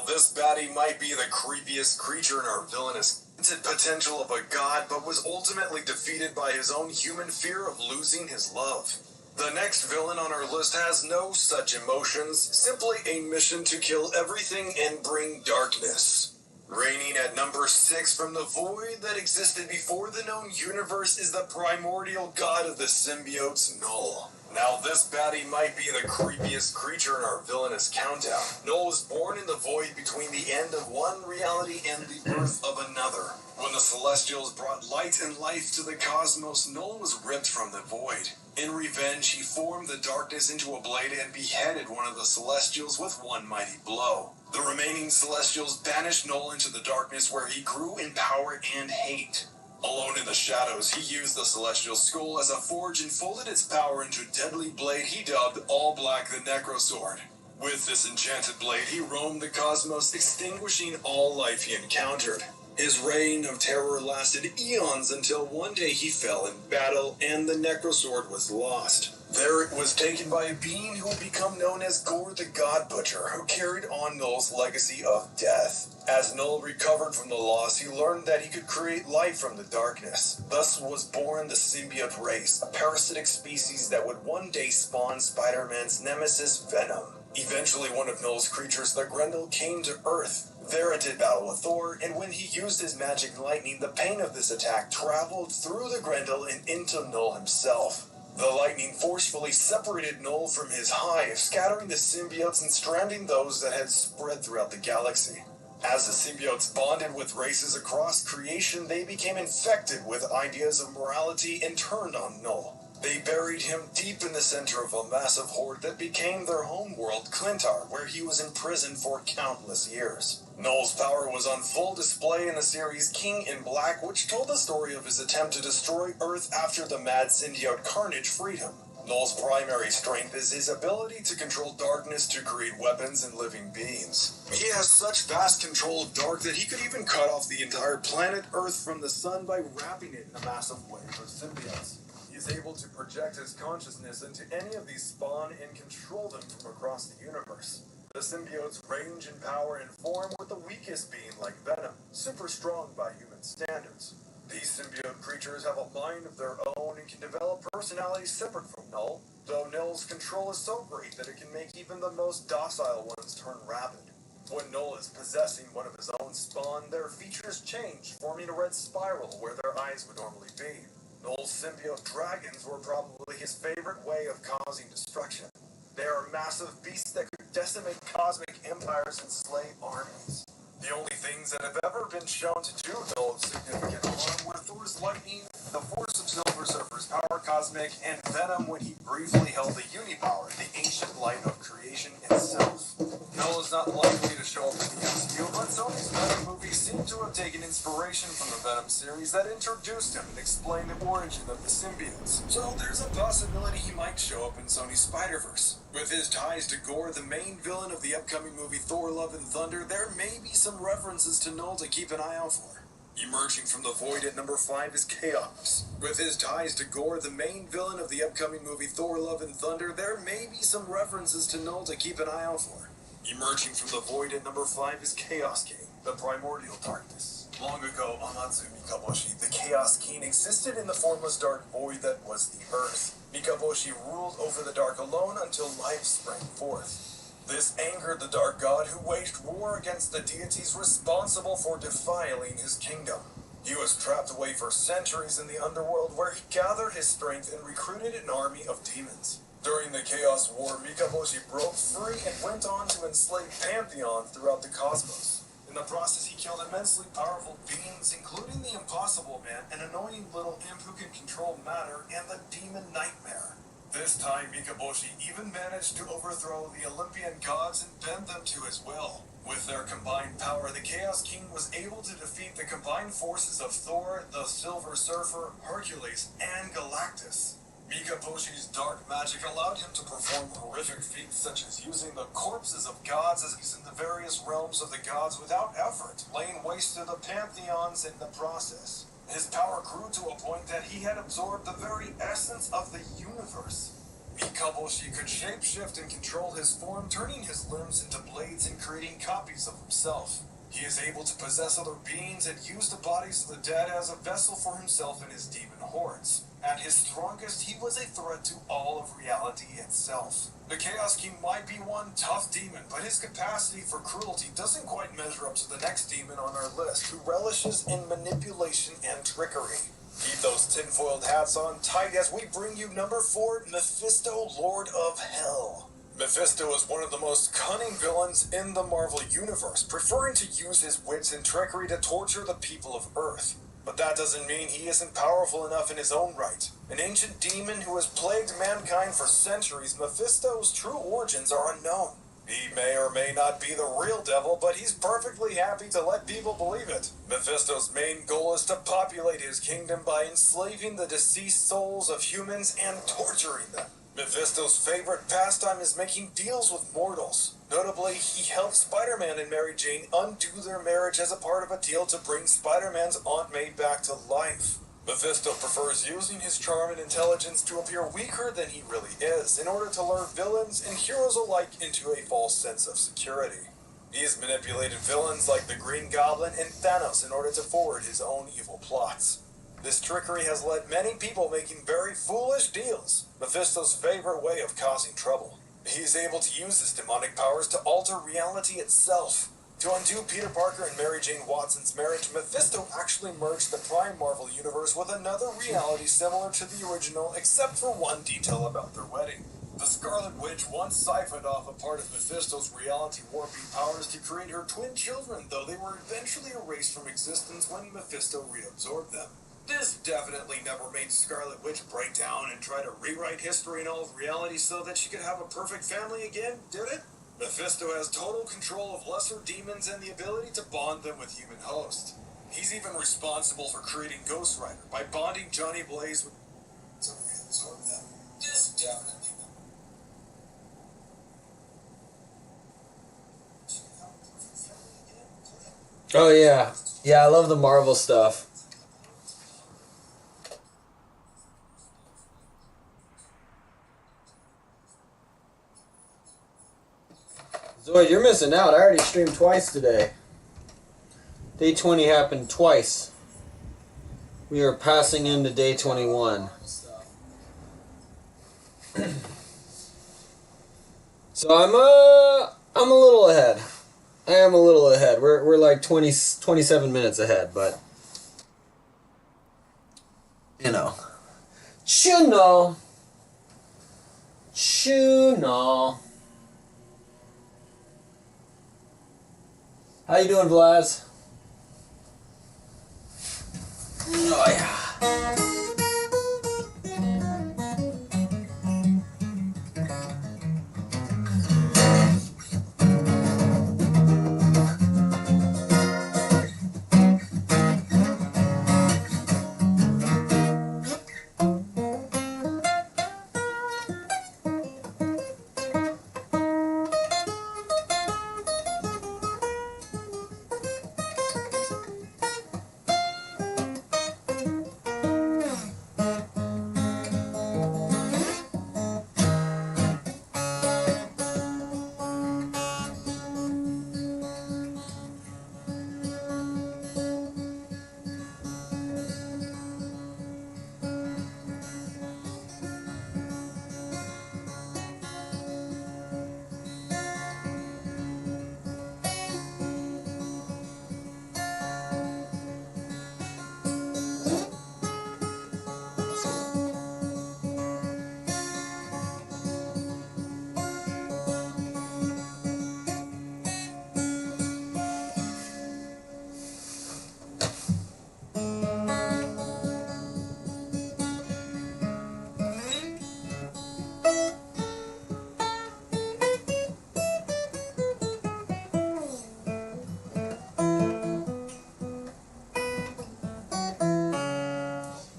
this baddie might be the creepiest creature in our villainous potential of a god, but was ultimately defeated by his own human fear of losing his love. The next villain on our list has no such emotions, simply a mission to kill everything and bring darkness. Reigning at number 6 from the void that existed before the known universe is the primordial god of the symbiotes, Null. Now this baddie might be the creepiest creature in our villainous countdown. Null was born in the void between the end of one reality and the birth of another. When the Celestials brought light and life to the cosmos, Null was ripped from the void. In revenge, he formed the darkness into a blade and beheaded one of the Celestials with one mighty blow. The remaining Celestials banished Null into the darkness, where he grew in power and hate. Alone in the shadows, he used the Celestial Skull as a forge and folded its power into a deadly blade he dubbed All Black the Necrosword. With this enchanted blade, he roamed the cosmos, extinguishing all life he encountered. His reign of terror lasted eons until one day he fell in battle and the Necrosword was lost. There it was taken by a being who would become known as Gore the God Butcher, who carried on Null's legacy of death. As Null recovered from the loss, he learned that he could create life from the darkness. Thus was born the symbiote race, a parasitic species that would one day spawn Spider-Man's nemesis Venom. Eventually, one of Null's creatures, the Grendel, came to Earth. There it did battle with Thor, and when he used his magic lightning, the pain of this attack traveled through the Grendel and into Null himself. The lightning forcefully separated Null from his hive, scattering the symbiotes and stranding those that had spread throughout the galaxy. As the symbiotes bonded with races across creation, they became infected with ideas of morality and turned on Null. They buried him deep in the center of a massive horde that became their homeworld, Clintar, where he was imprisoned for countless years. Null's power was on full display in the series King in Black, which told the story of his attempt to destroy Earth after the mad symbiote Carnage freed him. Null's primary strength is his ability to control darkness to create weapons and living beings. He has such vast control of dark that he could even cut off the entire planet Earth from the sun by wrapping it in a massive wave of symbiotes. He is able to project his consciousness into any of these spawn and control them from across the universe. The symbiotes range in power and form, with the weakest being like Venom, super strong by human standards. These symbiote creatures have a mind of their own and can develop personalities separate from Null, though Null's control is so great that it can make even the most docile ones turn rabid. When Null is possessing one of his own spawn, their features change, forming a red spiral where their eyes would normally be. Null's symbiote dragons were probably his favorite way of causing destruction. They are massive beasts that could decimate cosmic empires and slay armies. The only things that have ever been shown to do Null significant harm were Thor's lightning, the Force of Silver Surfer's power cosmic, and Venom when he briefly held the Unipower, the ancient light of creation itself. Null is not likely to show up in the MCU, but Sony's Venom movies seem to have taken inspiration from the Venom series that introduced him and explained the origin of the symbiotes. So there's a possibility he might show up in Sony's Spider-Verse. With his ties to Gore, the main villain of the upcoming movie Thor: Love and Thunder, there may be some references to Null to keep an eye out for. Emerging from the void at number 5 is Chaos. With his ties to Gore, the main villain of the upcoming movie Thor: Love and Thunder, there may be some references to Null to keep an eye out for. Emerging from the void at number 5 is Chaos King, the primordial darkness. Long ago, Amatsu Mikaboshi, the Chaos King, existed in the formless dark void that was the Earth. Mikaboshi ruled over the dark alone until life sprang forth. This angered the Dark God, who waged war against the deities responsible for defiling his kingdom. He was trapped away for centuries in the underworld, where he gathered his strength and recruited an army of demons. During the Chaos War, Mikaboshi broke free and went on to enslave pantheons throughout the cosmos. In the process, he killed immensely powerful beings, including the Impossible Man, an annoying little imp who can control matter, and the Demon Nightmare. This time, Mikaboshi even managed to overthrow the Olympian gods and bend them to his will. With their combined power, the Chaos King was able to defeat the combined forces of Thor, the Silver Surfer, Hercules, and Galactus. Mikaboshi's dark magic allowed him to perform horrific feats such as using the corpses of gods as he's in the various realms of the gods without effort, laying waste to the pantheons in the process. His power grew to a point that he had absorbed the very essence of the universe. Mikoboshi could shapeshift and control his form, turning his limbs into blades and creating copies of himself. He is able to possess other beings and use the bodies of the dead as a vessel for himself and his demon hordes. At his strongest, he was a threat to all of reality itself. The Chaos King might be one tough demon, but his capacity for cruelty doesn't quite measure up to the next demon on our list, who relishes in manipulation and trickery. Keep those tinfoiled hats on tight as we bring you number 4, Mephisto, Lord of Hell. Mephisto is one of the most cunning villains in the Marvel Universe, preferring to use his wits and trickery to torture the people of Earth. But that doesn't mean he isn't powerful enough in his own right. An ancient demon who has plagued mankind for centuries, Mephisto's true origins are unknown. He may or may not be the real devil, but he's perfectly happy to let people believe it. Mephisto's main goal is to populate his kingdom by enslaving the deceased souls of humans and torturing them. Mephisto's favorite pastime is making deals with mortals. Notably, he helped Spider-Man and Mary Jane undo their marriage as a part of a deal to bring Spider-Man's Aunt May back to life. Mephisto prefers using his charm and intelligence to appear weaker than he really is, in order to lure villains and heroes alike into a false sense of security. He has manipulated villains like the Green Goblin and Thanos in order to forward his own evil plots. This trickery has led many people making very foolish deals, Mephisto's favorite way of causing trouble. He is able to use his demonic powers to alter reality itself. To undo Peter Parker and Mary Jane Watson's marriage, Mephisto actually merged the Prime Marvel universe with another reality similar to the original, except for one detail about their wedding. The Scarlet Witch once siphoned off a part of Mephisto's reality warping powers to create her twin children, though they were eventually erased from existence when Mephisto reabsorbed them. This definitely never made Scarlet Witch break down and try to rewrite history and all of reality so that she could have a perfect family again, did it? Mephisto has total control of lesser demons and the ability to bond them with human hosts. He's even responsible for creating Ghost Rider by bonding Johnny Blaze with to reabsorb them. This definitely Oh yeah. Yeah, I love the Marvel stuff. Zoid, you're missing out. I already streamed twice today. Day 20 happened twice. We are passing into day 21. So I'm a little ahead. I am a little ahead. We're like 27 minutes ahead, but you know. How you doing, Vlad? Oh yeah.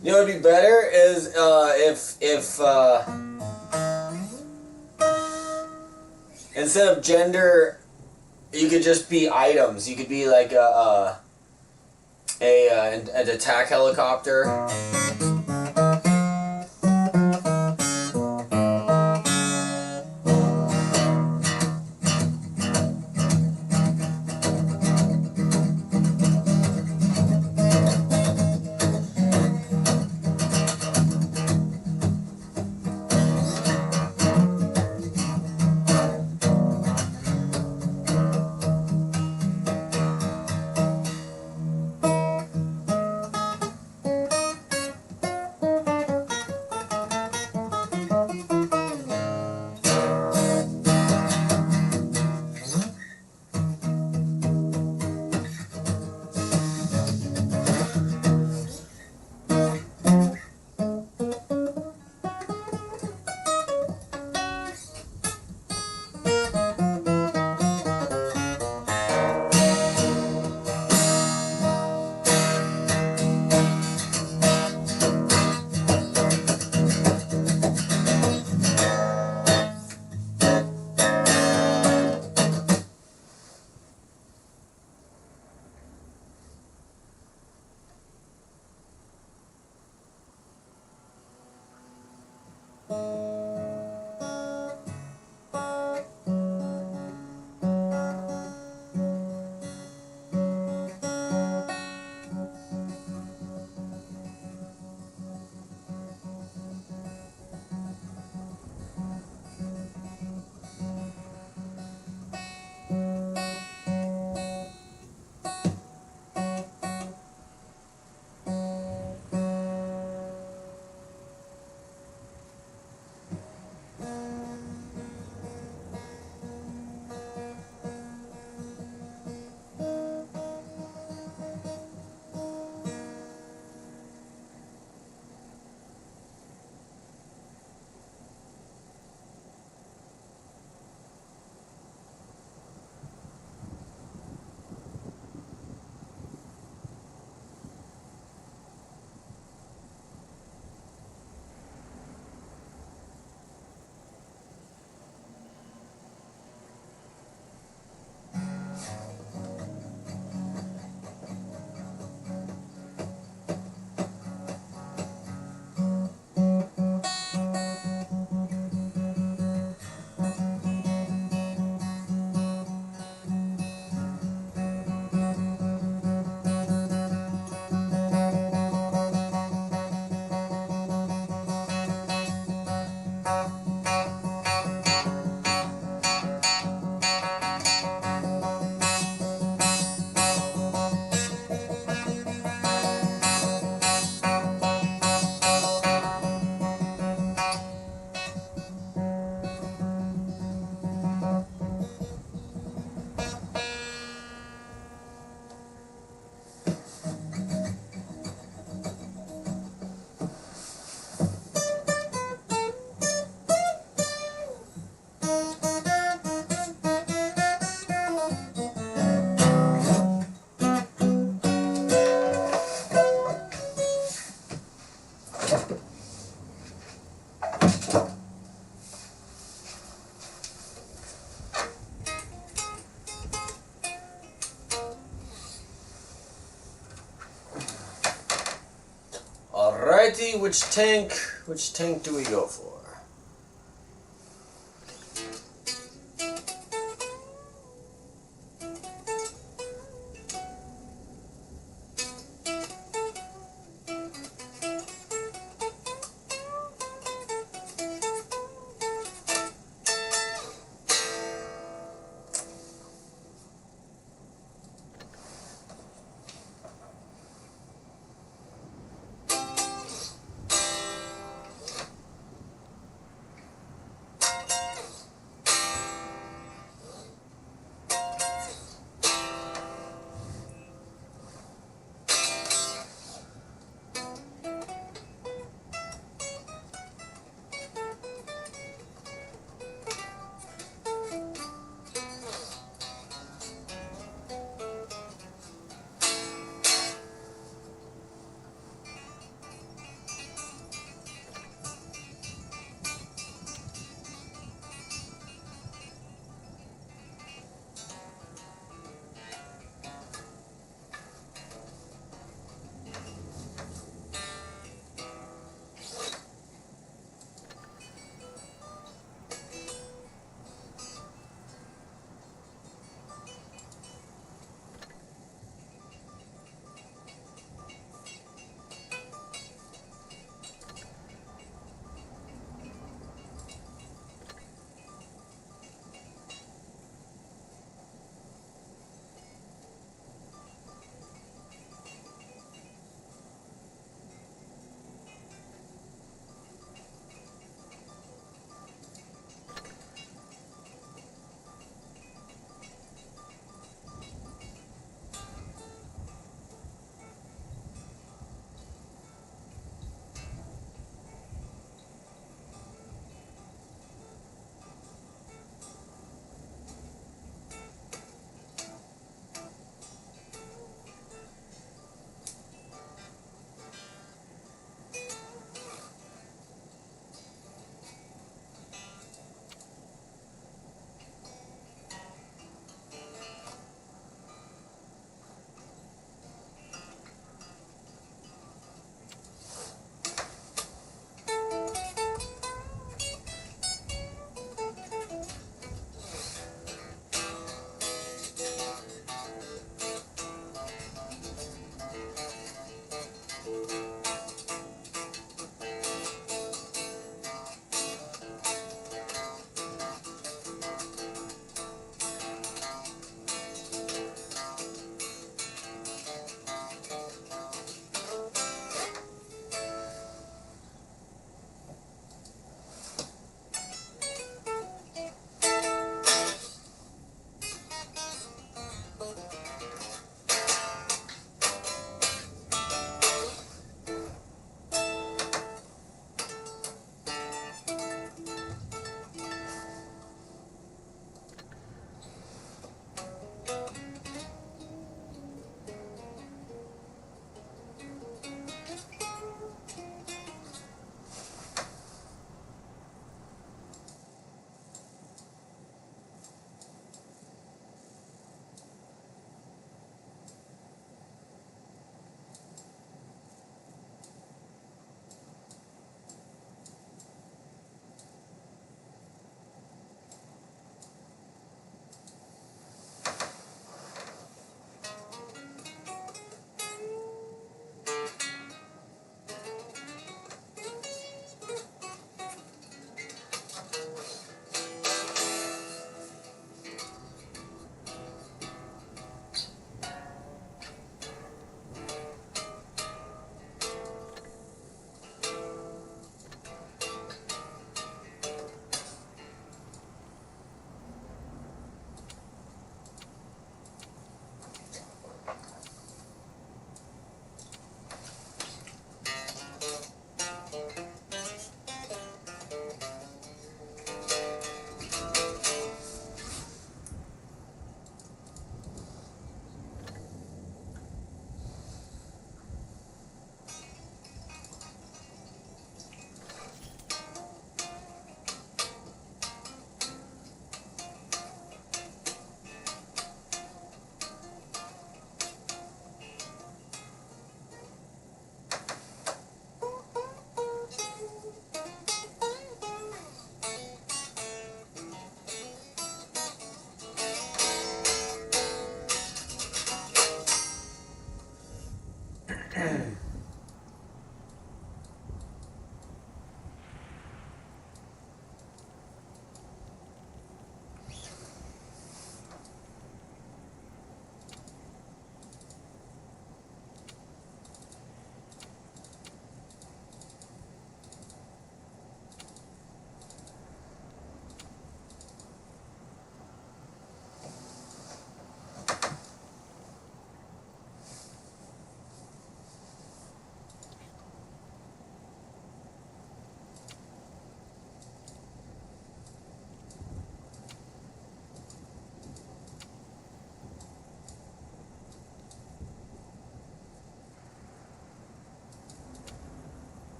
You know what would be better is if instead of gender, you could just be items. You could be like an attack helicopter. Alrighty, which tank do we go for?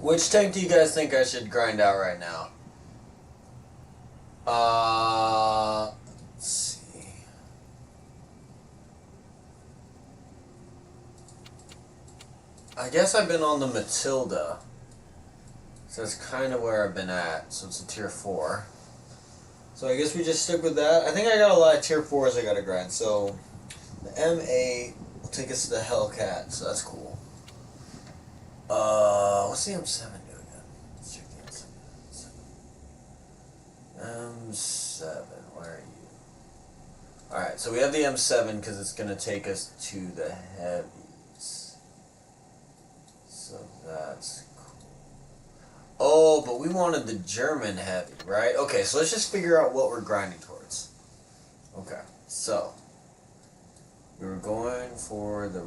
Which tank do you guys think I should grind out right now? Let's see. I guess I've been on the Matilda. So that's kind of where I've been at. So it's a tier 4. So I guess we just stick with that. I think I got a lot of tier 4s I gotta grind. So the M8 will take us to the Hellcat. So that's cool. What's the M7 do again? Let's check the M7. M7, where are you? Alright, so we have the M7 because it's going to take us to the heavies. So that's cool. Oh, but we wanted the German heavy, right? Okay, so let's just figure out what we're grinding towards. Okay, so we were going for the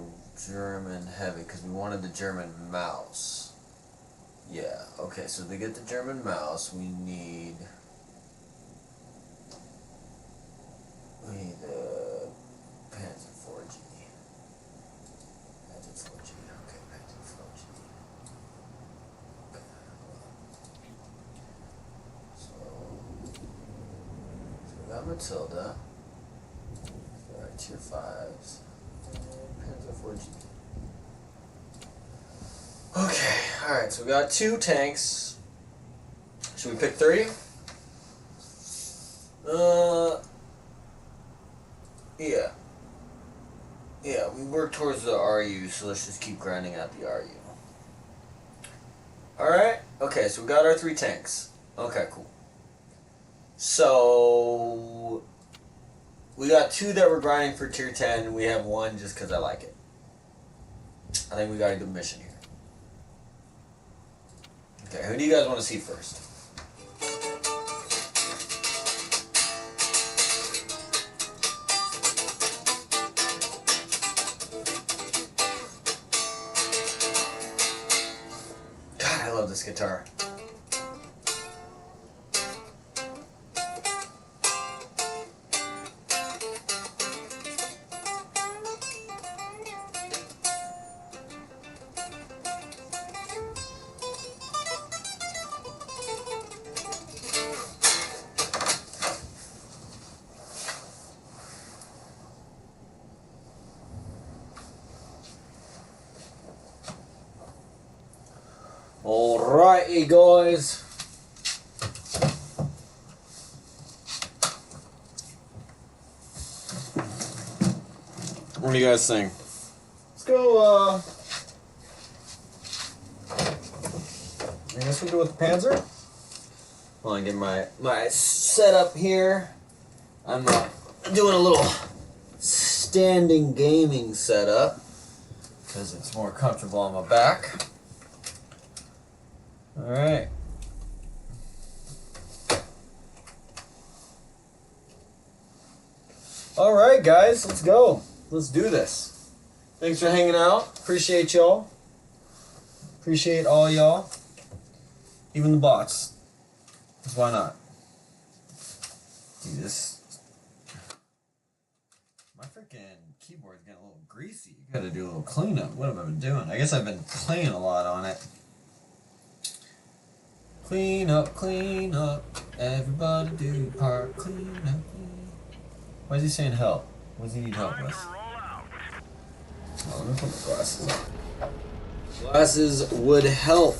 German heavy because we wanted the German mouse. Yeah, okay, so to get the German mouse, we need the Panzer 4G. Panzer 4G, okay, Panzer 4G. Okay, so we got Matilda. We got tier 5s. Panzer 4G. Okay, alright, so we got 2 tanks. Should we pick 3? Yeah. Yeah, we work towards the RU, so let's just keep grinding out the RU. Alright, okay, so we got our 3 tanks. Okay, cool. So we got 2 that we're grinding for tier 10, and we have 1 just because I like it. I think we got a good mission here. Okay, who do you guys want to see first? God, I love this guitar. Alrighty, guys. What do you guys think? Let's go, I guess we go with the Panzer. Hold on, get my setup here. I'm doing a little standing gaming setup because it's more comfortable on my back. Alright. Alright, guys, let's go. Let's do this. Thanks for hanging out. Appreciate y'all. Appreciate all y'all. Even the bots. Because why not? Dude, this... My freaking keyboard's getting a little greasy. You gotta do a little cleanup. What have I been doing? I guess I've been playing a lot on it. Clean up, everybody do your part, clean up. Why is he saying help? What does he need help with? Oh, let me put my glasses on. Glasses would help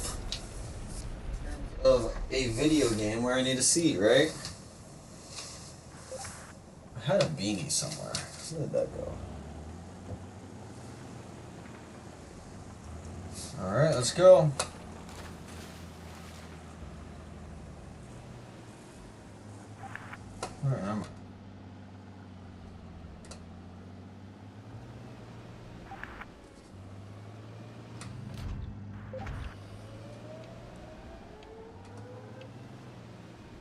of a video game where I need a seat, right? I had a beanie somewhere. Where did that go? Alright, let's go. Where am I?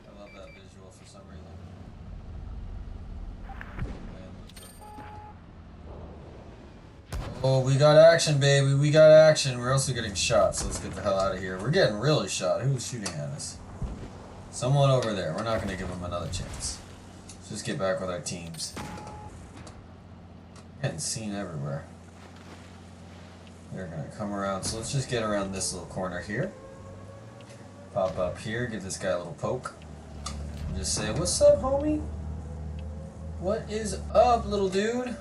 I love that visual for some reason. Oh, we got action, baby. We got action. We're also getting shot, so let's get the hell out of here. We're getting really shot. Who's shooting at us? Someone over there. We're not going to give them another chance. Let's just get back with our teams. Getting seen everywhere. They're going to come around, so let's just get around this little corner here. Pop up here, give this guy a little poke. And just say, what's up, homie? What is up, little dude?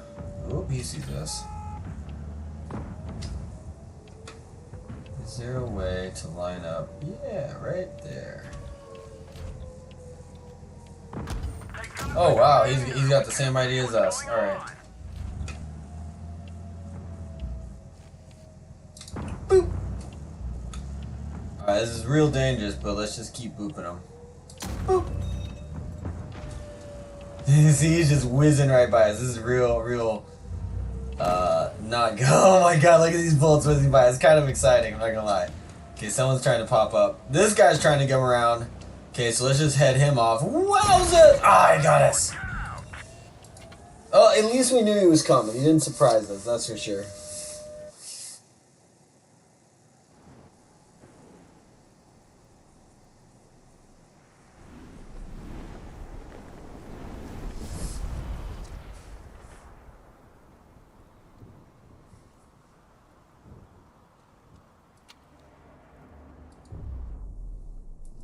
Oh, he sees us. Is there a way to line up? Yeah, right there. Oh wow, he's got the same idea as us. Alright. Boop! Alright, this is real dangerous, but let's just keep booping him. Boop! See, he's just whizzing right by us. This is real, not good. Oh my god, look at these bullets whizzing by. It's kind of exciting, I'm not gonna lie. Okay, someone's trying to pop up. This guy's trying to come around. Okay, so let's just head him off. Wowza! Ah, he got us. Oh, at least we knew he was coming. He didn't surprise us, that's for sure.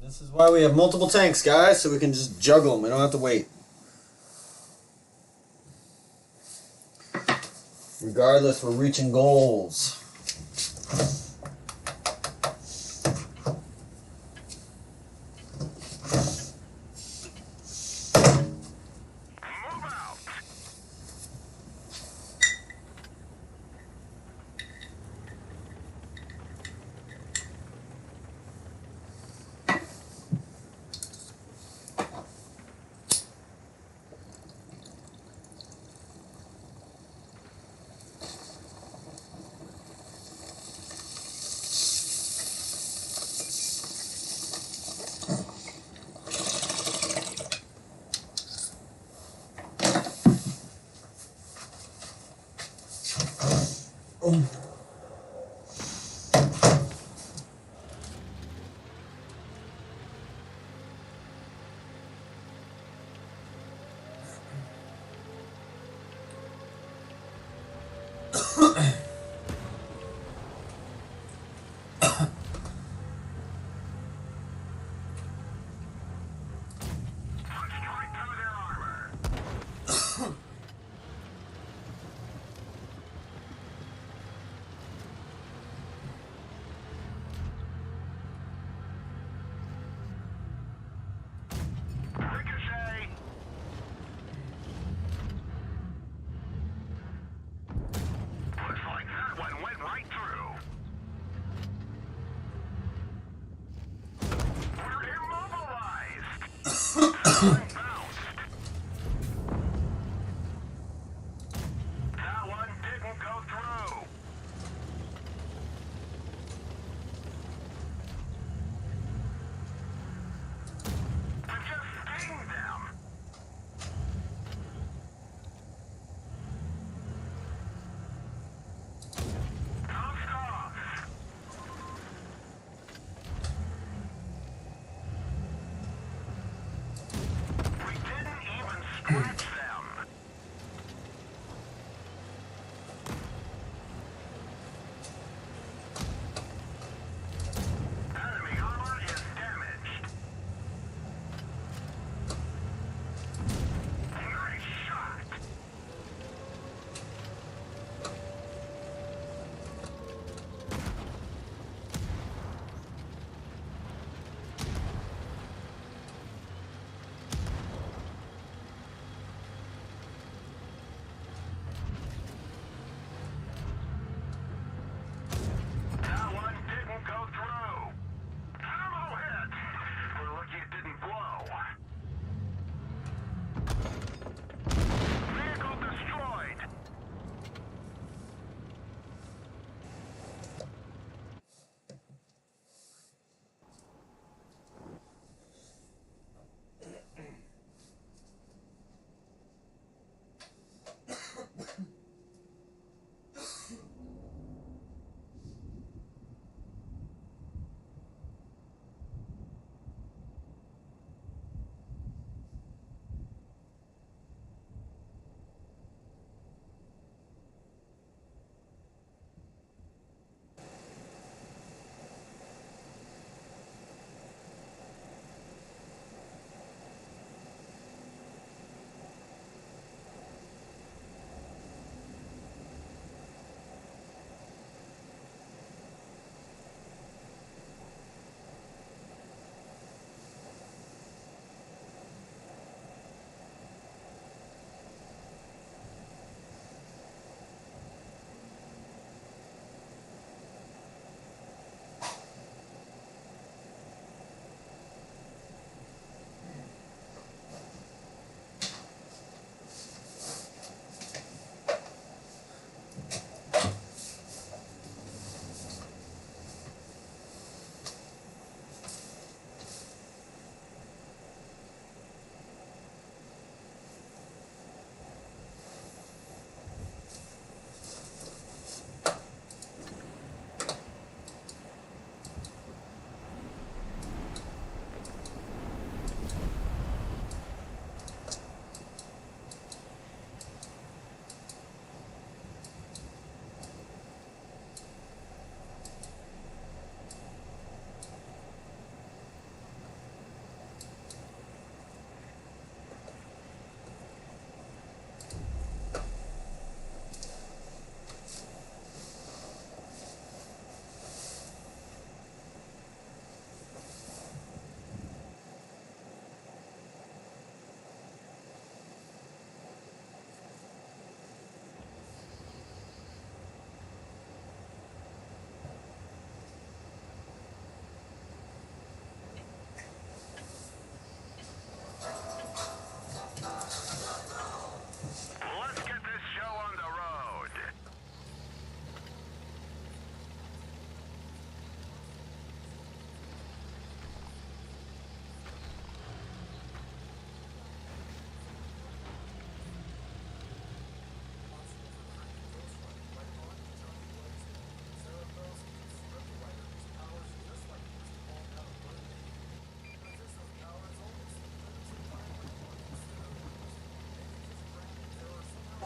This is why we have multiple tanks, guys, so we can just juggle them. We don't have to wait. Regardless, we're reaching goals.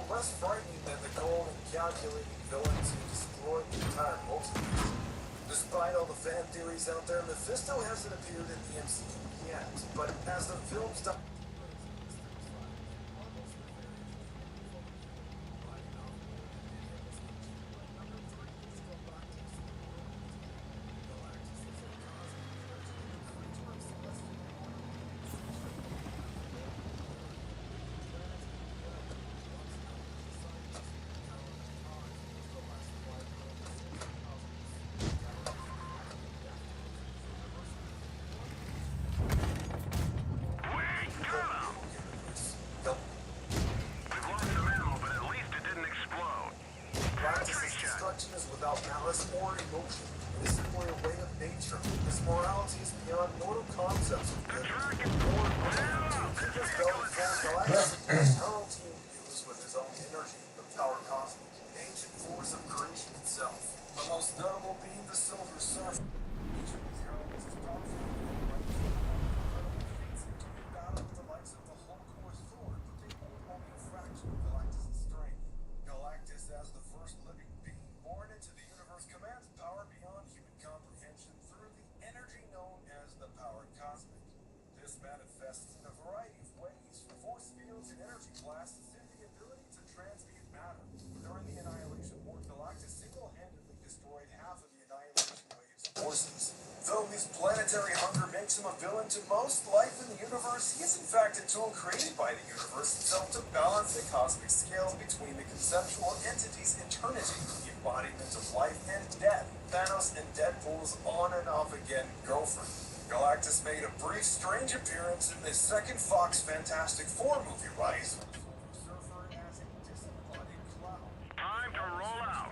less frightening than the cold and calculating villains who destroyed the entire multiverse. Despite all the fan theories out there, Mephisto hasn't appeared in the MCU yet, but as the films is without malice or emotion. It is simply a way of nature. This morality is beyond mortal concepts of good or evil. To keep us going full galactic, eternal team deals with his own energy, the power cosmic, the ancient force of creation itself. The most notable being the Silver Surfer. Each of these heroes is powerful battle with the likes of the Hulk or Thor, but they hold only a fraction of Galactus' strength. Galactus, as the first living being born into the universe, commands power beyond human comprehension through the energy known as the power cosmic. This manifests in a variety of ways. Force fields and energy blasts have the ability to transmute matter. During the Annihilation War, Galactus single-handedly destroyed half of the Annihilation Wave's forces. Though his planetary hunger makes him a villain to most life in the universe, he is in fact a tool created by the universe itself to balance the cosmic scales between the conceptual entity's eternity, the embodiment of life and death, Thanos and Deadpool's on and off again girlfriend. Galactus made a brief, strange appearance in the second Fox Fantastic Four movie, Rise of the Silver Surfer as a disembodied cloud. Time to roll out.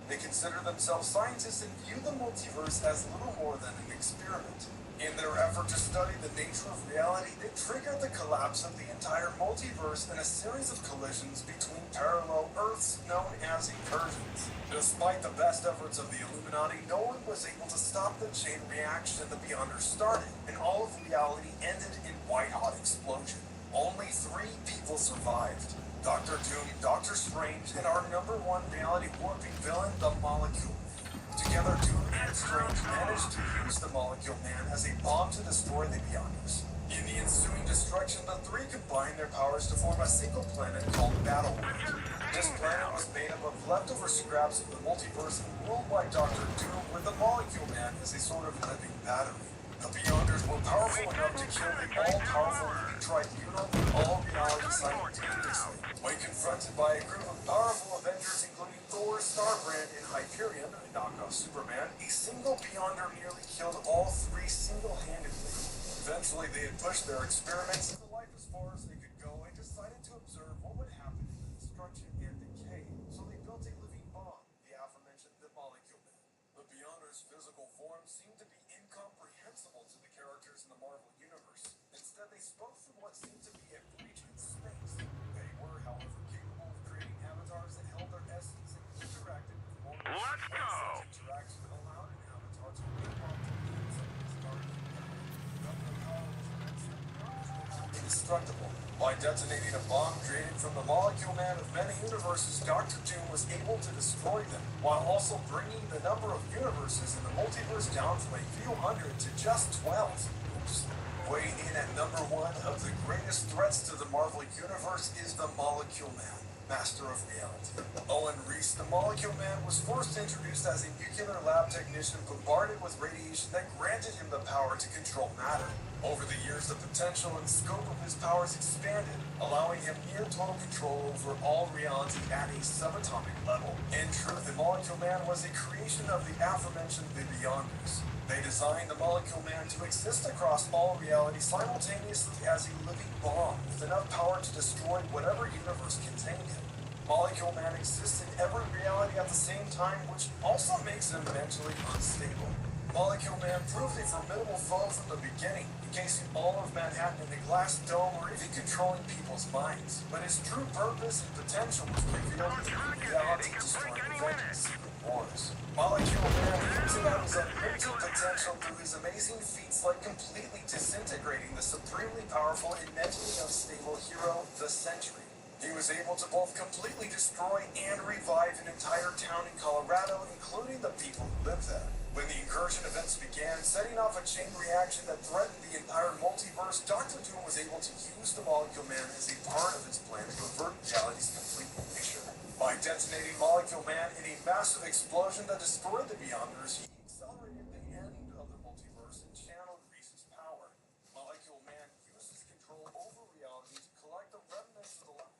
They consider themselves scientists and view the multiverse as little more than an experiment. In their effort to study the nature of reality, they triggered the collapse of the entire multiverse in a series of collisions between parallel Earths known as incursions. Despite the best efforts of the Illuminati, no one was able to stop the chain reaction the Beyonders started, and all of reality ended in white-hot explosion. Only 3 people survived: Dr. Doom, Doctor Strange, and our #1 reality-warping villain, the Molecule Man. Together, Doom and Strange managed to use the Molecule Man as a bomb to destroy the Beyonders. In the ensuing destruction, the 3 combined their powers to form a single planet called Battleworld. This planet was made up of leftover scraps of the multiverse and ruled by Dr. Doom, with the Molecule Man as a sort of living battery. The Beyonders were powerful enough to kill the all-powerful tribunal in all reality simultaneously. When confronted by a group of powerful Avengers, including Thor, Starbrand, and Hyperion, a knockoff Superman, a single Beyonder nearly killed all 3 single-handedly. Eventually, they had pushed their experiments into life as far as they could go and decided to observe what would happen in the destruction and decay. So they built a living bomb, the aforementioned the Molecule Man. The Beyonders' physical form seemed to be incomprehensible to the characters in the Marvel Universe. Instead, they spoke from what seemed to be a breach in space. They were, however, capable of creating avatars that held their essence and interacted with mortals. Let's go! Such interaction allowed an avatar to live on to the inside of his guardian power. The power was immense and the Beyonders were indestructible. By detonating a bomb created from the Molecule Man of many universes, Dr. Doom was able to destroy them, while also bringing the number of universes in the multiverse down from a few hundred to just 12. Oops. Weighing in at #1 of the greatest threats to the Marvel Universe is the Molecule Man, master of reality. Owen Reese, the Molecule Man, was first introduced as a nuclear lab technician bombarded with radiation that granted him the power to control matter. Over the years, the potential and scope of his powers expanded, allowing him near total control over all reality at a subatomic level. In truth, the Molecule Man was a creation of the aforementioned the Beyonders. They designed the Molecule Man to exist across all reality simultaneously as a living bomb with enough power to destroy whatever universe contained him. Molecule Man exists in every reality at the same time, which also makes him mentally unstable. Molecule Man proved a formidable foe from the beginning, encasing all of Manhattan in a glass dome or even controlling people's minds. But his true purpose and potential was revealed in the reality-destroying event of Secret Wars. Molecule Man hinted at his unlimited potential through his amazing feats like completely disintegrating the supremely powerful and mentally unstable hero, the Sentry. He was able to both completely destroy and revive an entire town in Colorado, including the people who live there. When the incursion events began, setting off a chain reaction that threatened the entire multiverse, Dr. Doom was able to use the Molecule Man as a part of his plan to avert reality's complete erasure. By detonating Molecule Man in a massive explosion that destroyed the Beyonders, he accelerated the end of the multiverse and channeled Reese's power. Molecule Man uses control over reality to collect the remnants of the life.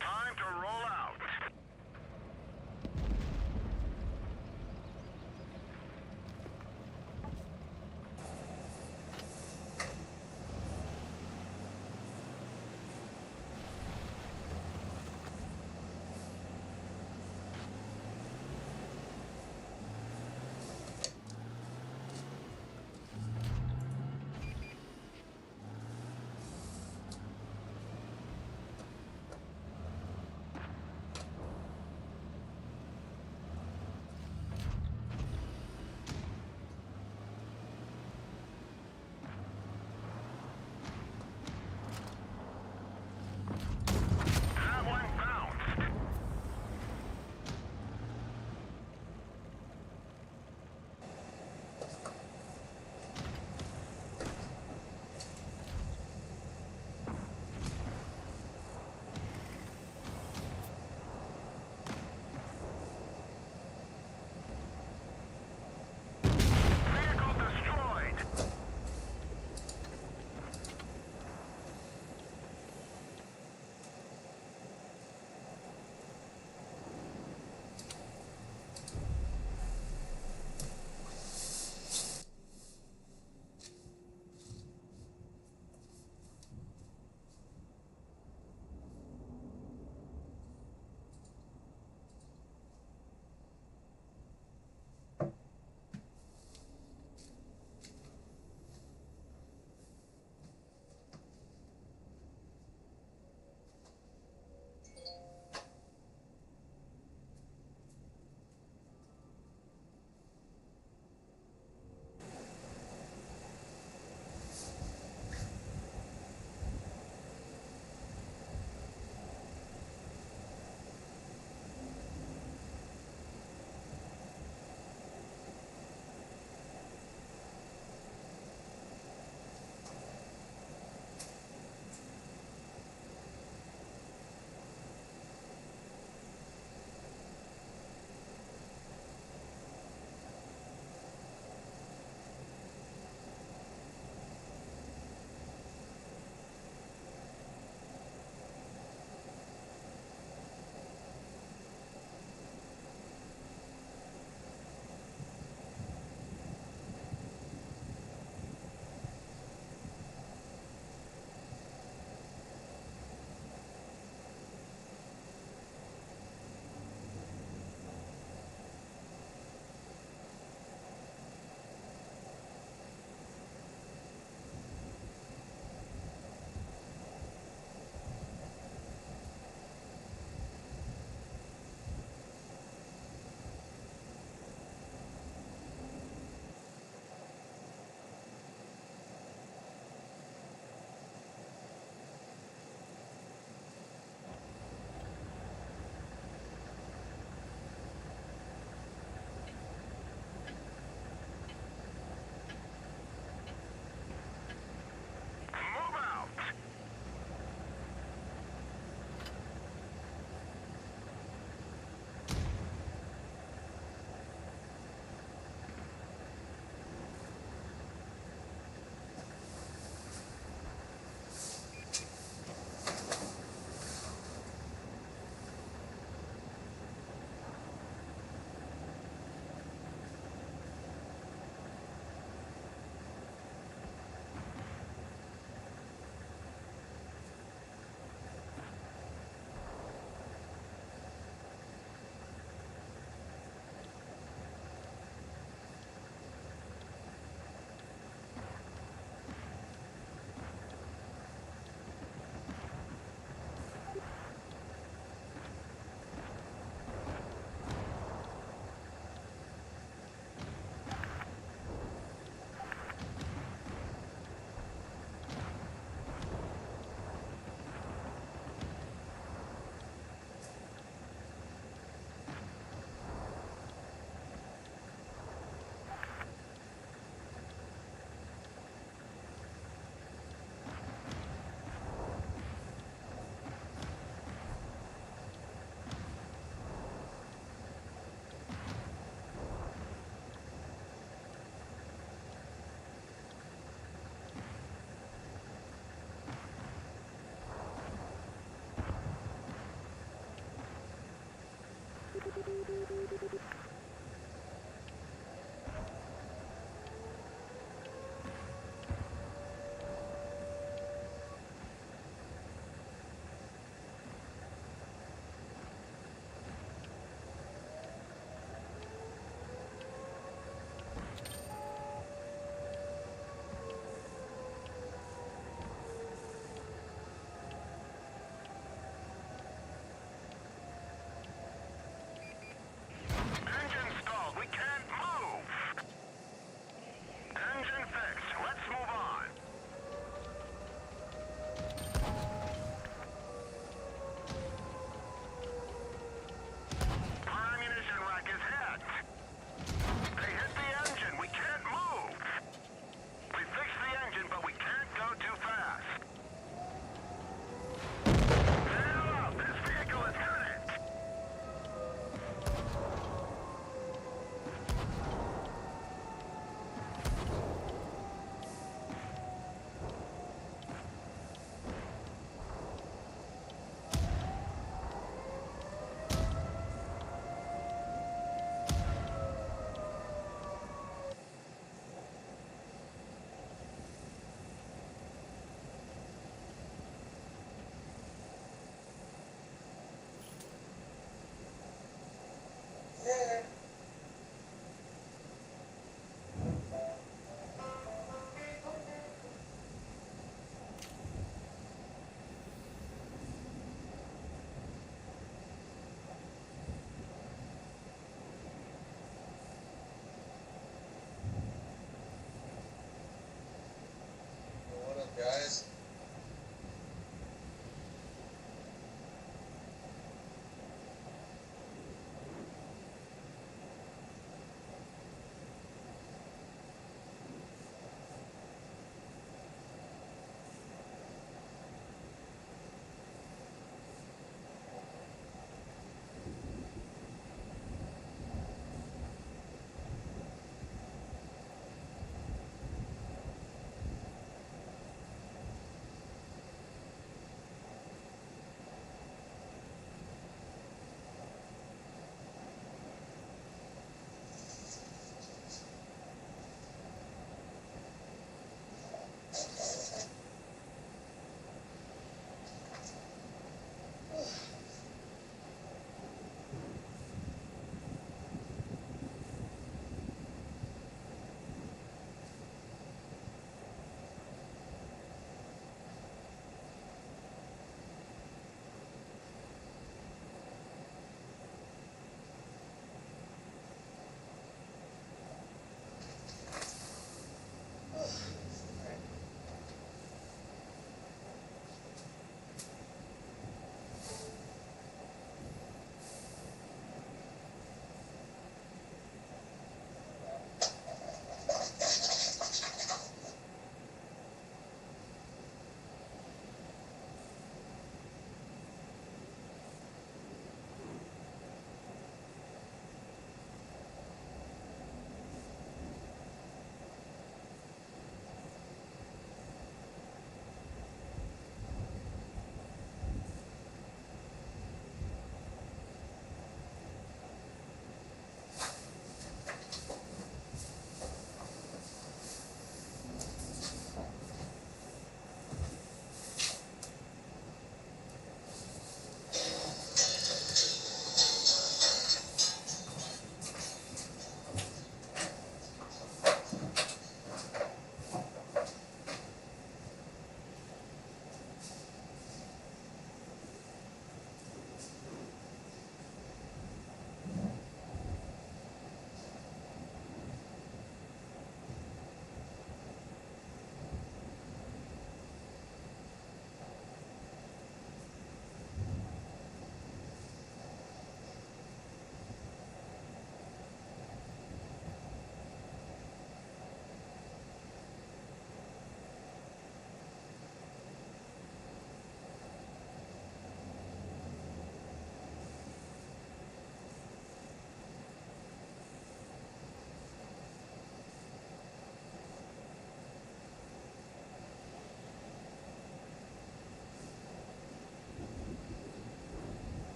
Time to roll out.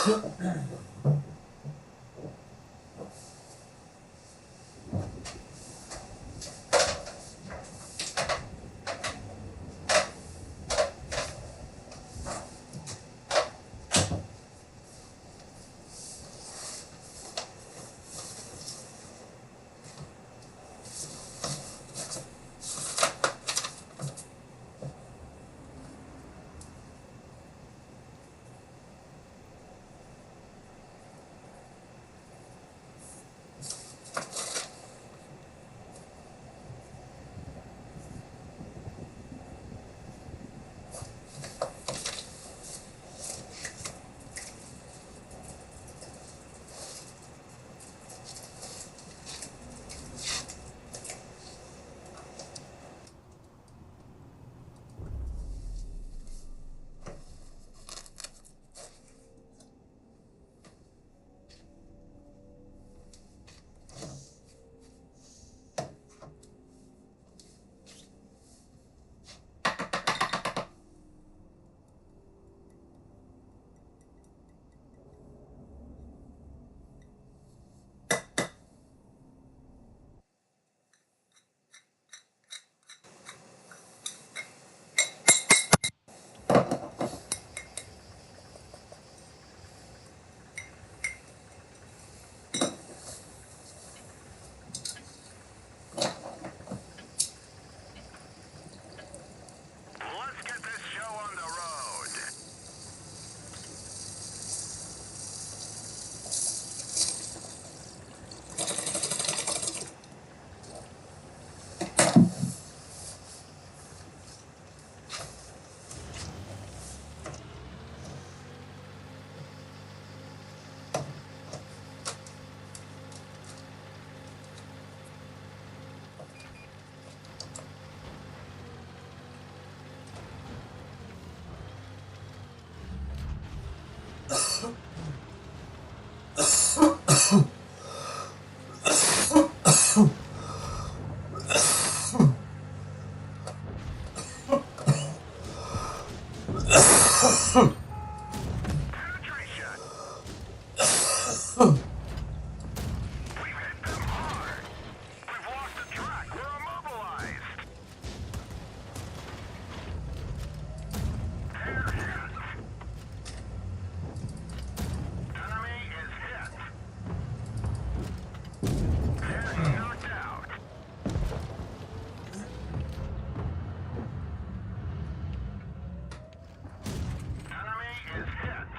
Let's get this show on the road. Penetration. We've hit them hard. We've lost the track. We're immobilized. They're hit. Enemy is hit. They're knocked out. Enemy is hit.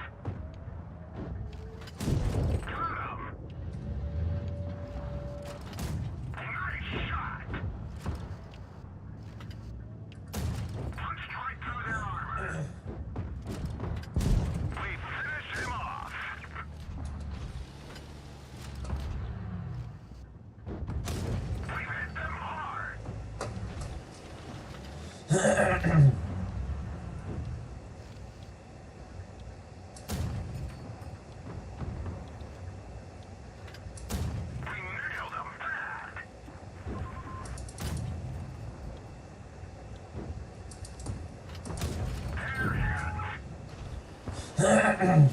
Got him. Nice shot. Punched right through their armor. We finished him off. We've hit them hard. We nailed them bad. They're hit.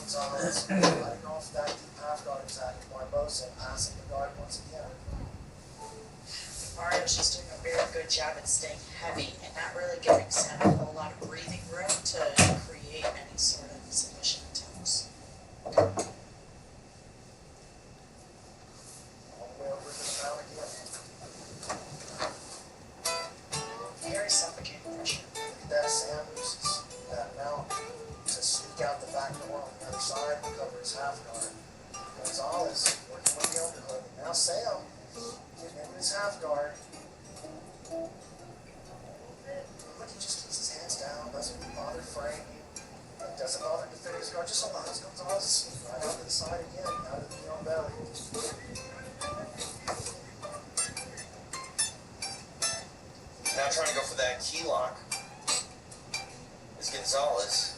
Gonzalez, letting off that deep half guard attack. Barbosa passing the guard once again. Mario's just doing a very good job at staying heavy and not really giving Sam a whole lot of breathing room to create any sort of submission attempts. All the way over to the mount again. Very suffocating pressure. Look at that, Sam uses that mount to sneak out the back door on the other side, recover his half guard. Gonzalez working with the underhook. Now Sam getting into his half guard. Look, he just keeps his hands down, doesn't bother framing, doesn't bother defending his guard, just allows Gonzalez to sneak right out to the side again, out of the knee on belly. Now trying to go for that key lock is Gonzalez.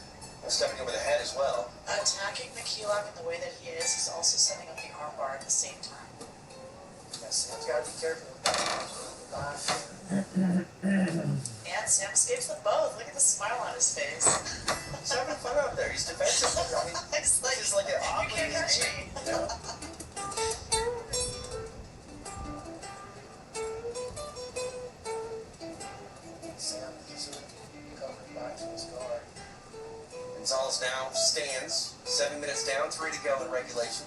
Stepping over the head as well. Attacking the key lock in the way that he is, he's also setting up the arm bar at the same time. Yeah, Sam's got to be careful with that. And Sam escapes them both. Look at the smile on his face. He's having fun out there. He's defensive. I mean, It's like, he's like an you oddly can't catch me. you know? Sam easily recovering back to his guard. Gonzalez now stands. 7 minutes down, 3 to go in regulation.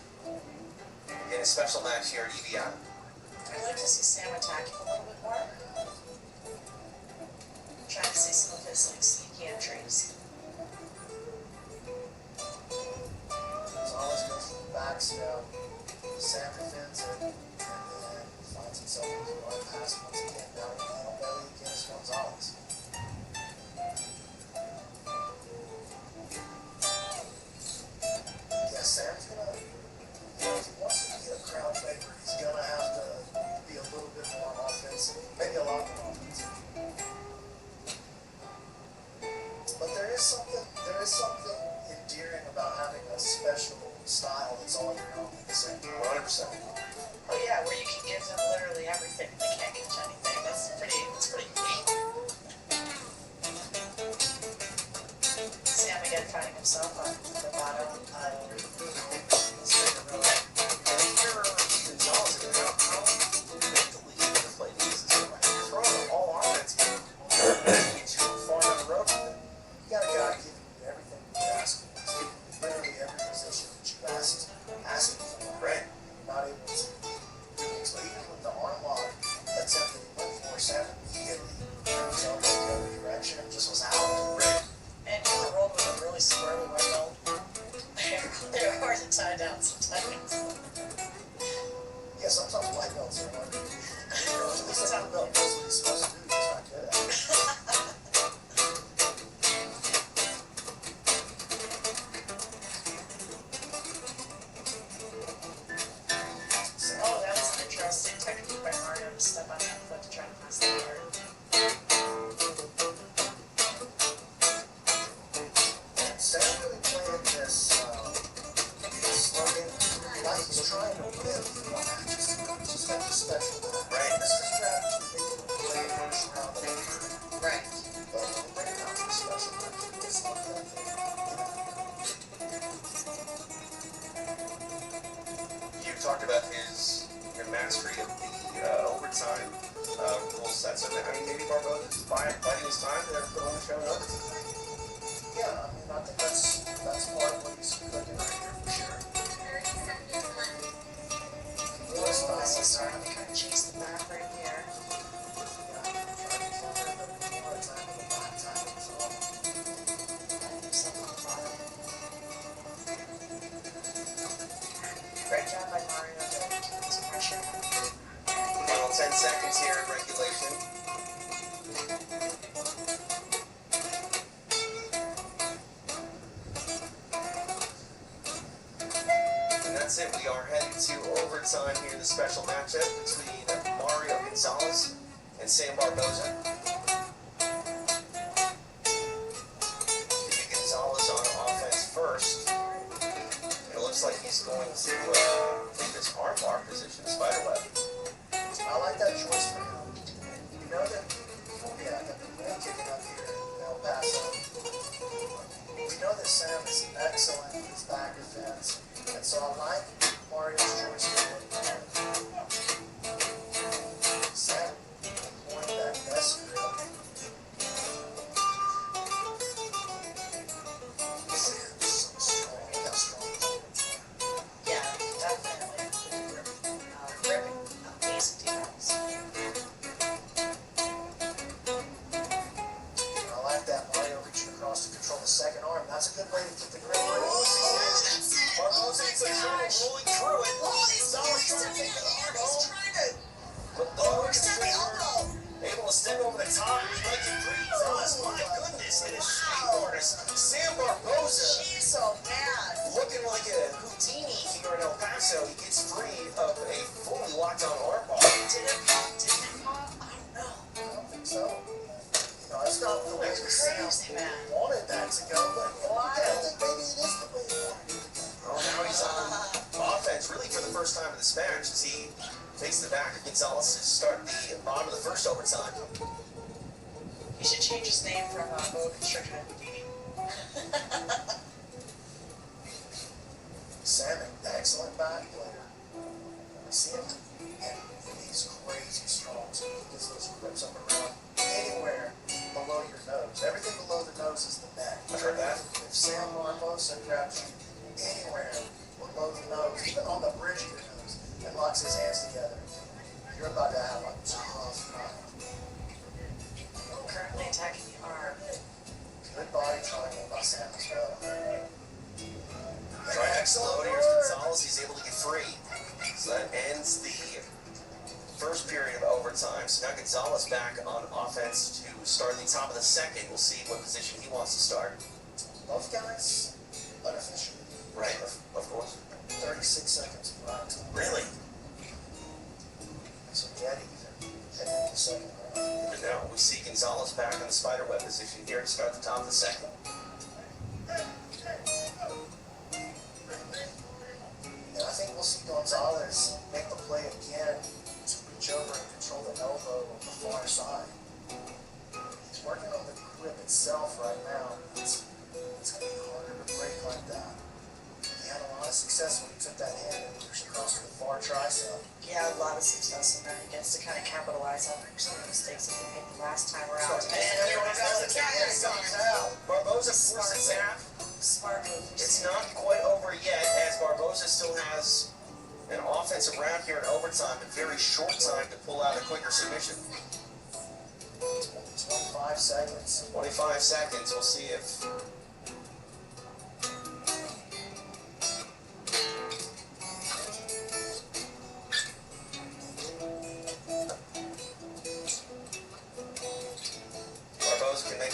In a special match here at EVI. I'd like to see Sam attacking a little bit more. Trying to see some of his like sneaky entries. Gonzalez goes for the back step. Sam defends it, and then finds himself with the right pass once again. Down the middle belly against Gonzalez. Yeah, Sam's gonna, if he wants to be a crowd favorite, he's gonna have to be a little bit more offensive, maybe a lot more offensive. But there is something endearing about having a special style that's all your own at the same time. 100%. Oh yeah, where you can give them literally everything and they can't catch anything. That's pretty neat. Sam again finding himself on the bottom. Gonzalez in the belts are hard. At least that blue belt knows what he's supposed to do. He's not good at it. Oh, that was an interesting technique by Mario to step on that foot to try to pass the guard. Sam really playing this slogan like he's trying to win matches. He's got the special move. Right. This is strategy. They can play it first round of the year. Right. But when they bring it out to the special match, it's not that thing. You talked about your mastery of the overtime rule sets. I mean, maybe Barbosa's biding his time to put on the show in overtime. Yeah, I mean, I think that's part of what he's cooking right here for sure. This is starting to kind of chase the back right here. Great job by Mario to keep some pressure. Final 10 seconds here in regulation. And that's it. We are headed to overtime here in the special matchup between Mario Gonzalez and Sam Barbosa. Gonzalez on offense first. And it looks like he's going to take this arm bar position, spiderweb. I like that choice for him. You know that, yeah, the man kicking up here in El Paso. We know that Sam is excellent in his back defense. And so I like Mario's choice for him. Sam employing that best grip. Sam is so strong. Look how strong he is. Yeah, definitely. Ripping amazing defense. I like that Mario reaching across to control the second arm. That's a good way to keep the grip. Barbosa is rolling through it. Gonzalez trying to take the arm home. But able to step over the top. He's making Gonzalez. My goodness. And his skateboarders. Sam Barbosa. She's so bad. Looking like a Houdini here in El Paso. He gets free of a fully locked on armbar. Did it pop? Didn't it pop? I don't know. I don't think so. You know, it's not the way That's the Sam crazy, man. wanted that to go, but I don't think maybe it is the way he wanted it to go. Oh, now he's on offense, really for the first time in this match, as he takes the back of Gonzalez to start the bottom of the first overtime. He should change his name from Bo Constriction to Houdini. Sam, an excellent back player. I see him, and he's crazy strong, so he gets those grips up around anywhere below your nose. Everything below the nose is the neck. I've heard that. If Sam Barbosa grabs you anywhere below the nose, even on the bridge of your nose, and locks his hands together, you're about to have a tough night. Currently attacking the arm. Good body triangle by Sam as well. Trying to explode. Here's Gonzalez. He's able to get free. So that ends the first period of overtime. So now Gonzalez back on offense to start the top of the second. We'll see what position he wants to start. Both guys unofficially. Right, of course. 36 seconds of round time. Really? So get even. Heading into the second round. And now we see Gonzalez back on the spiderweb position here to start the top of the second. And I think we'll see Gonzalez make the play again to reach over and control the elbow on the far side. He's working on the grip itself right now. It's going to be harder to break like that. He had a lot of success when he took that hand and pushed across to the far tricep. Yeah, a lot of success, and then he gets to kind of capitalize on some of the mistakes that he made the last time around. And there we go. The counter comes out. Barbosa forces that. Smart move. It's not quite over yet, as Barbosa still has an offensive round here in overtime, but very short time to pull out a quicker submission. 25 seconds. 25 seconds. We'll see if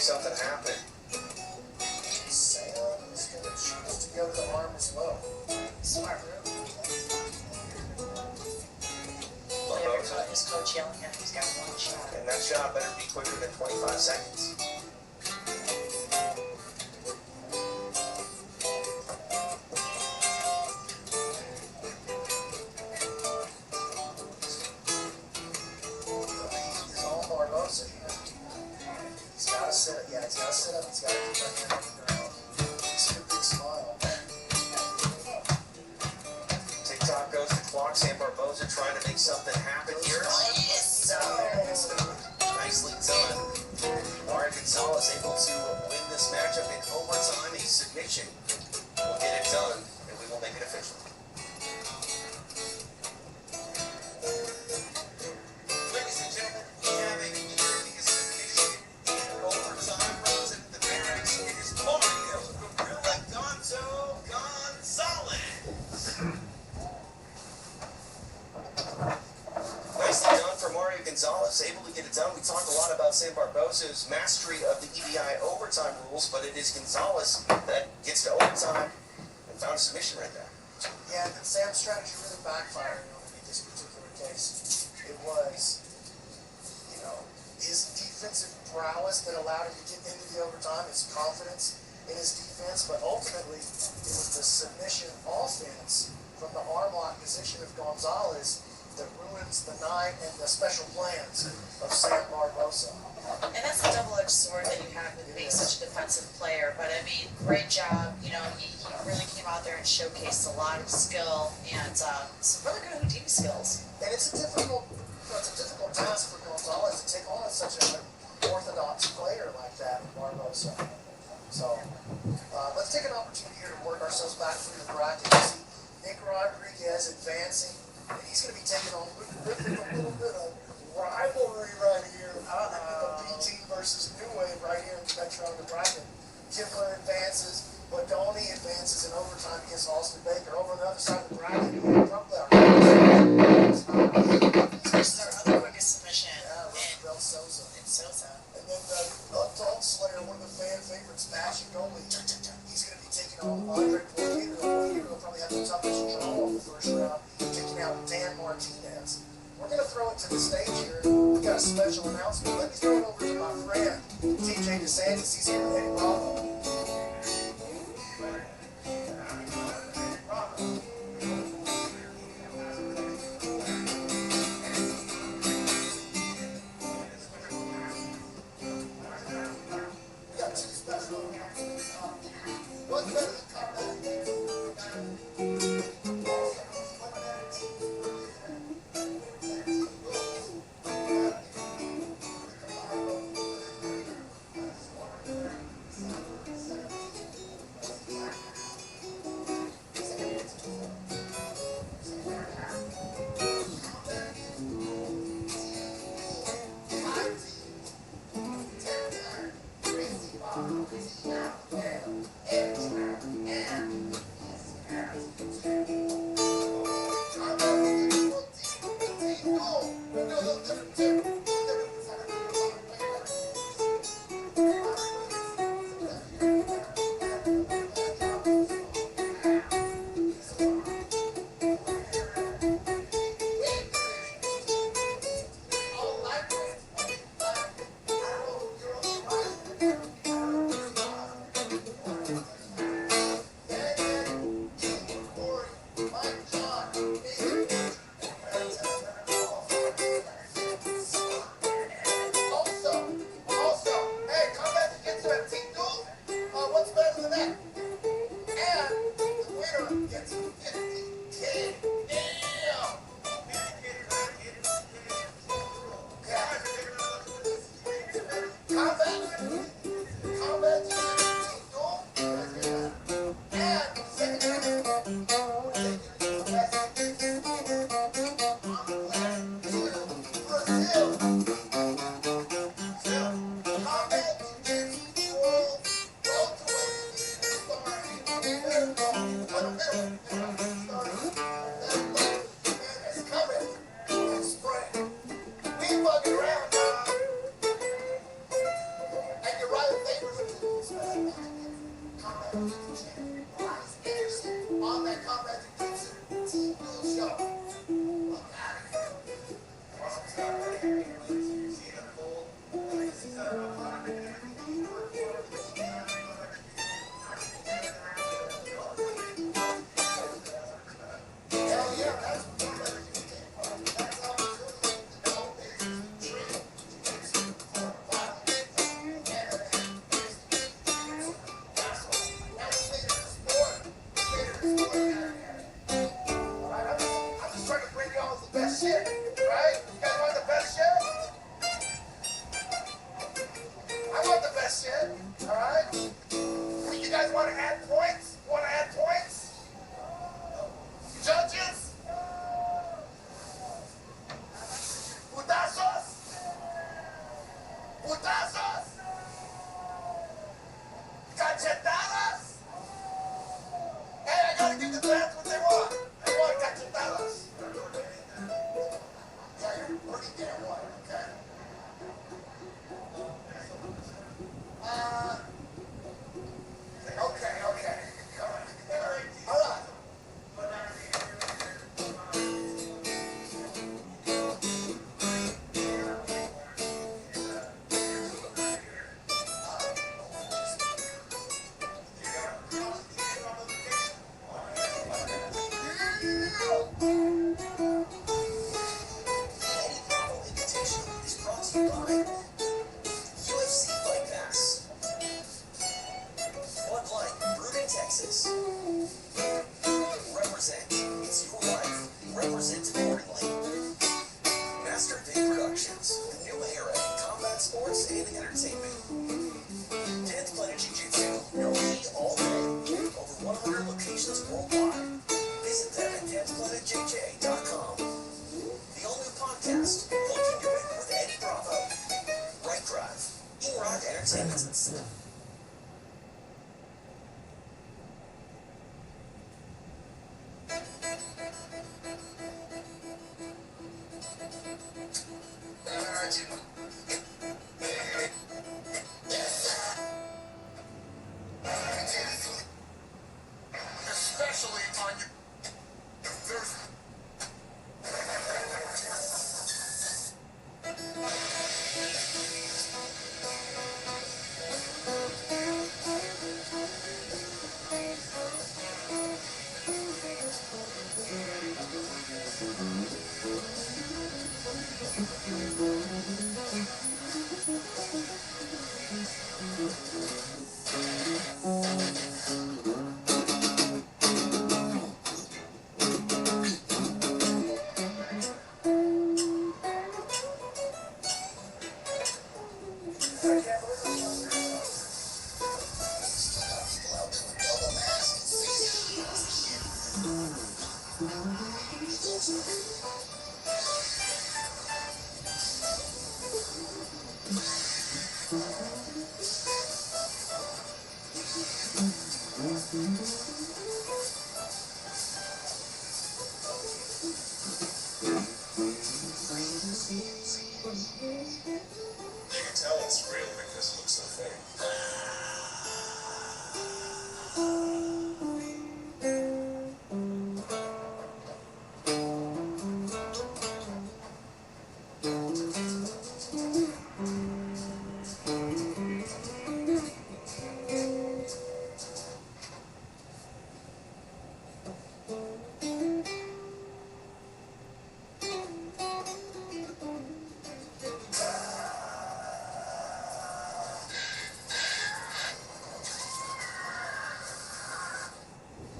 something happen. Sam is going to choose to go to the arm as well. Smart move. His coach yelling at him, he's got one shot. And that shot better be quicker than 25 seconds. His own Barbosa here. He's got to sit up. Yeah, he's got to sit up. He's got to keep that hand on the ground. See a big smile. TikTok goes the clock. Sam Barbosa trying to make something happen here. Nicely done. Mario Gonzalez able to win this matchup in overtime. A submission will get it done, and we will make it official. Ladies and gentlemen, we have a submission in overtime. Representing the Barracks, it is Mario Gorilla Gonzalez. Nicely done for Mario Gonzalez, able to get it done. We talked a lot about Sam Barbosa's mastery of the EVI overtime rules, but it is Gonzalez that gets to overtime and found a submission right there. Yeah, and Sam's strategy really backfired on him in this particular case. It was, his defensive prowess that allowed him to get into the overtime, his confidence in his defense, but ultimately it was the submission offense from the arm lock position of Gonzalez that ruins the night and the special plans of Sam Barbosa. And that's a double-edged sword that you have with being such a defensive player. But I mean, great job. He really came out there and showcased a lot of skill and some really good Houdini skills. And it's a difficult task for Gonzalez to take on such an orthodox player like that, Barbosa. So let's take an opportunity here to work ourselves back through the bracket. You see Nick Rodriguez advancing, and he's going to be taking on a little bit of rivalry right here. The B team versus New Wave right here in the Metro in the bracket. Kibler advances, Bodoni advances in overtime against Austin Baker. Over on the other side of the bracket, This is our other quickest submission. Bel Sosa. And Sosa. And then the Dog Slayer, one of the fan favorites, Mashing Goalie. He's going to be taking on Andre Portillo. Portillo will probably have the toughest draw of the first round, taking out Dan Martinez. We're going to throw it to the stage here. We've got a special announcement. Let me throw it over to my friend, TJ DeSantis. He's here with Eddie Bravo. Look at that water, okay? Okay. Hold on. Eddie Bravo Invitational is brought to you by UFC Fight Pass. Bud Light, brewed in Texas. Represent. It's your life. Represent accordingly. Master Day Productions, the new era in combat sports and entertainment. 10th Planet Jiu-Jitsu, no gi all day. Over 100 locations worldwide. Visit them at 10thplanetjj.com. The all-new podcast, Look Into It with Eddie Bravo. Right Drive. E-Rock Entertainment. Especially on your first. You can tell it's real because it looks so fake.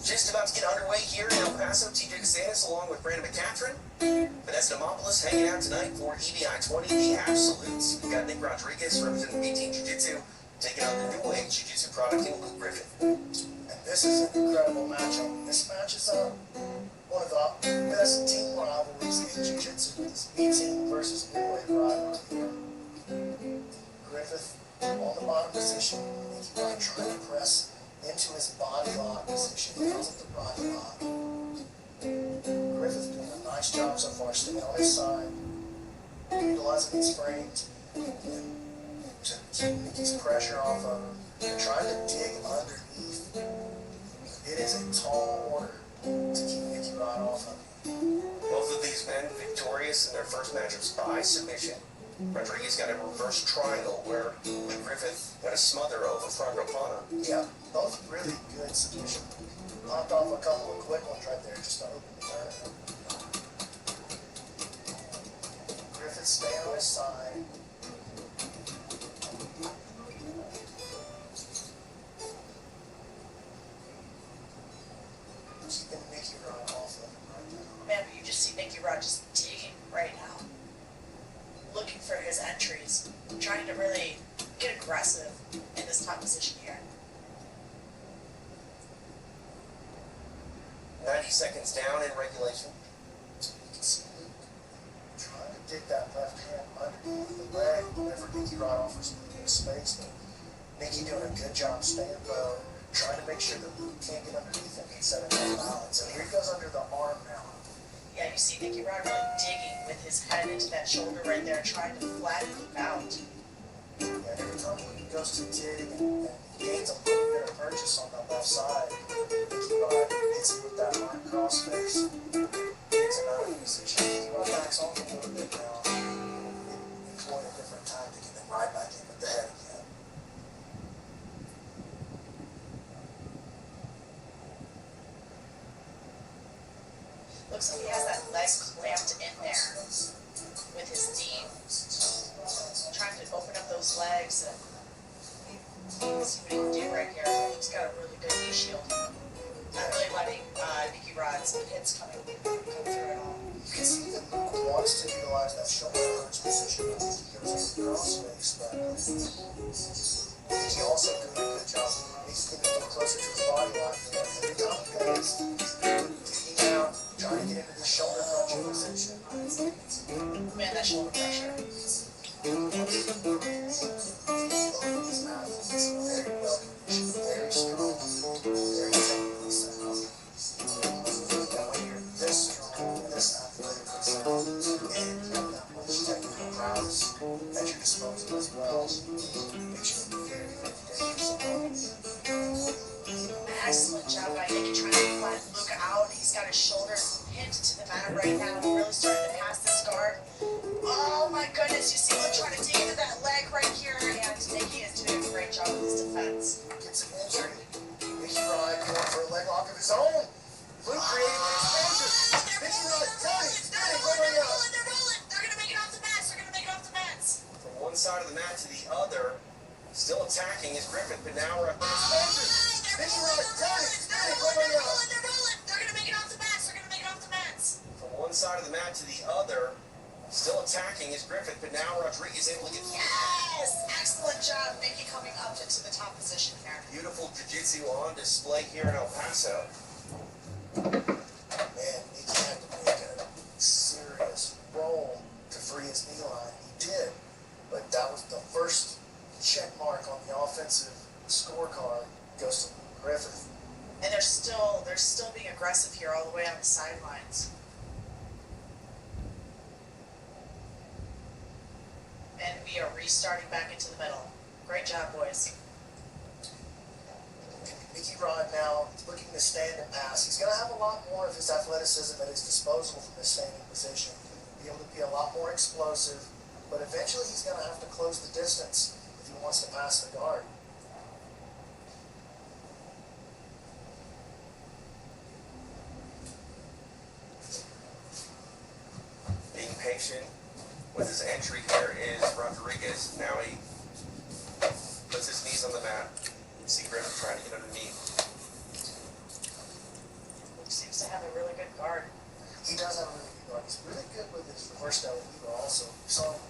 Just about to get underway here in El Paso. TJ DeSantis along with Brandon McCaffrey. Vanessa Demopoulos hanging out tonight for EBI 20, the Absolutes. We've got Nick Rodriguez representing B-Team Jiu-Jitsu, taking on the new wave Jiu-Jitsu product in Luke Griffith. And this is an incredible matchup. This match is one of the best team rivalries in Jiu-Jitsu. It's B-Team versus New Wave rivalry. Griffith on the bottom position. Nicky Rod trying to press into his body lock position. He calls it the body lock. Griffith doing a nice job so far, staying on his side, utilizing his springs to keep Nicky's pressure off of him, and trying to dig underneath. It is a tall order to keep Nicky Rod off of him. Both of these men victorious in their first matchups by submission. Rodriguez got a reverse triangle where Luke Griffith got a smother over front Rapana. Yeah, both really good submission. Knocked off a couple of quick ones right there just to open the tournament. Griffith staying on his side. Keeping Nicky Rod off of him right now. Man, but you just see Nicky Rod just digging right now. Looking for his entries. Trying to really get aggressive in this top position here. 90 seconds down in regulation. So you can see Luke trying to dig that left hand underneath the leg whenever Nicky Rod offers him space. But Nicky doing a good job staying low, trying to make sure that Luke can't get underneath him and set him off balance. And here he goes under the arm now. Yeah, you see Nicky Rod really digging with his head into that shoulder right there, trying to flatten him out. Yeah, every time he goes to dig and gains a little bit of purchase on that left side, Nicky Rod hits him with that arm crossface. Gets him out of position. Nicky Rod backs off a little bit now. Employ a different tactic and then right back in with the head again. Looks like he has that leg clamped in there with his knee. Trying to open up those legs and see what he can do right here. He's got a really good knee shield. Not really letting Nicky Rod's hits come through at all. You can see that Luke wants to utilize that shoulder crunch position when he goes into the crossface, but Nicky also doing a good job. He's getting a little closer to his body lock. Every time he goes, he's digging out, trying to get into the shoulder crunch position. Man, that shoulder pressure. Both of these athletes are very well conditioned, very strong, very technically sound. And when you're this strong, this athletically sound, and you have that much technical prowess at your disposal as well, it makes you very, very dangerous. Excellent job by Nicky trying to flatten Luke out. He's got his shoulders pinned to the mat right now. Really starting to pass this guard. Oh my goodness, you see Luke trying to dig into that leg right here, and Nicky is doing a great job with his defense. Gets an injury. Nicky Rod going for a leg lock of his own. Luke creating an expansion. Nicky Rod, daddy, They're rolling. They're gonna make it off the mats. From one side of the mat to the other, still attacking is Griffith, but now expansion. Nicky Rod, daddy, They're rolling. They're gonna make it off the mats. from one side of the mat to the other, still attacking is Griffith, but now Rodriguez able to get Yes! Excellent job, Nicky coming up into the top position here. beautiful jiu-jitsu on display here in El Paso. Man, Nicky had to make a serious roll to free his knee line. He did, but that was the first check mark on the offensive scorecard. Goes to Griffith. And they're still being aggressive here all the way on the sidelines. And we are restarting back into the middle. Great job, boys. Nicky Rod now looking to stand and pass. He's going to have a lot more of his athleticism at his disposal from this standing position. Be able to be a lot more explosive, but eventually he's going to have to close the distance if he wants to pass the guard. Being patient with his entry here is Rodriguez. Now he puts his knees on the mat. You see Griffith trying to get underneath. Luke seems to have a really good guard. He does have a really good guard. He's really good with his reverse style lever also. We saw him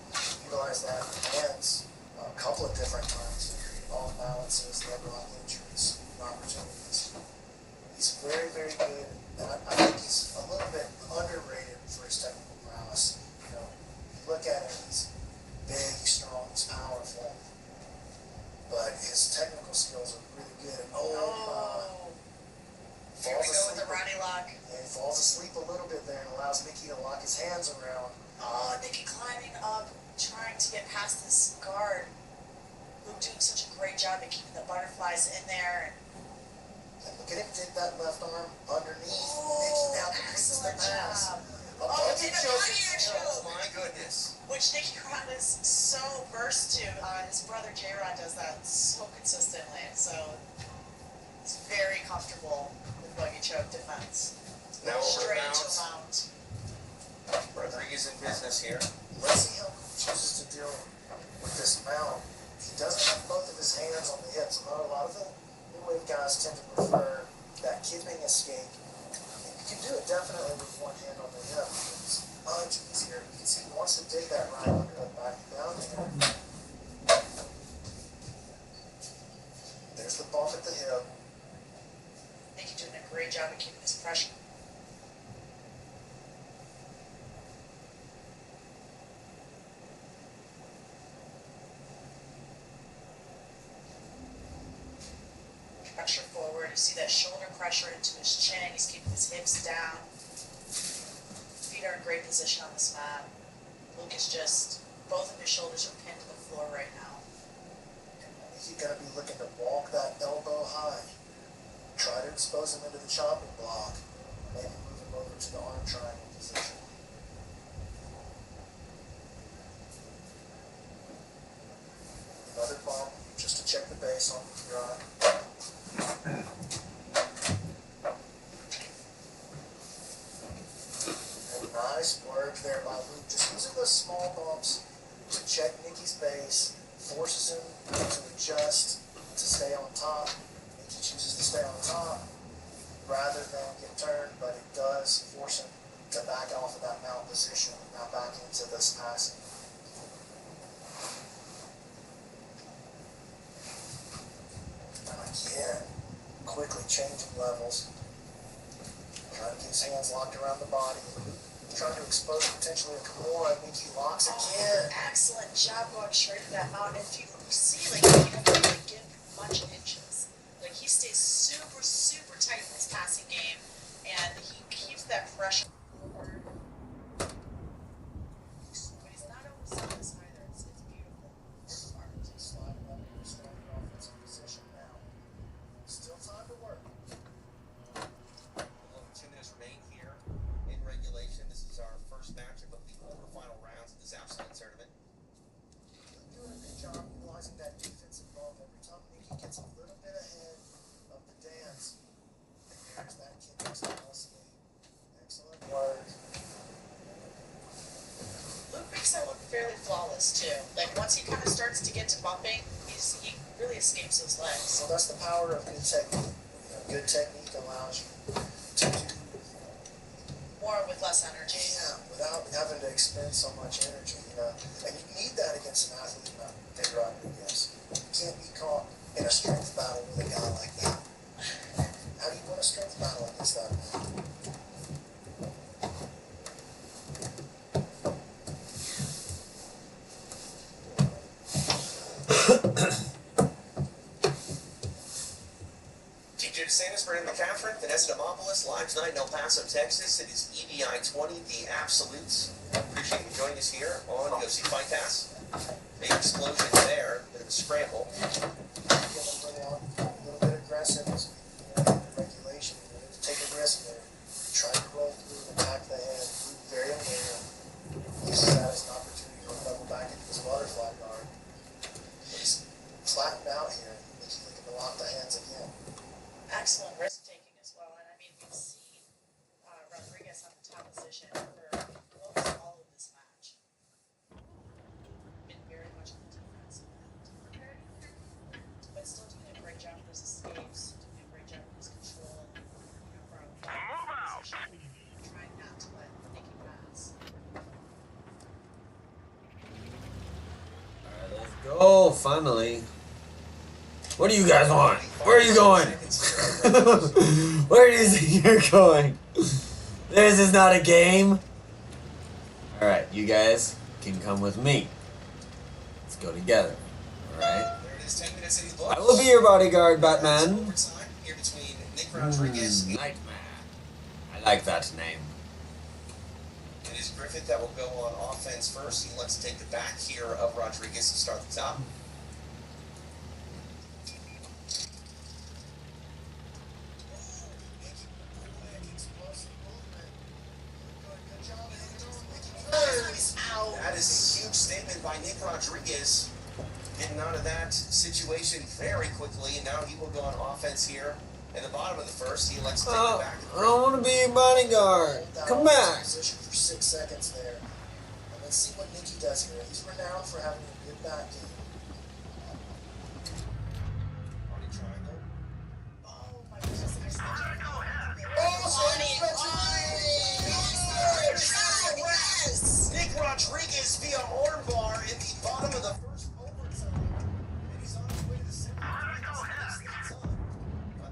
utilize that in hands a couple of different times. Off balances, never on injuries, opportunities. He's very, very good, and I think he's a little bit underrated for his technical prowess. You know, you look at him, he's big, he's strong, he's powerful, but his technical skills are really good. Here we go with the Ronnie lock. Yeah, he falls asleep a little bit there and allows Nicky to lock his hands around. Oh, Nicky climbing up, trying to get past this guard. Luke doing such a great job at keeping the butterflies in there. And look at him dig that left arm underneath. Oh, Nicky now completes the excellent pass. job. A Oh, bungee did a choke. bungee choke. Oh my goodness. Which Nicky Rod is so versed to. His brother J-Rod does that so consistently. So he's very comfortable with buggy choke defense. Now over Straight to into mount. mount. Rodriguez in business here. Let's see how he chooses to deal with this mount. He doesn't have both of his hands on the hips. Not a lot of the new wave guys tend to prefer that kipping escape. And you can do it definitely with one hand on the hip. It's much easier. You can see he wants to dig that right under the back down there. There's the bump at the hip. Nicky doing a great job at keeping his pressure. Pressure forward. You see that shoulder pressure into his chin. He's keeping his hips down. are in great position on this mat. Luke is just, both of his shoulders are pinned to the floor right now. I think you gotta be looking to walk that elbow high. Try to expose him into the chopping block. Maybe move him over to the arm triangle position. Another bump, just to check the base on your eye. And nice work there by Luke. Just using those small bumps to check Nicky's base, forces him to adjust to stay on top. Nicky chooses to stay on top rather than get turned, but it does force him to back off of that mount position, now back into this passing. And again, quickly changing levels, trying to get his hands locked around the body, trying to expose potentially a Kimura. Nicky locks again. Excellent job going straight to that mountain. If you see, like, he doesn't really give much inches. Like, he stays super, super tight in his passing game, and he keeps that pressure forward. But he's not overzealous either. It's beautiful. Sliding up into a stronger offensive position now. Still time to work. A little 2 minutes remain here in regulation. This is our first match of the quarterfinal rounds of this absolute tournament. Doing a good job utilizing that defensive bump. Every time Nicky gets a little bit ahead of the dance, there's that kick to LCA. Excellent work. Luke makes that look fairly flawless, too. Like, once he kind of starts to get to bumping, he really escapes those legs. So that's the power of good technique. Good technique allows you to do More with less energy. without having to expend so much energy, And you need that against an athlete like Nick Rodriguez. You can't be caught in a strength battle with a guy like that. How do you win a strength battle against that man? TJ DeSantis, Brandon McCaffrey, Vanessa Demopoulos, live tonight in El Paso, Texas. It is EVI 20, the Absolutes. Appreciate you joining us here on UFC Fight Pass. Big explosion there, bit of a scramble. A little bit aggressive as regulation. You need to take a risk there. Try to roll through and attack the head. Move very aware. Uses that as an opportunity to double back into his butterfly guard. He's flattened out here. Nicky looking to lock the hands again. Excellent risk taking as well. And I mean, we've seen Rodriguez on the top position for almost all of this match. Been very much on the defensive end. But still doing a great job with those escapes, doing a great job with his control, from a position, trying not to let Nicky pass. Alright, let's go, finally. What do you guys want? Where are you going? Where do you think you're going? This is not a game. Alright, you guys can come with me. Let's go together. Alright? There it is, 10 minutes in the books. I will be your bodyguard, Batman. Overtime here between Nick Rodriguez and Nightman. I like that name. it is Griffith that will go on offense first. He lets take the back here of Rodriguez to start the top. That is a huge statement by Nick Rodriguez. Getting out of that situation very quickly, and now he will go on offense here. In the bottom of the first, he lets take the back. I don't want to be your bodyguard. Come back. Position for 6 seconds there. And let's see what Nicky does here. He's renowned for having a good back game. Arnie triangle. Oh my goodness, I said Nick Rodriguez via armbar in the bottom of the first overtime. And he's on his way to the center. On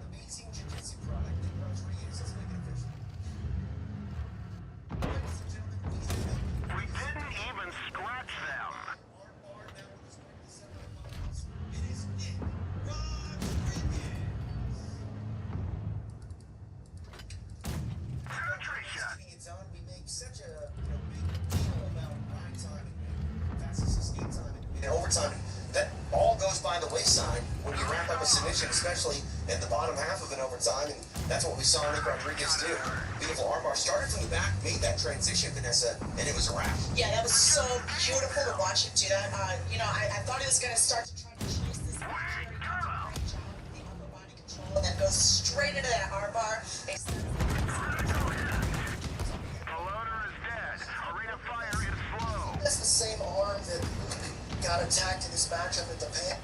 the Beijing Jiu-Jitsu product, Nick Rodriguez is making it official. Ladies and gentlemen, please welcome We didn't even scratch them. armbar now with his way to the center of the box. It is Nick Rodriguez. Country shot. Getting it done, we make such a in overtime. That all goes by the wayside when you wrap up a submission, especially in the bottom half of an overtime, and that's what we saw Nick Rodriguez do. Beautiful armbar, started from the back, made that transition, Vanessa, and it was a wrap. Yeah, that was so beautiful to watch him do that. I thought he was going to start to try to chase this match. He did a great job with the upper body control, and then goes straight into that armbar. The loader is dead. Arena fire is slow. That's the same arm that got attacked in his matchup at the pan.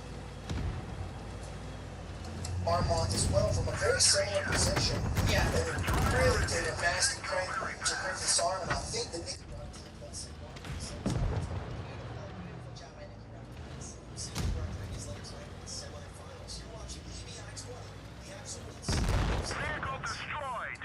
Arm lock as well from a very similar position. Yeah. And it really did a nasty crank to Griffith's arm, and I think that Nick Vehicle destroyed.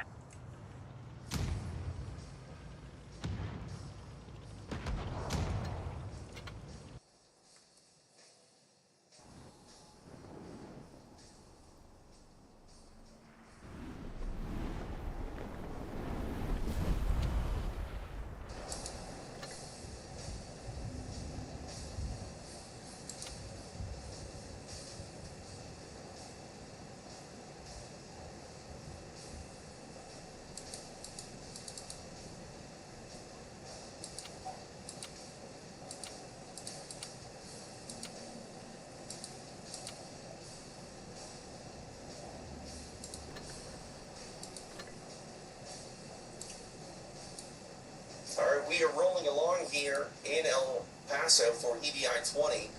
All right, we are rolling along here in El Paso for EBI 20.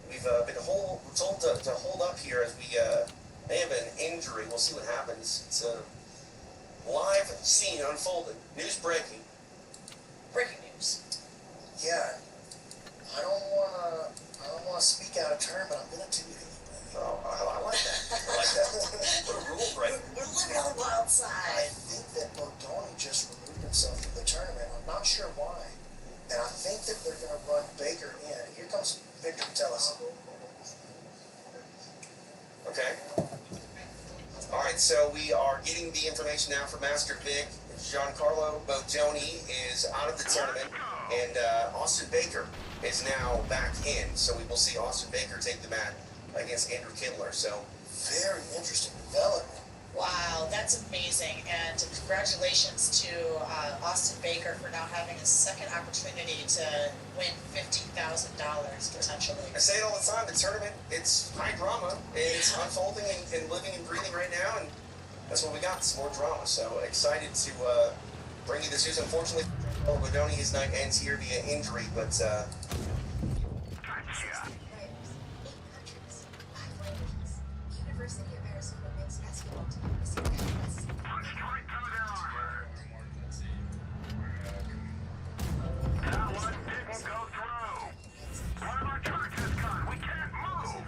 We've been told to hold up here as we may have an injury. We'll see what happens. It's a live scene unfolding. News breaking. Breaking news. Yeah, I don't wanna speak out of turn, but I'm gonna do it anyway. Oh, I like that. I like that. What a rule break. We're living on the wild I side. think that Bodoni just removed himself from the tournament. I'm not sure why. And I think that they're gonna run Baker in. Here comes Victor to tell us. Okay. All right, so we are getting the information now from Master Vic. Giancarlo Bodoni is out of the tournament, and Austin Baker is now back in. So we will see Austin Baker take the mat against Andrew Kindler. So Very interesting development. Wow, that's amazing. And congratulations to Austin Baker for now having a second opportunity to win $15,000 potentially. I say it all the time, the tournament, it's high drama. It's unfolding and living and breathing right now, and that's what we got, some more drama. So excited to bring you this news. Unfortunately, Bodoni, his night ends here via injury, but Gotcha. University of Arizona men's basketball team is in Dallas. Punched right through their armor. That one didn't go through. One of our turrets is gone. We can't move.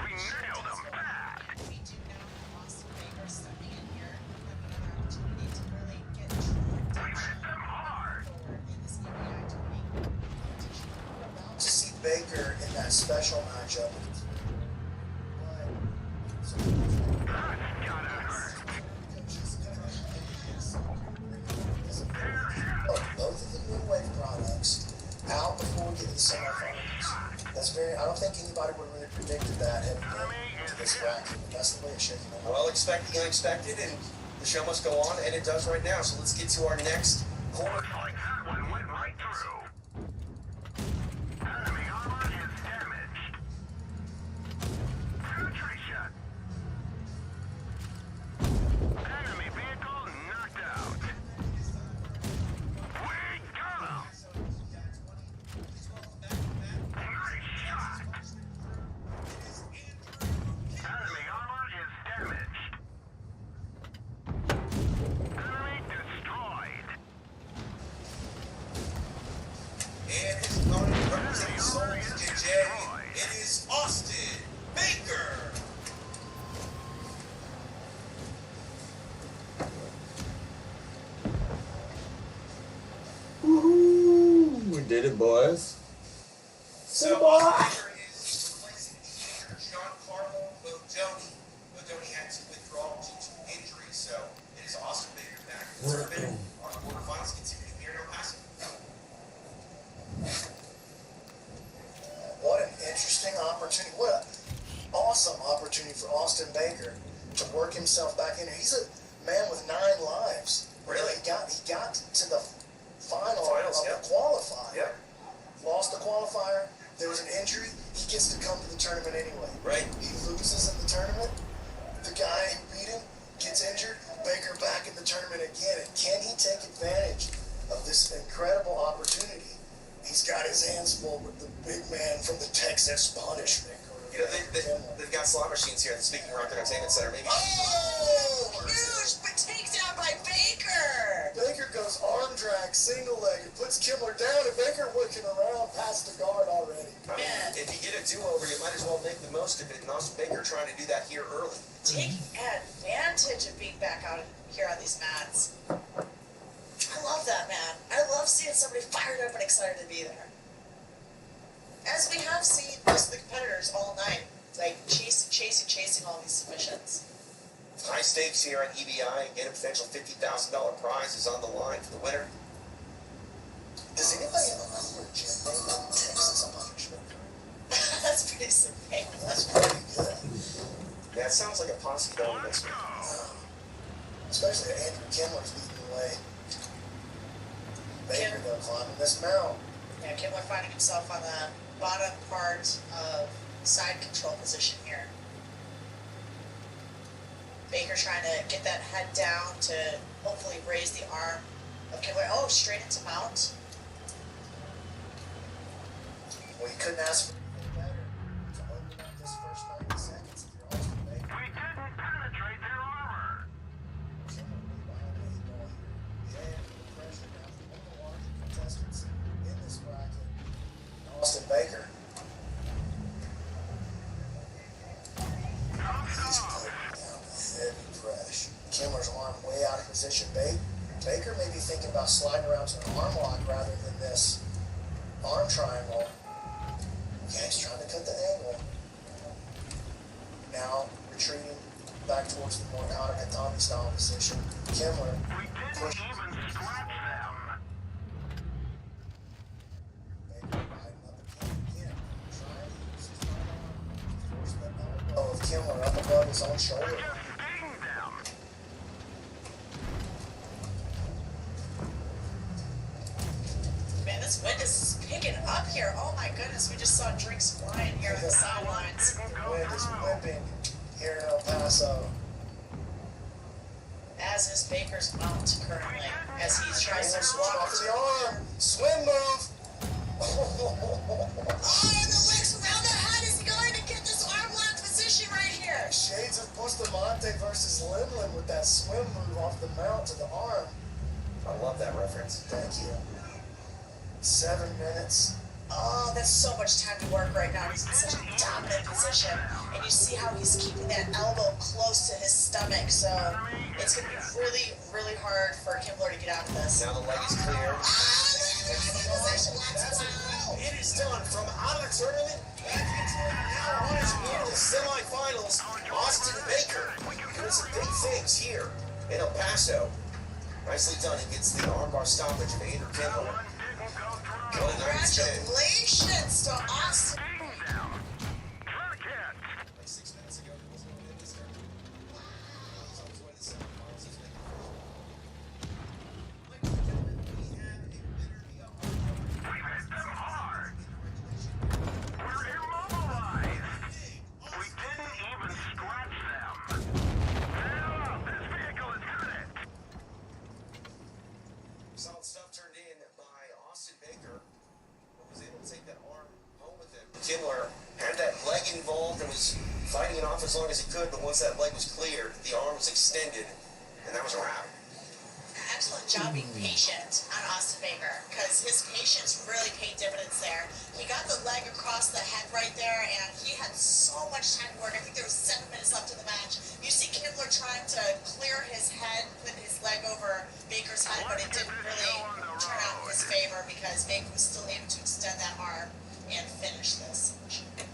We nailed them bad. We do now have Austin Baker stepping in here. Another opportunity to really get tracked We hit them hard. forward in this EBI 20 competition. About to see Baker in that special matchup. That's gotta hurt. Both of the new wave products out before we get to the semifinals. That's very. I don't think anybody would really predicted that heading into this bracket, but that's the way it's shaking out. well, expect the unexpected, and the show must go on, and it does right now. So let's get to our next corner. Looks like that one went right through. Enemy armor is damaged. Penetration. Enemy vehicle knocked out. We got him. Nice shot. Enemy armor is damaged. Enemy destroyed. And his opponent representing Souls JJ, it is Austin Baker. Woohoo! We did it, boys. So Baker is replacing Giancarlo Bodoni. Bodoni had to withdraw due to injury, so it is Austin Baker back in the tournament. Our quarterfinals continue here in El Paso. interesting opportunity. What an awesome opportunity for Austin Baker to work himself back in here. He's a man with 9 lives. Really? He got to the finals of yeah. the qualifier. Yeah. Lost the qualifier. There was an injury. He gets to come to the tournament anyway. Right. He loses in the tournament. The guy who beat him gets injured. Baker back in the tournament again. And can he take advantage of this incredible opportunity? He's got his hands full with the big man from the Texas punishment. You know, they've got slot machines here at the Speaking Rock Entertainment Center. Maybe. Oh, huge takedown by Baker. Baker goes arm drag, single leg, and puts Kimmler down, and Baker looking around past the guard already. I mean, if you get a do-over, you might as well make the most of it. And Austin Baker trying to do that here early. Taking advantage of being back out here on these mats. I love that, man. I love seeing somebody fired up and excited to be there. As we have seen most of the competitors all night, like chasing all these submissions. High stakes here at EVI. Again, a potential $50,000 prize is on the line for the winner. Does anybody remember Jim named Texas punishment? That's pretty sick. That's pretty good. Yeah, it sounds like a possibility. Let's go. Especially Andrew Kimmler's leading the way. Baker though climbing this mountain. Yeah, Kimmler finding himself on the bottom part of side control position here. Baker trying to get that head down to hopefully raise the arm of Kimmler. Oh, straight into mount. Well, you couldn't ask for anything better to open up this first 90 seconds if you're Austin Baker. We didn't penetrate their armor. Kimmler way behind the 8 ball here. Yeah, the pressure now from one of the larger contestants in this bracket. Austin Baker. He's putting down heavy pressure. Kimmler's arm way out of position. Baker may be thinking about sliding around to an arm lock rather than this arm triangle. Yeah, he's trying to cut the angle. Now retreating back towards the more Nakatami style position. Kimmler We didn't push. even scratch them. Baker riding up again. Trying to use his right arm to force the elbow of Kimmler up above his own shoulder. Just sting them. Man, this wind is picking up here. Oh my goodness, we just saw drinks flying here on the sidelines. The wind is whipping here in El Paso. As is Baker's mount currently, as he tries to Off walk to the arm. Swim move. Oh, and the legs around the head is going to get this arm lock position right here. Shades of Bustamante versus Limlin with that swim move off the mount to the arm. I love that reference. Thank you. 7 minutes. Oh, that's so much time to work right now. He's in such a dominant position. And you see how he's keeping that elbow close to his stomach. So it's going to be really, really hard for Kimmler to get out of this. Now the leg is clear. Position, let's go. It is done from out of the tournament. Now on his way to the semifinals. Austin Baker doing some big things here in El Paso. Nicely done. He gets the armbar stoppage of Andrew Kimmler. One didn't go through. Congratulations to Austin. Sting them. Jerk it. Like 6 minutes ago, he wasn't going to win this tournament. He's on his way to the semifinals. He's making Ladies and gentlemen, we have a winner via hard. We hit them hard. We're immobilized. We didn't even scratch them. Now, this vehicle has got it. Solid stuff turned in by Austin Baker, who was able to take that arm home with him. Kimmler had that leg involved and was fighting it off as long as he could, but once that leg was cleared, the arm was extended, and that was a wrap. Excellent job being patient on Austin Baker, because his patience really paid dividends there. He got the leg across the head right there, and he had so much time to work. I think there was 7 minutes left in the match. You see Kimmler trying to clear his head, put his leg over Baker's head, but it didn't really turn out in his favor because Baker was still able to extend that arm and finish this.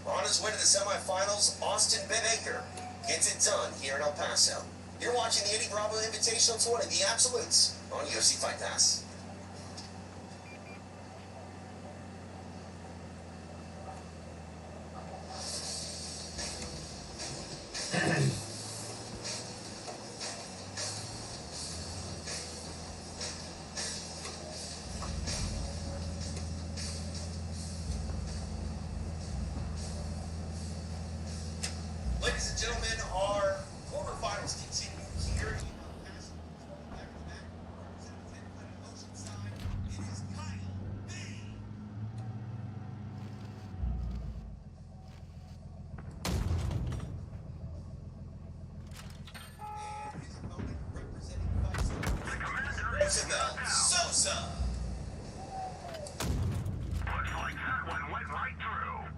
On his way to the semifinals, Austin Baker gets it done here in El Paso. You're watching the Eddie Bravo Invitational 20, The Absolutes, on UFC Fight Pass. gentlemen, our quarterfinals continue here. It is Kyle Bay. And his opponent representing Roosevelt Sosa. Looks like that one went right through.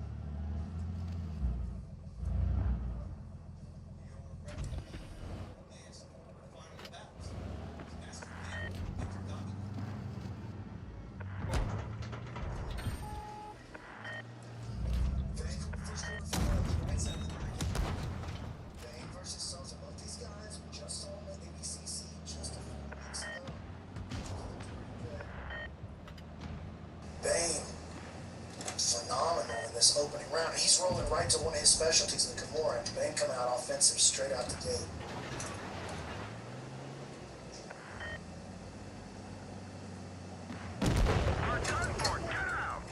Bane versus Sosa. Both these guys we just saw them at ABCC just a few weeks ago. Bane, phenomenal in this opening round. He's rolling right to one of his specialties, the Kimura, and Bane coming out offensive straight out the gate. We're done for. Get out.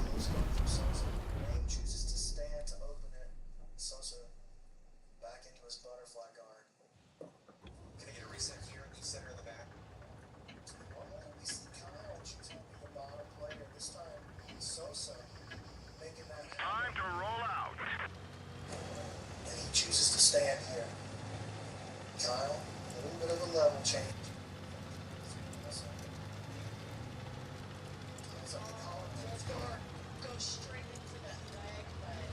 Close guard from Sosa. Bane chooses to stand to open it. Sosa back into his butterfly guard. Can I get a reset here in the center of the back? Normally we see Kyle choosing to be the bottom player. This time, Sosa making that Time to roll out. and he chooses to stand here. Kyle, a little bit of a level change. Kyle's up the collar, pulls guard. Go straight in for that leg, but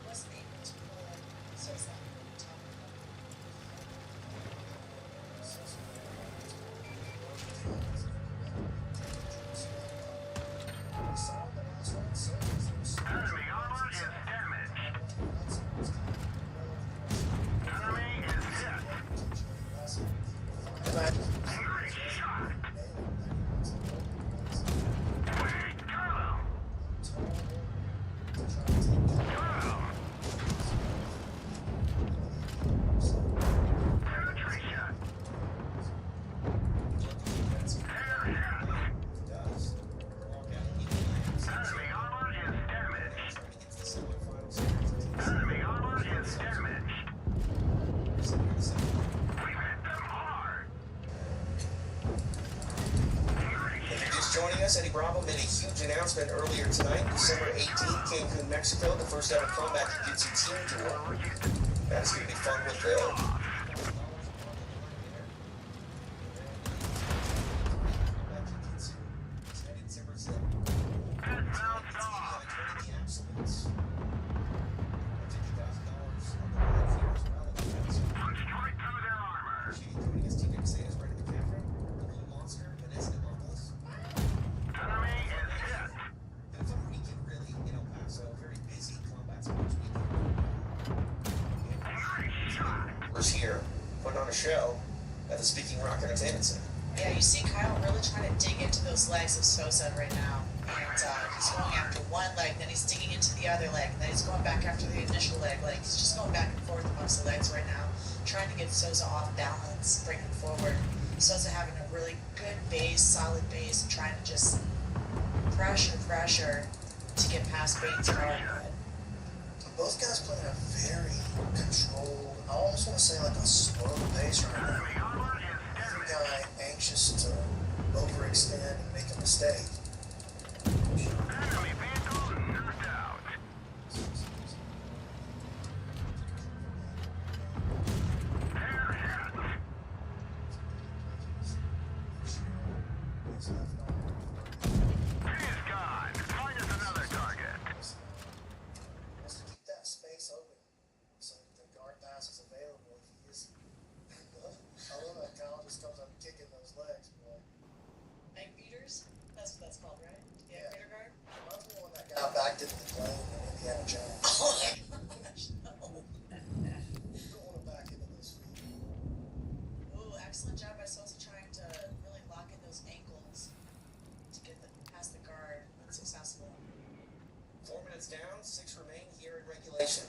wasn't able to pull it. So it's not really top of him. We saw in the last round, Sosa. Enemy armor is damaged. Enemy is hit. Great shot. Wait, Carlo. Carlo. Penetration. Air hit. Enemy armor is damaged. Enemy armor is damaged. We hit them hard. Great If you're shot. just joining us, Eddie Bravo made a huge announcement earlier tonight. December 18th, Cancun, Mexico, the first ever combat jiu-jitsu team tour. That's going to be fun with the Head bounced off. Punched right through their armor. Enemy is hit. Great shot. Was here, putting on a show at the Speaking Rock Entertainment Center. Yeah, you see Kyle really trying to dig into those legs of Sosa right now. And he's going after one leg, then he's digging into the other leg, then he's going back after the initial leg. Like, he's just going back and forth amongst the legs right now, trying to get Sosa off balance, bring him forward. Sosa having a really good base, solid base, and trying to just pressure to get past Bane's guard. Both guys playing a very controlled, I almost want to say like a slow pace right now. Enemy armor is Every damaged. guy anxious to overextend and make a mistake. Enemy vehicle knocked out. Air hit. His left arm. He's gone. Find us another target. Wants to keep that space open so that the guard pass is available if he is. I love that Kyle just comes up kicking those legs, boy. Egg beaters? That's what that's called, right? Yeah. Beater guard? Reminds me of when that guy backed into the plane in Indiana Jones. Oh my gosh, no. You don't want to back into those feet. Ooh, excellent job by Sosa trying to really lock in those ankles to get past the guard. Unsuccessful. 4 minutes down, 6 remain here in regulation.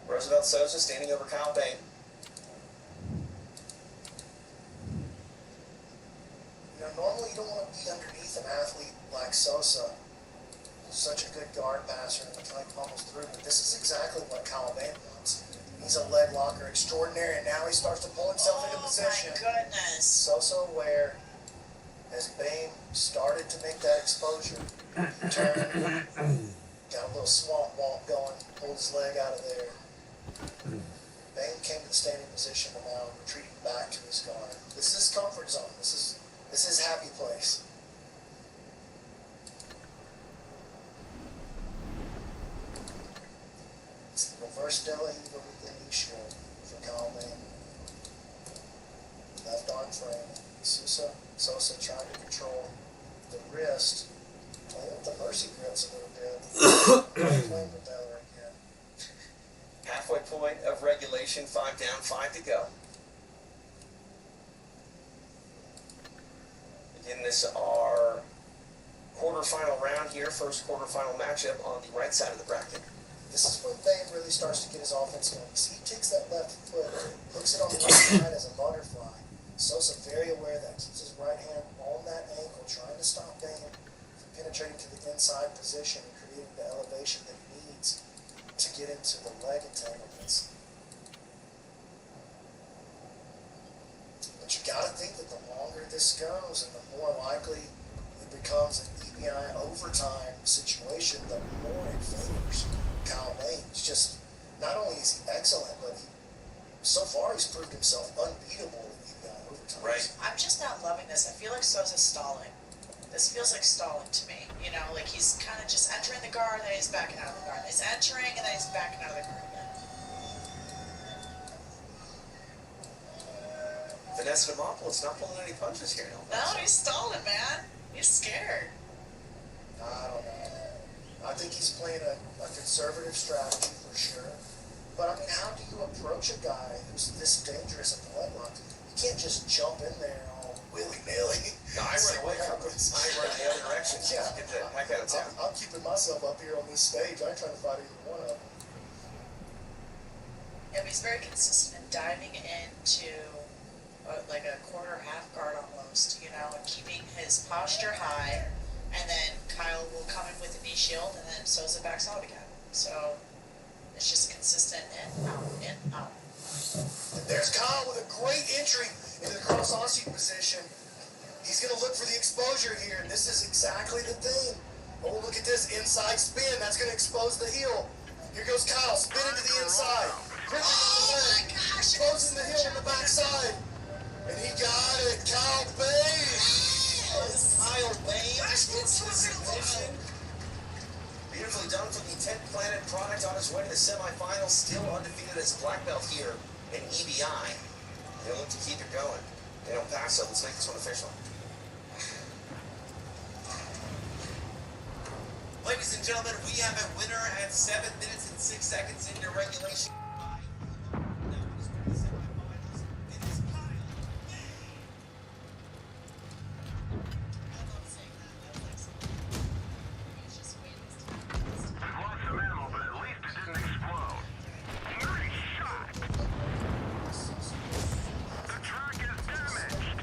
Roosevelt Sosa standing over Kyle Bane. normally you don't want to be underneath an athlete like Sosa, who's such a good guard passer and like pummels through, but this is exactly what Kyle Bain wants. He's a leg locker extraordinary, and now he starts to pull himself into position. Oh my goodness. Sosa aware as Bain started to make that exposure. Turned, got a little swamp walk going, pulled his leg out of there. Bain came to the standing position and now retreating back to his guard. This is his comfort zone. This is his happy place. It's the reverse Della Eva with the knee shield for Kyle Bain. Left arm frame. Sosa trying to control the wrist. Playing with the mercy grips a little bit. Playing with Bella again. Halfway point of regulation, 5 down, 5 to go. Again, this is our quarterfinal round here, first quarterfinal matchup on the right side of the bracket. This is when Bain really starts to get his offense going. See, he takes that left foot, hooks it on the right side as a butterfly. Sosa very aware of that, keeps his right hand on that ankle, trying to stop Bain from penetrating to the inside position and creating the elevation that he needs to get into the leg entanglements. But you gotta think that the longer this goes and the more likely it becomes an EBI overtime situation, the more it favors Kyle Bain. It's just, not only is he excellent, but so far he's proved himself unbeatable in EBI overtime. Right. I'm just not loving this. I feel like Sosa's stalling. This feels like stalling to me. You know, like he's kind of just entering the guard, then he's backing out of the guard. He's entering, and then he's backing out of the guard again. Vanessa Demopoulos not pulling any punches here. No, he's stalling, man. He's scared. I don't know. I think he's playing a conservative strategy for sure. But I mean, how do you approach a guy who's this dangerous at the leg lock? You can't just jump in there all willy-nilly. No, I run away from him. I run the other direction. Yeah. Get the heck out of town. I'm keeping myself up here on this stage. I ain't trying to fight either one of them. Yeah, but he's very consistent in diving into like a quarter half guard almost, you know, and keeping his posture high. And then Kyle will come in with a knee shield, and then Sosa backs out again. So it's just consistent in, out, in, out. And there's Kyle with a great entry into the cross Aussie position. He's going to look for the exposure here, and this is exactly the thing. Oh, look at this inside spin. That's going to expose the heel. Here goes Kyle, spin into the inside. Quickly to the leg, exposing the heel on the backside. And he got it, Kyle Bain. Kyle Bain gets the submission. Beautifully done for the 10th Planet product on his way to the semifinals. Still undefeated as a black belt here in EBI. They look to keep it going. They don't pass up. Let's make this one official. Ladies and gentlemen, we have a winner at 7 minutes and 6 seconds into regulation. Lost some ammo, but at least it didn't explode. Nice shot. The track is damaged.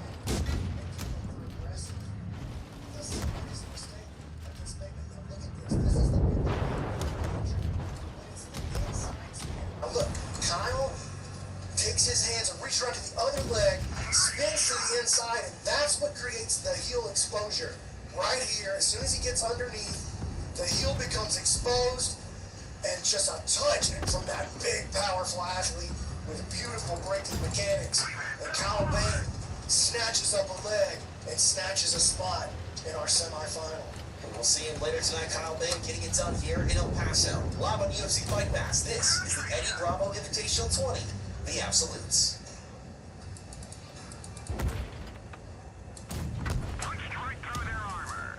Now look, Kyle takes his hands and reaches around to the other leg, spins to the inside, and that's what creates the heel exposure. Right here, as soon as he gets underneath, the heel becomes exposed, and just a touch from that big, powerful athlete with beautiful breaking mechanics. And Kyle Bain snatches up a leg and snatches a spot in our semifinal. And we'll see him later tonight. Kyle Bain getting it done here in El Paso. Live on UFC Fight Pass. This is the Eddie Bravo Invitational 20, the Absolutes. Punched right through their armor.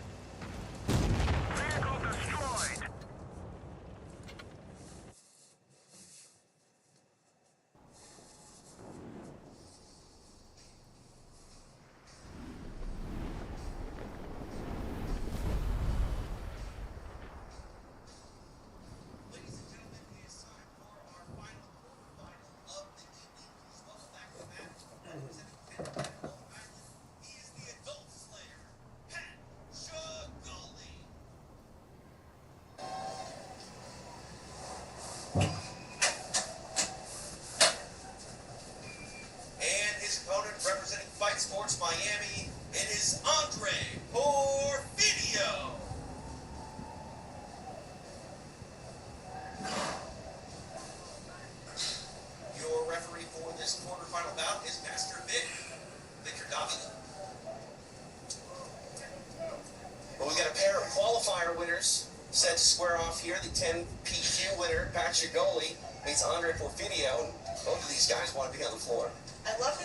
Vehicle destroyed. Ladies and gentlemen, it is time for our final quarterfinal of the evening. Please welcome Shigoli meets Andre Porfidio, and both of these guys want to be on the floor. I love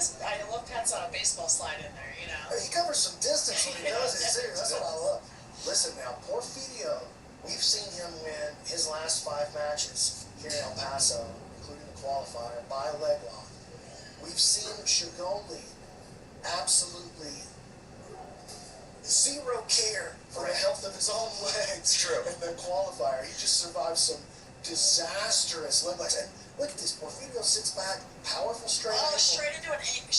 Pat's on a baseball slide in there, you know. He covers some distance when he does it. Seriously, that's what I love. Listen now, Porfidio, we've seen him win his last 5 matches here in El Paso, including the qualifier, by leg lock. We've seen Shigoli absolutely zero care for the health of his own legs. True. In the qualifier, he just survived some disastrous leg locks. And look at this, Porfidio sits back, powerful straight ankle. Straight into an ankle.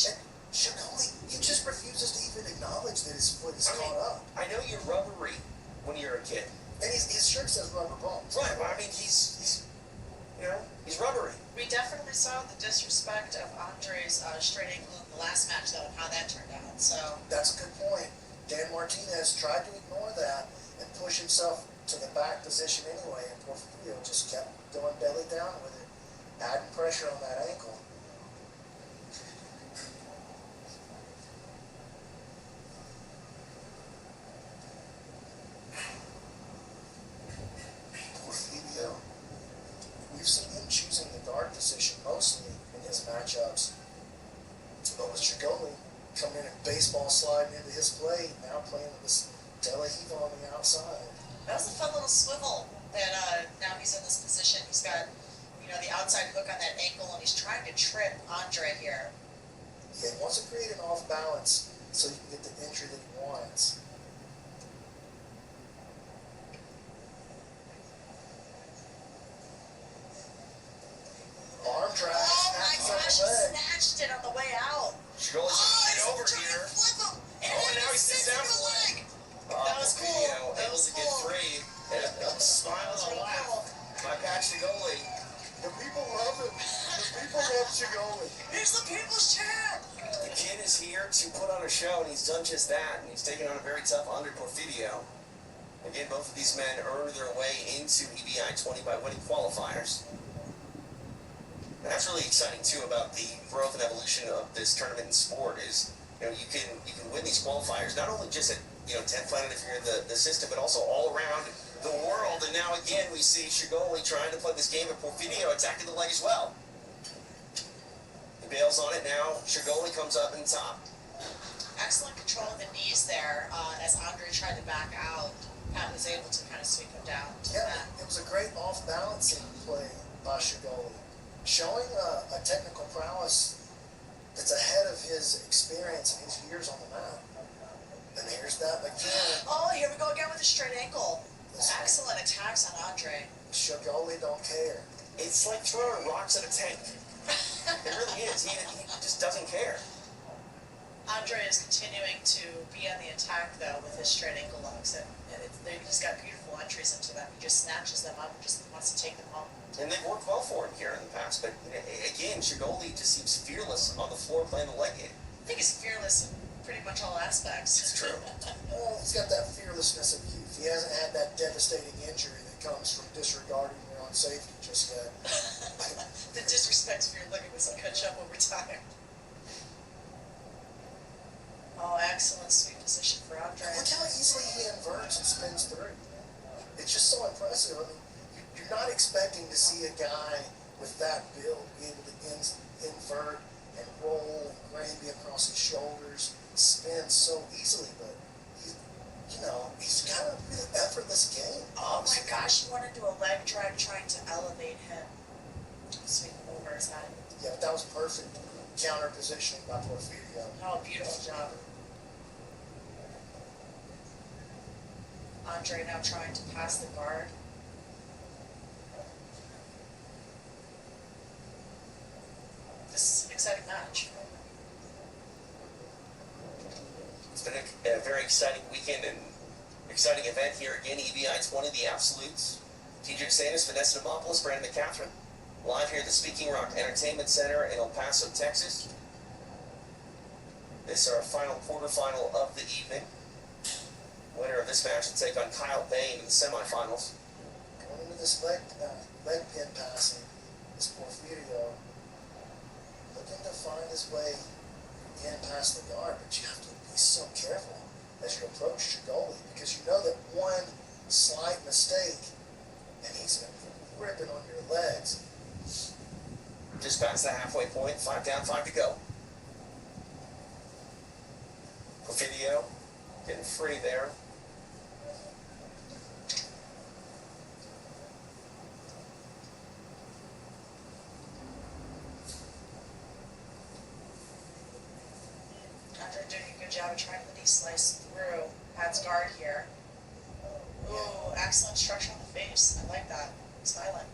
Shigoli, he just refuses to even acknowledge that his foot is caught up. I know you're rubbery when you're a kid. And his shirt says rubber bones. Right, well, I mean, he's rubbery. We definitely saw the disrespect of Andre's straight ankle in the last match, though, and how that turned out. So That's a good point. Dan Martinez tried to ignore that and push himself to the back position anyway, and Porfirio just kept going belly down with it, adding pressure on that ankle. Porfidio, we've seen him choosing the guard position mostly in his matchups, but with Shigoli coming in and baseball sliding into his play, now playing with this De La Riva on the outside. that was a fun little swivel that now he's in this position. He's got, the outside hook on that ankle, and he's trying to trip Andre here. Yeah, he wants to create an off balance so he can get the entry that he wants. Arm drag, Oh my snatches on gosh, the he leg. snatched it on the way out. Shigoli's he's over trying here. to flip him. And Oh, and now he sits sits down in the for leg. That was cool. Porfidio That able was to get cool. 3, and a smile and a laugh by Pat Shigoli. The people love him. The people love Shigoli. Here's the people's champ. The kid is here to put on a show, and he's done just that, and he's taken on a very tough Andre Porfidio. Again, both of these men earned their way into EBI 20 by winning qualifiers. And that's really exciting too about the growth and evolution of this tournament and sport is, you can win these qualifiers not only just at 10th Planet if you're in the system, but also all around the world. And now again we see Shigoli trying to play this game, and Porfidio attacking the leg as well. He bails on it now. Shigoli comes up in top. Excellent control of the knees there as Andre tried to back out. Pat was able to kind of sweep him down to Yeah, that. it was a great off-balancing play by Shigoli, showing a technical prowess that's ahead of his experience and his years on the mat. And here's that again. Oh, here we go again with the straight ankle. Listen, Excellent attacks on Andre. Shigoli don't care. It's like throwing rocks at a tank. It really is. He just doesn't care. Andre is continuing to be on the attack, though, with his straight ankle locks. And he's got beautiful entries into them. He just snatches them up and just wants to take them home. And they've worked well for him here in the past. But again, Shigoli just seems fearless on the floor playing the leg game. I think he's fearless in pretty much all aspects. It's true. Well, he's got that fearlessness of youth. He hasn't had that devastating injury that comes from disregarding your own safety just yet. The disrespect for your leg was catch up over time. Oh, excellent sweep position for Andre. Look how easily he inverts and spins through. It's just so impressive. I mean, you're not expecting to see a guy with that build be able to invert and roll and gravy across his shoulders, spin so easily, but he's got a really effortless game. Oh my gosh, he wanted to do a leg drag trying to elevate him. Sweep him over his head. Yeah, but that was perfect counter positioning by Porfidio. Oh, beautiful job. Andre now trying to pass the guard. This is an exciting match. It's been a very exciting weekend and exciting event here again. EBI 20, the Absolutes. TJ DeSantis, Vanessa Demopoulos, Brandon McCatherine. Live here at the Speaking Rock Entertainment Center in El Paso, Texas. This is our final quarterfinal of the evening. Winner of this match will take on Kyle Bain in the semifinals. Going into this leg pin passing, this Porfidio looking to find his way in past the guard, but you have to be so careful as you approach Shigoli, because you know that one slight mistake and he's ripping on your legs. past the halfway point. 5 down, 5 to go. Video getting free there. Andre doing a good job of trying to slice through Pat's guard here. Ooh, excellent structure on the face. I like that. Smiling.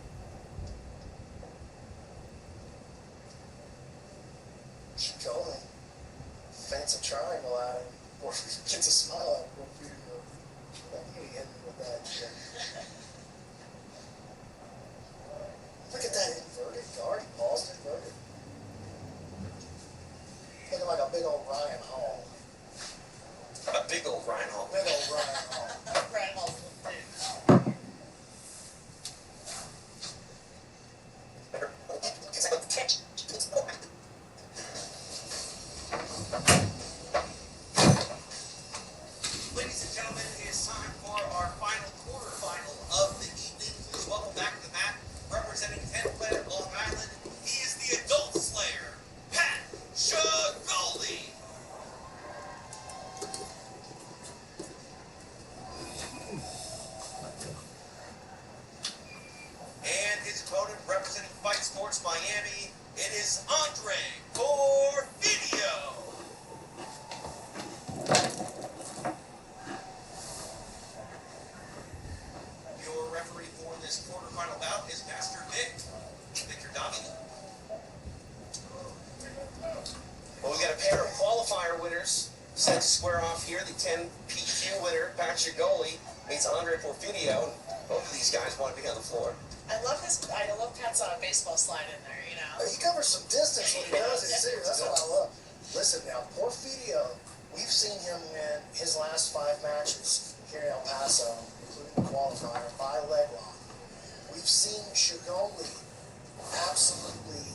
Keep going. Fence a triangle out and Morpheus gets a smile out of Morpheus. I knew he hit me with that shit. Look at that inverted guard. He paused inverted. Looking like a big old Ryan Hall. A big old Ryan Hall. Big old Ryan Hall. Ryan Hall's a little dude. Ladies and gentlemen, it is time for our final quarterfinal of the evening. Please welcome back to the mat, representing 10th Planet Long Island. He is the Adult Slayer, Pat Shagoli. And his opponent, representing Fight Sports Miami, it is Andre Porfidio. Your referee for this quarterfinal bout is Master Victor Domini. Well, we got a pair of qualifier winners set to square off here. The 10 PQ winner, Pat Shagoli, meets Andre Porfidio. Both of these guys want to be on the floor. I love Pat's baseball slide in there, you know. He covers some distance when he does it. Serious. That's what I love. Listen now, Porfidio, we've seen him win his last 5 matches here in El Paso, including the qualifier, by leg lock. We've seen Shagoli absolutely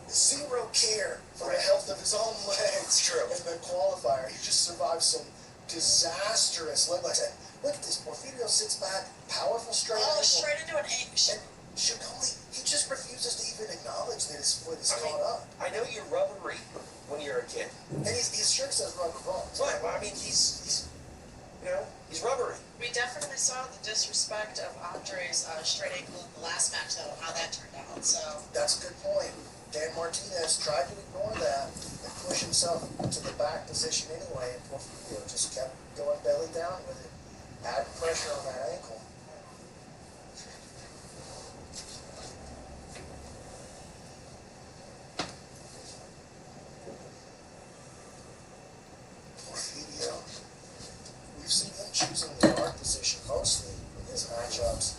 zero care for the health of his own legs. True. In the qualifier, he just survived some disastrous leg locks. And look at this, Porfidio sits back, powerful straight ankle. Straight into an ankle. And Shagoli, he just refuses to even acknowledge that his foot is caught up. I know you're rubbery when you're a kid. And his shirt says rubber bones. Right, well, I mean, he's rubbery. We definitely saw the disrespect of Andre's straight ankle in the last match, though, how that turned out. So That's a good point. Dan Martinez tried to ignore that and push himself to the back position anyway, and Porfidio just kept going belly down with it, adding pressure on that ankle. Porfidio, we've seen him choosing the guard position mostly in his matchups,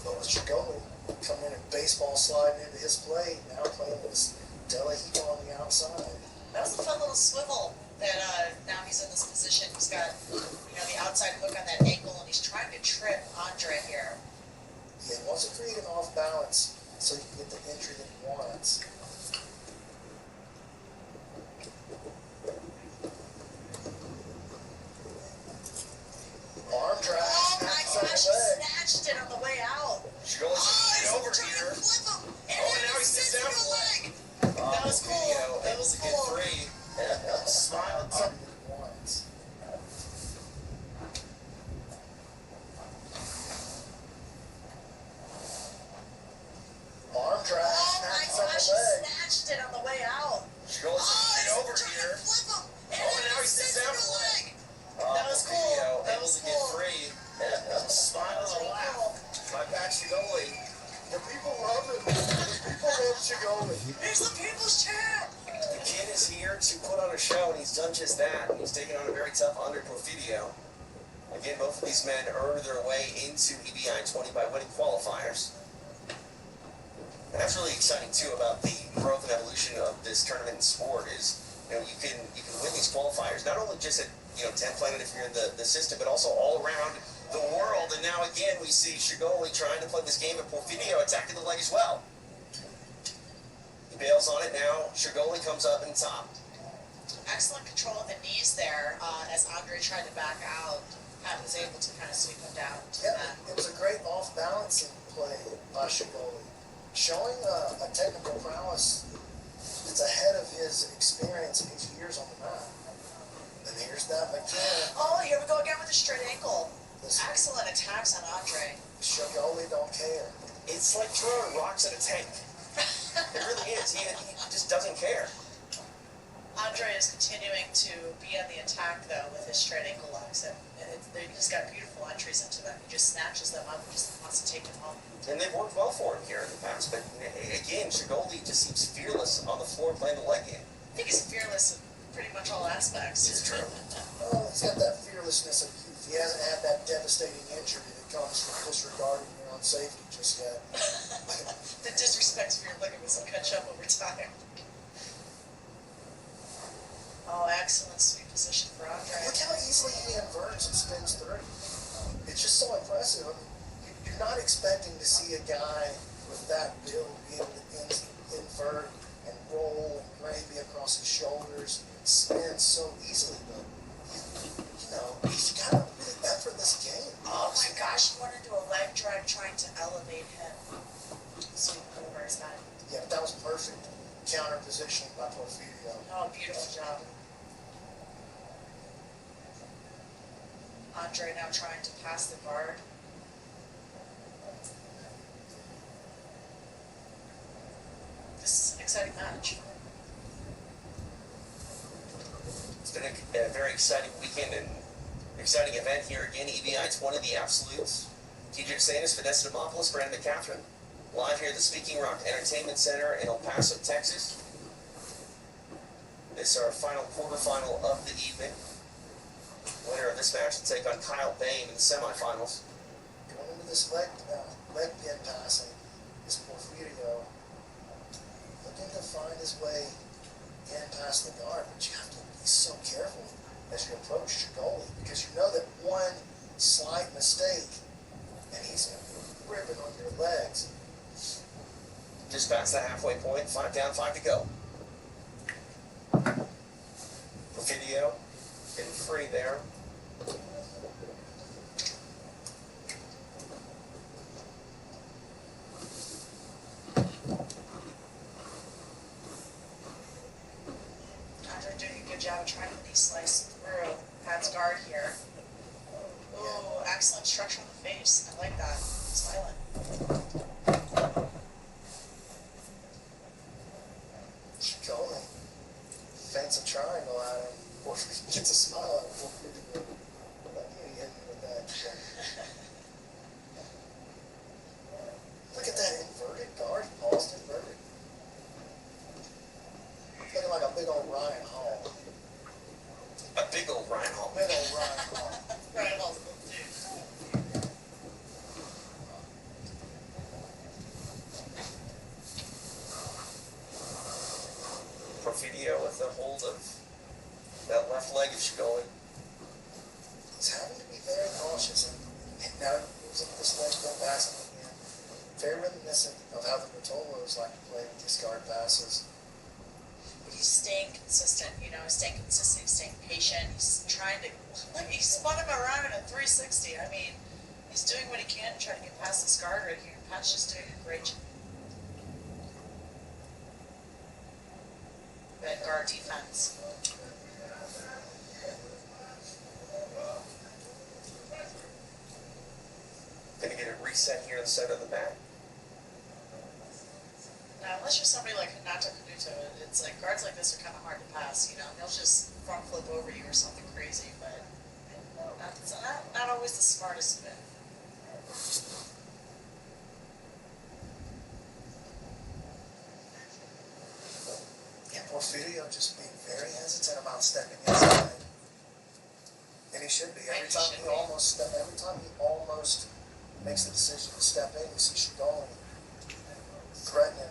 but with Shagoli coming in and baseball sliding into his play, now playing with his Delahito on the outside. that was a fun little swivel that now he's in this position. He's got, the outside hook on that ankle, and he's trying to trip Andre here. He wants to create an off balance so he can get the entry that he wants. Arm drag. Oh my snacks on the gosh, he leg. snatched it on the way out. Shagoli's he's over trying here. to flip him. And Oh, and then now he sits down through for the leg. That was cool. Porfidio That able was to get cool. 3. Smiling something that he wants. Arm drag. Oh my Snacks on gosh, the he leg. snatched it on the way out. Shagoli's he's over trying here. to flip him. And Oh, then and now he sits down through for the leg. leg. That was cool. Porfidio That able was to get cool. 3. Smile That was and really laugh. cool. By Pat Shagoli. The people love it. The people love Shagoli. Here's the people's champ. The kid is here to put on a show, and he's done just that. He's taken on a very tough Andre Porfidio. Again, both of these men earned their way into EBI 20 by winning qualifiers. And that's really exciting too about the growth and evolution of this tournament and sport is, you can win these qualifiers not only just at 10 Planet if you're in the system, but also all around the world. And now again we see Shagoli trying to play this game, and Porfidio attacking the leg as well. He bails on it now. Shagoli comes up in top. Excellent control of the knees there as Andre tried to back out. Pat was able to kind of sweep him down to Yeah, that. it was a great off-balancing play by Shagoli. showing a technical prowess that's ahead of his experience and his years on the mat. And here's that again. Oh, here we go again with the straight ankle. Listen, Excellent attacks on Andre. Shigoli don't care. It's like throwing rocks at a tank. It really is. He just doesn't care. Andre is continuing to be on the attack, though, with his straight ankle locks. And he's got beautiful entries into them. He just snatches them up and just wants to take them home. And they've worked well for him here in the past. But again, Shigoli just seems fearless on the floor playing the leg game. I think he's fearless in pretty much all aspects. It's true. Well, he's got that fearlessness of youth. He hasn't had that devastating injury that comes from disregarding your own safety just yet. The disrespect for your ligaments will catch up over time. Oh, excellent sweep position for Andre. Look how easily he inverts and spins through. It's just so impressive. I mean, you're not expecting to see a guy with that build be able to invert and roll and gravy across his shoulders and spin so easily, but you know, he's got a really effortless game. Oh my gosh, he went into a leg drag trying to elevate him. Sweep over his head. Yeah, but that was perfect counter positioning by Porfirio. Oh, beautiful job. Andre now trying to pass the guard. This is an exciting match. It's been a very exciting weekend and exciting event here again. EVI, it's one of the absolutes. TJ Sanis, Vanessa Demopoulos, Brandon McCatherine. Live here at the Speaking Rock Entertainment Center in El Paso, Texas. This is our final quarterfinal of the evening. Winner of this match will take on Kyle Bain in the semifinals. Going into this leg pin passing is Porfirio looking to find his way in past the guard, but you have to be so careful as you approach Shigoli because you know that one slight mistake and he's going to be ripping on your legs. Just past the halfway point, 5 down, 5 to go. Porfirio getting free there. Andre doing a good job of trying to knee slice through Pat's guard here. Oh, excellent structure on the face. I like that. Smiling. Shigoli feints a triangle at him. Porfirio gets a smile out of Porfirio. Like, you hit me with that. Look at that inverted guard. He paused inverted. Looking like a big old Ryan Hall. A big old Ryan Hall. Big old Ryan Hall. Right, all the dude. Porfirio with a hold of that left leg of Shigoli. He's having to be very cautious, and now using this leg go passing again. Very reminiscent of how the Bertolos like to play with discard passes. But he's staying consistent, you know, staying consistent, he's staying patient, he's trying to, like, he spun him around in a 360. I mean, he's doing what he can to try to get past this guard right here. Pat's just doing a great job. Good guard defense. Gonna get it reset here in the center of the mat. Now, unless you're somebody like Hanato Kabuto, it's like guards like this are kind of hard to pass, you know. They'll just front flip over you or something crazy, but that's not always the smartest move. And Porfirio just being very hesitant about stepping inside. And he should be. Every time he almost makes the decision to step in, you see Shigoli threaten him.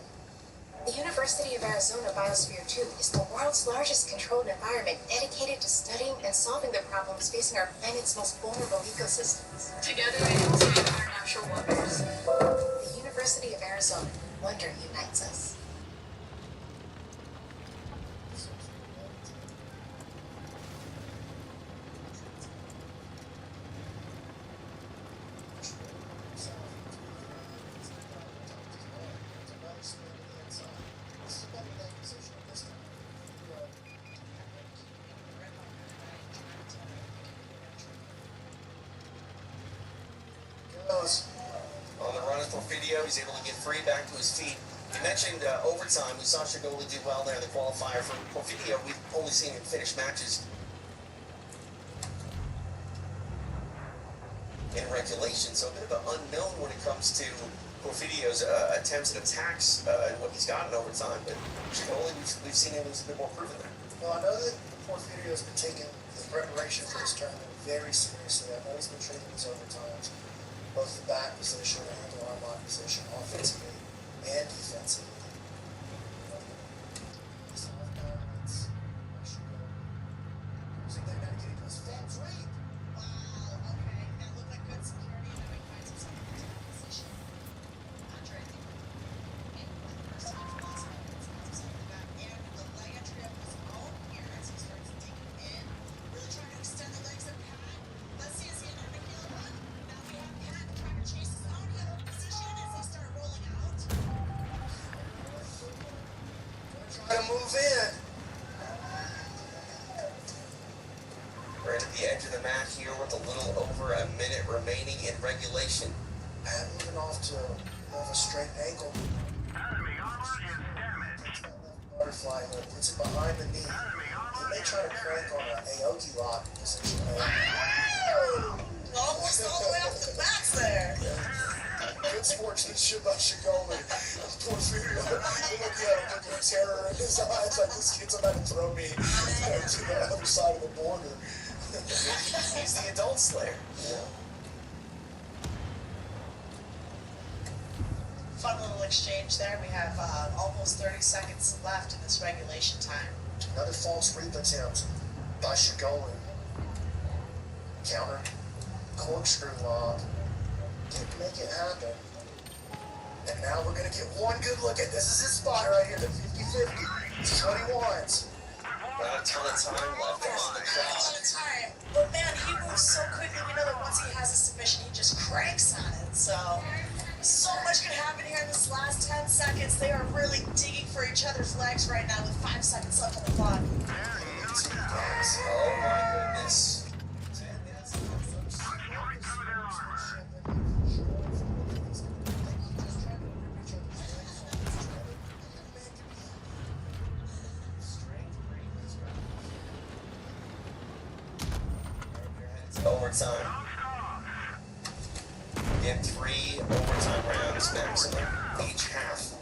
The University of Arizona Biosphere 2 is the world's largest controlled environment dedicated to studying and solving the problems facing our planet's most vulnerable ecosystems. Together we can save our natural wonders. The University of Arizona, wonder unites us. goes. On the run is Porfirio. He's able to get free back to his feet. You mentioned overtime. We saw Shigoli do well there in the qualifier. For Porfirio, we've only seen him finish matches in regulation, so a bit of an unknown when it comes to Porfirio's attempts and attacks and what he's got in overtime. But Shigoli, we've seen him as a bit more proven there. Well, I know that Porfirio's been taking the preparation for this tournament very seriously. I know he's been treating his overtimes, both the back position and the arm lock position, offensively and defensively. They're going to get those fans right. Wow, okay. That looked like good security, and then he finds himself in a different position. Andre, I think, the first time for the last minute, it's finds himself in the back. And the leg entry of his own here as he starts digging in, really trying to extend the legs of Pat. Let's see, is he in a killer run? Now we have Pat trying to chase his own yellow position as they start rolling out. Try to move in. Right at the edge of the mat here with a little over a minute remaining in regulation. Pat moving off to more of a straight ankle. Enemy armor is damaged. That left butterfly hook, puts it behind the knee. Enemy He armor may is try to crank on an Aoki lock position. Almost all the way up the backs there. Good sportsmanship by Shigoli. Porfirio, look at the terror in his eyes, like this kid's about to throw me to the other side of the border. He's the adult slayer. Yeah. Fun little exchange there. We have almost 30 seconds left in this regulation time. Another false reap attempt by Shigoli. Counter, corkscrew lock, didn't make it happen. And now we're going to get one good look at this. Is his spot right here, the 50-50. It's 21s. Not a ton of time left on the Not a clock. lot of time. But man, he moves so quickly. We know that once he has a submission, he just cranks on it. So much can happen here in this last 10 seconds. They are really digging for each other's legs right now with 5 seconds left on the clock. Oh my goodness. 10 minutes left. right through their armor. Overtime. In 3 overtime rounds maximum. Each half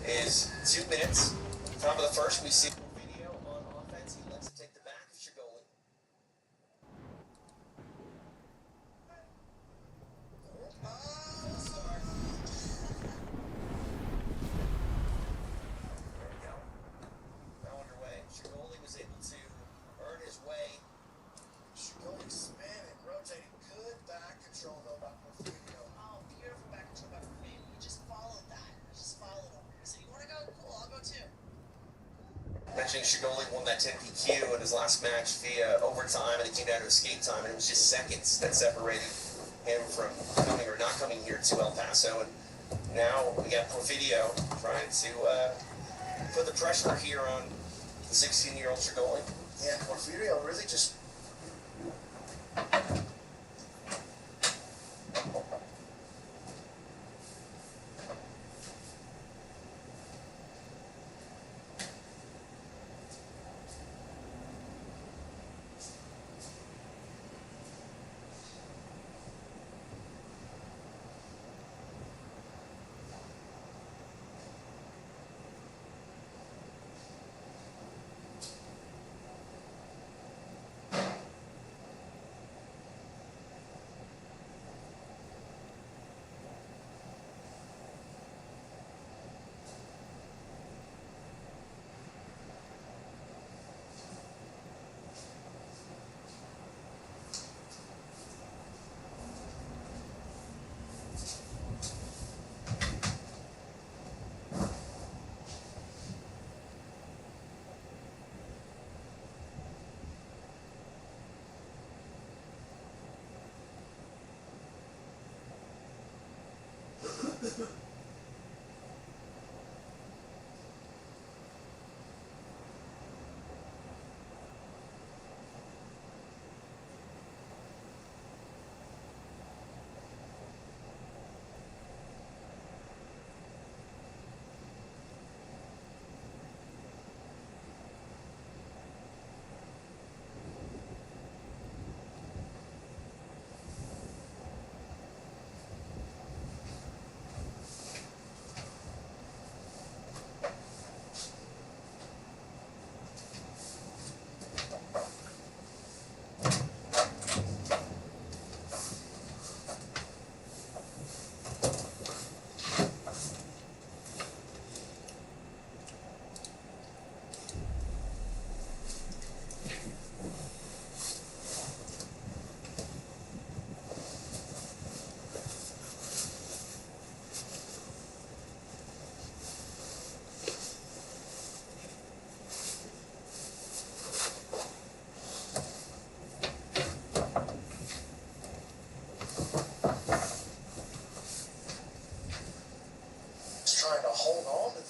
is 2 minutes. Top of the first, we see video on offense. He lets it take the back of Shigoli. There we go. Now underway. Shigoli was able to earn his way. Shigoli spinning, rotating, good back control though by Porfirio. Oh, beautiful back control by Fabio. He just followed that. He just followed him. He said, you want to go? Cool, I'll go too. Mentioning Shigoli won that 10 PQ in his last match via overtime, and it came down to escape time, and it was just seconds that separated him from coming or not coming here to El Paso. And now we got Porfirio trying to put the pressure here on the 16-year-old Shigoli. Yeah, Porfirio really just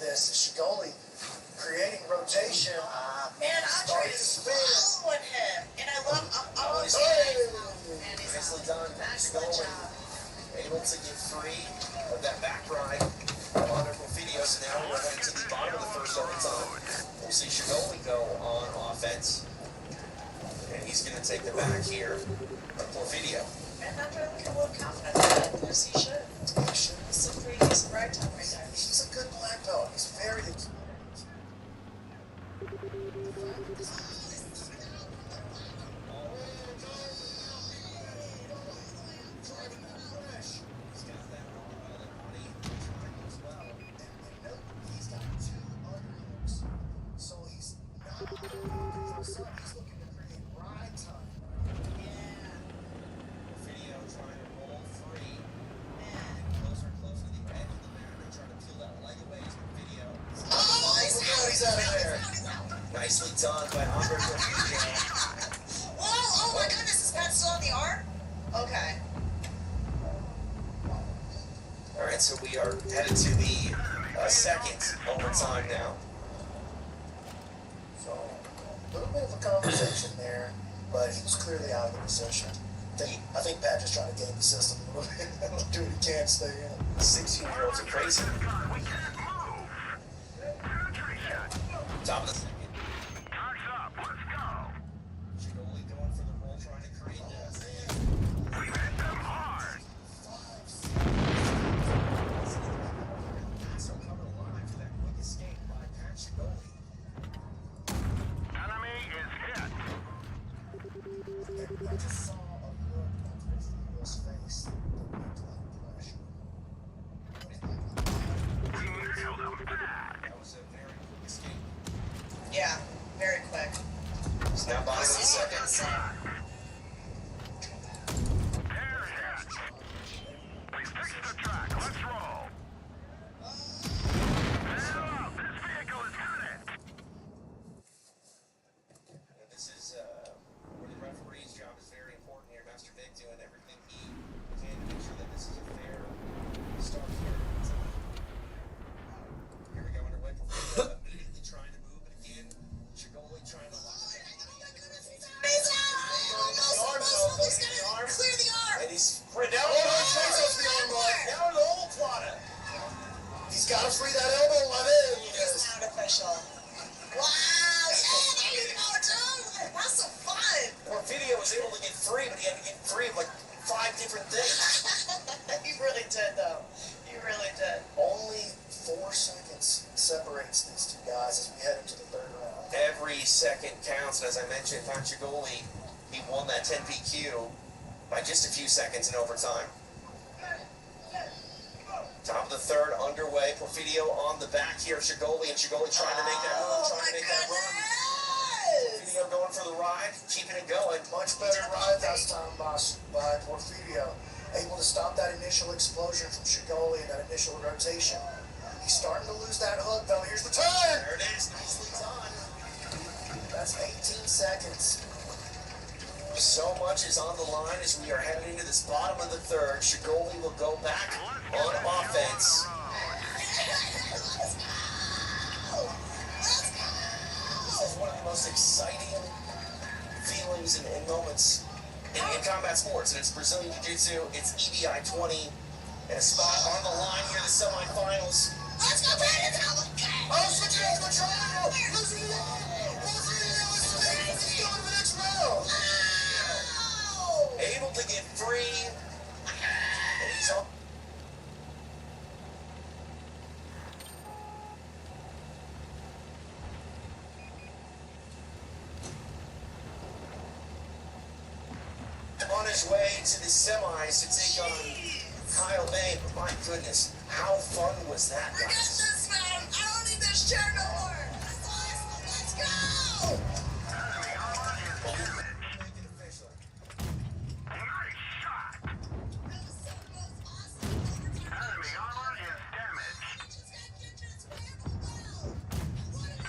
this is Shigoli creating rotation. Man, Andre is following him. And I love, I'm always and he's Nicely done. excellent Shigoli job. able to get free of that back ride. Wonderful video. So now we're heading to the bottom of the first overtime. We'll see Shigoli go on offense. And he's going to take the back here of Porfidio. Man, Andre looking a little confident about it, as he should. He should. It's a pretty decent ride time right there. He's a good black belt. He's very experienced. He's got that body as well. And note, he's got 2 underhooks. So he's not looking for himself. He's looking to create ride time. Video trying to roll free. Closer and closer to the edge of the mat. They're trying to peel that leg away. Video. Oh, He's out of there. Nicely done by Andre Porfidio. Whoa, oh my goodness, is Pat still on the arm? Okay. All right, so we are headed to the second overtime now. So, a little bit of a conversation there, but he was clearly out of the position. I think Pat just trying to game the system a little bit. Do what he can, stay in. 16-year-olds are crazy. We can't move. Penetration. Top of the second. Cock's up. Let's go. Shigoli going for the roll, trying to create that. We've hit them hard. So coming alive for that quick escape by Pat Shigoli. Enemy is hit. I just saw a look on Porfirio's face that looked like pressure. We nailed him bad. That was a very quick escape. Yeah, very quick. It's now bottom of the second. They're hit. We fixed the track. Let's roll. Sail up. This vehicle is headed. This is where the referee's job is very important here. Master Vic doing everything he can to make sure that this is a fair start here. Here we go underway. Porfirio immediately trying to move, but again, Shigoli trying to lock it down. He's out! He's gonna clear the arm! And he's down the down the whole plata. He's got to free that elbow on in. He's not official. Wow! Yeah, there you go, dude! That's so fun! Porfirio was able to get free, but he had to get free of like 5 different things. You really did, though. You really did. Only 4 seconds separates these 2 guys as we head into the 3rd round. Every second counts, and as I mentioned, Pat Shigoli, he won that 10 PQ by just a few seconds in overtime. Top of the 3rd underway. Porfirio on the back here. Shigoli, and Shigoli trying to make that move, trying to make that run. Porfirio going for the ride, keeping it going. Much better ride that time by Porfirio. Able to stop that initial explosion from Shigoli and that initial rotation. He's starting to lose that hook, though. Here's the turn! There it is, nicely done. That's 18 seconds. So much is on the line as we are headed into this bottom of the 3rd. Shigoli will go back on offense. This is one of the most exciting feelings and moments in combat sports, and it's Brazilian Jiu-Jitsu. It's EVI 20, and a spot on the line here in the semifinals. Let's go, Brandon! Oh, switch it into a triangle! Losing the arm! Let's go to the next round! Able to get free, and he's up. On his way to the semis to take on Kyle May, but my goodness, how fun was that, Forget guys? this, man! I don't need this chair no more! Let's go! Enemy armor is damaged. Nice shot. Enemy armor is damaged.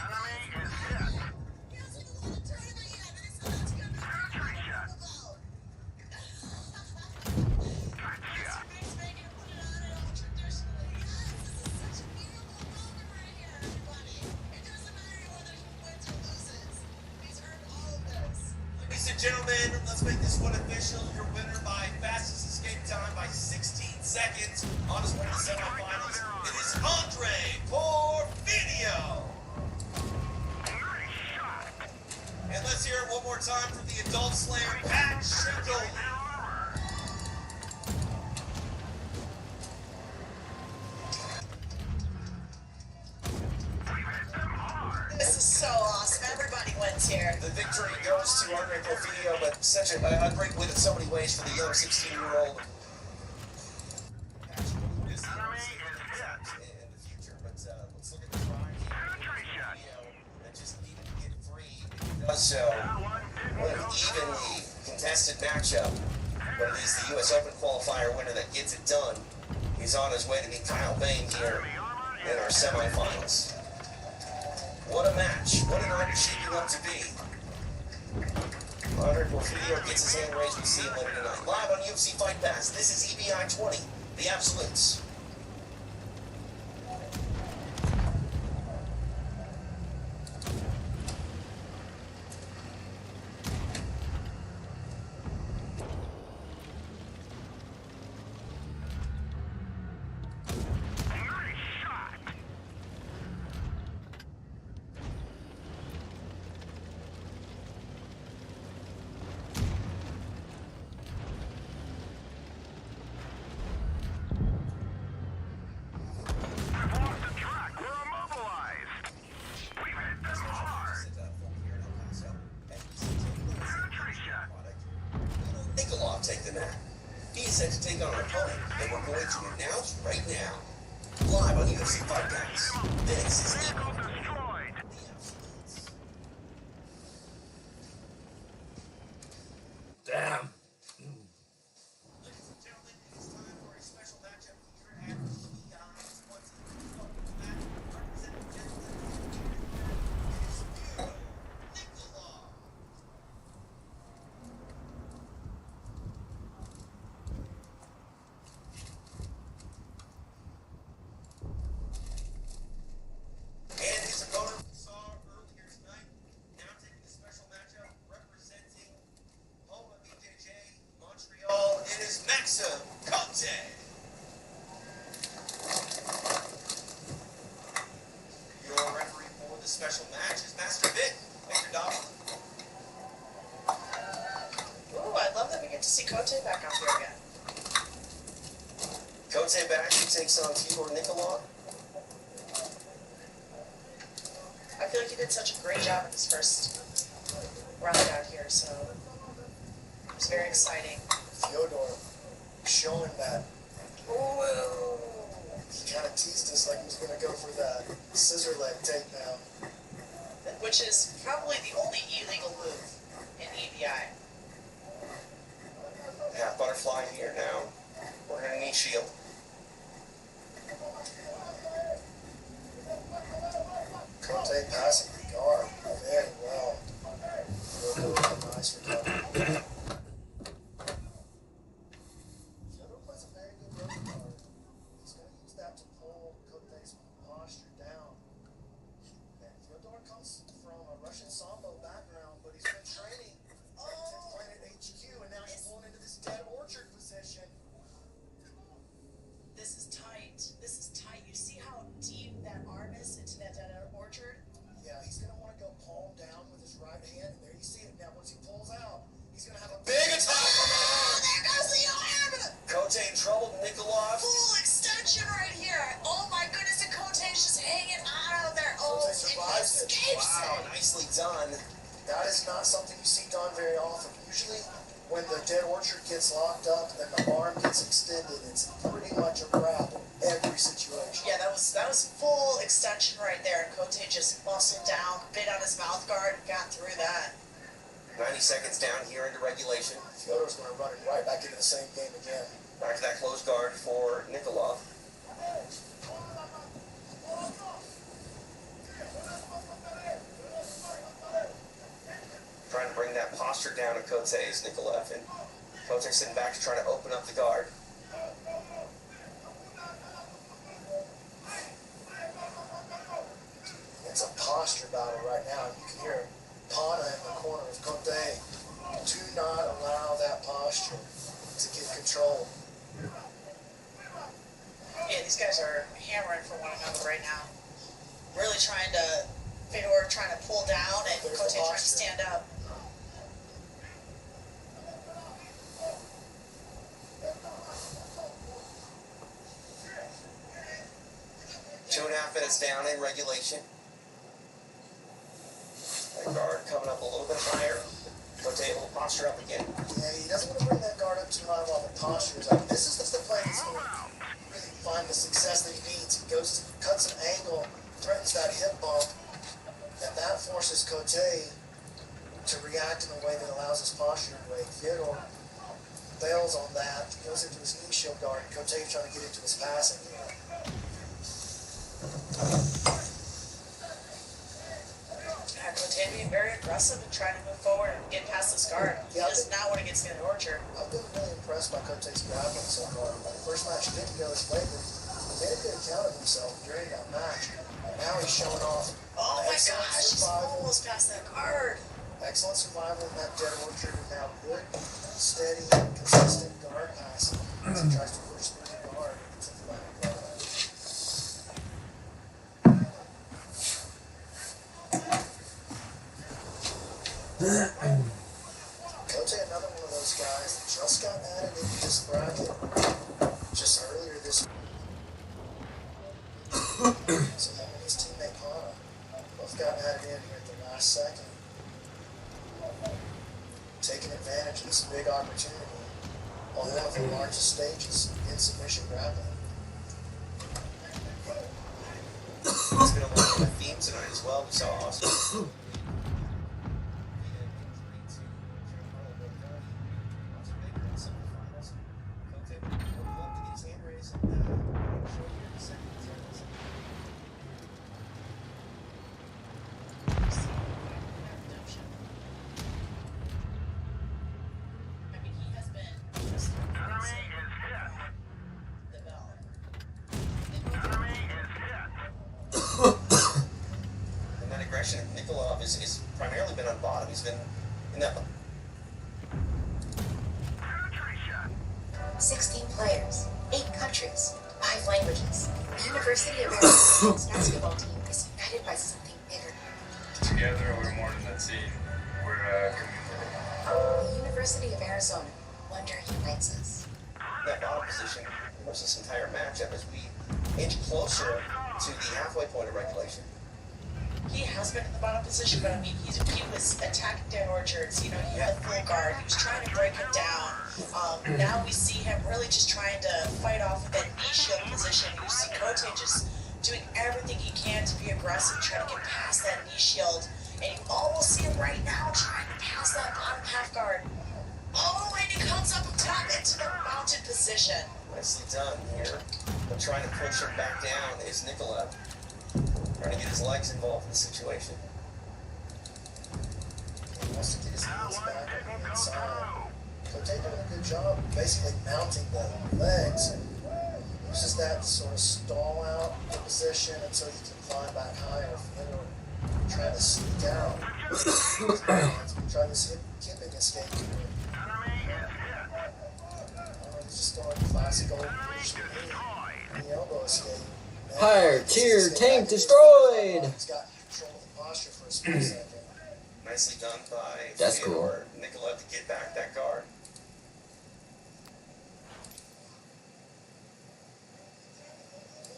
Enemy is hit. Penetration. Gotcha. gentlemen, let's make this one official. Your winner by fastest escape time by 16 seconds on his way to the semifinals. It is Andre Porfidio. And let's hear it one more time for the adult slayer, Pat Schenkel. This is so awesome. Everybody wins here. The victory goes to Andre Porfidio, but such a great win in so many ways for the young 16-year-old. So, what an evenly contested matchup. But it is the U.S. Open qualifier winner that gets it done. He's on his way to meet Kyle Bain here in our semifinals. What a match. What a night it's shaping up to be. Andre Porfidio gets his hand raised. We see him later tonight. Live on UFC Fight Pass. This is EBI 20, The Absolutes. Take the mat. He is set to take on our opponent, and we're going to announce right now, live on UFC Fight Pass. This is EVERYDAYSTREAM. Damn. Ladies and gentlemen, it is time for a special matchup here at EVERYDAYSTREAM 20. Representing gentlemen, it is Nicola. And his opponent we saw earlier tonight, now taking a special matchup representing home of BJJ, Montreal. It is Maxim Cote. Your referee for the special match is Master Vic, Victor Dobbin. Ooh, I love that we get to see Kote back out there again. Cote back, he takes on Tibor Nikolov. I feel like he did such a great job in his first round out here, so it was very exciting. Fyodor showing that. Ooh. He kind of teased us like he was going to go for that scissor leg takedown. Which is probably the only illegal move in EBI. Half butterfly here now. We're going to need shield. Conte passing the guard very well. Fyodor, nice recovery. Fyodor plays a very good road guard. He's going to use that to pull Conte's posture down. And Fyodor comes from a Russian Sambo background, but he's been training at 10th Planet HQ, and now he's pulling into this dead orchard position. This is tight. This is tight. You see how deep that arm is into that orchard? Yeah, he's going to want to go palm down with his right hand, and there you see it. Now, once he pulls out, he's going to have a big attack. Oh, there goes the arm! Cote in trouble, Nikolov. Full extension right here. Oh my goodness, and Kote's just hanging out of there. Oh, Kote and he survives it. escapes Wow, it. nicely done. That is not something you see done very often. Usually, when the dead orchard gets locked up and the arm gets extended, it's pretty much a wrap in every situation. Yeah, that was full extension right there. Kote just muscled down, bit on his mouth guard, and got through that. 90 seconds down here into regulation. Fyodor's going to run it right back into the same game again. Back to that closed guard for Nikolov. Trying to bring that posture down to Kote's Nikolov, and Kote sitting back to try to open up the guard. It's a posture battle right now. You can hear Pana in the corner of Conte. Two posture to get control. Yeah, these guys are hammering for one another right now. Really trying to, Fedor trying to pull down and There's Cote the trying to posture. stand up. 2.5 minutes down in regulation. That guard coming up a little bit higher. Cote able to posture up again. Yeah, he doesn't want to bring that guard up too high while the posture is up. This is the play that's going to really find the success that he needs. He goes to, cuts an angle, threatens that hip bump, and that forces Cote to react in a way that allows his posture to break. Theodore bails on that, goes into his knee shield guard, and Cote trying to get into his passing game. Cote being very aggressive and trying to move forward and get past this guard. He does not want to get skin orchard. I've been really impressed by Cote's grappling so far. The first match didn't go his way, but he made a good account of himself during that match. And now he's showing off Oh my excellent gosh, he's survival. almost past that guard. Excellent survival in that dead orchard, and now good, steady, consistent guard passing as he tries to push through the guard to the back guard. Cote, another one of those guys that just got added into this bracket just earlier this so him and his teammate Hana both got added in here at the last second. Taking advantage of this big opportunity on one of the largest stages in submission grappling. It's been a lot of the theme tonight as well. We saw Austin. I mean, he has been Enemy is hit. the bell. Enemy is hit. And that aggression of Nikolov is primarily been on bottom. He's been in that. Penetration. 16 players, 8 countries, 5 languages. The University of Arizona's basketball team is united by something bigger. Together, we're more than a team. We're a community. The University of Arizona, wonder unites us. That bottom position was this entire matchup as we inch closer to the halfway point of regulation. He has been in the bottom position, but I mean, he was attacking dead orchards. You know, he had full guard. He was trying to break him down. Now we see him really just trying to fight off of that knee shield position. You see Cote just doing everything he can to be aggressive, trying to get past that knee shield. And you almost see him right now trying to pass that bottom half guard. Oh, and he comes up top into the mounted position. Nicely done here. But trying to push him back down is Nikolov. Trying to get his legs involved in the situation. He wants to get his knees back on the inside. Cote doing a good job basically mounting the legs. Uses that to sort of stall out the position until he can climb back higher. Fedor trying to sneak out. Try this kipping escape. Enemy is hit. He's just going classic old British knee, the elbow escape. Man, Higher this tier is tank back destroyed. He's got control of the posture for a split second. Nicely done by That's Fedor Nikolov to get back that guard.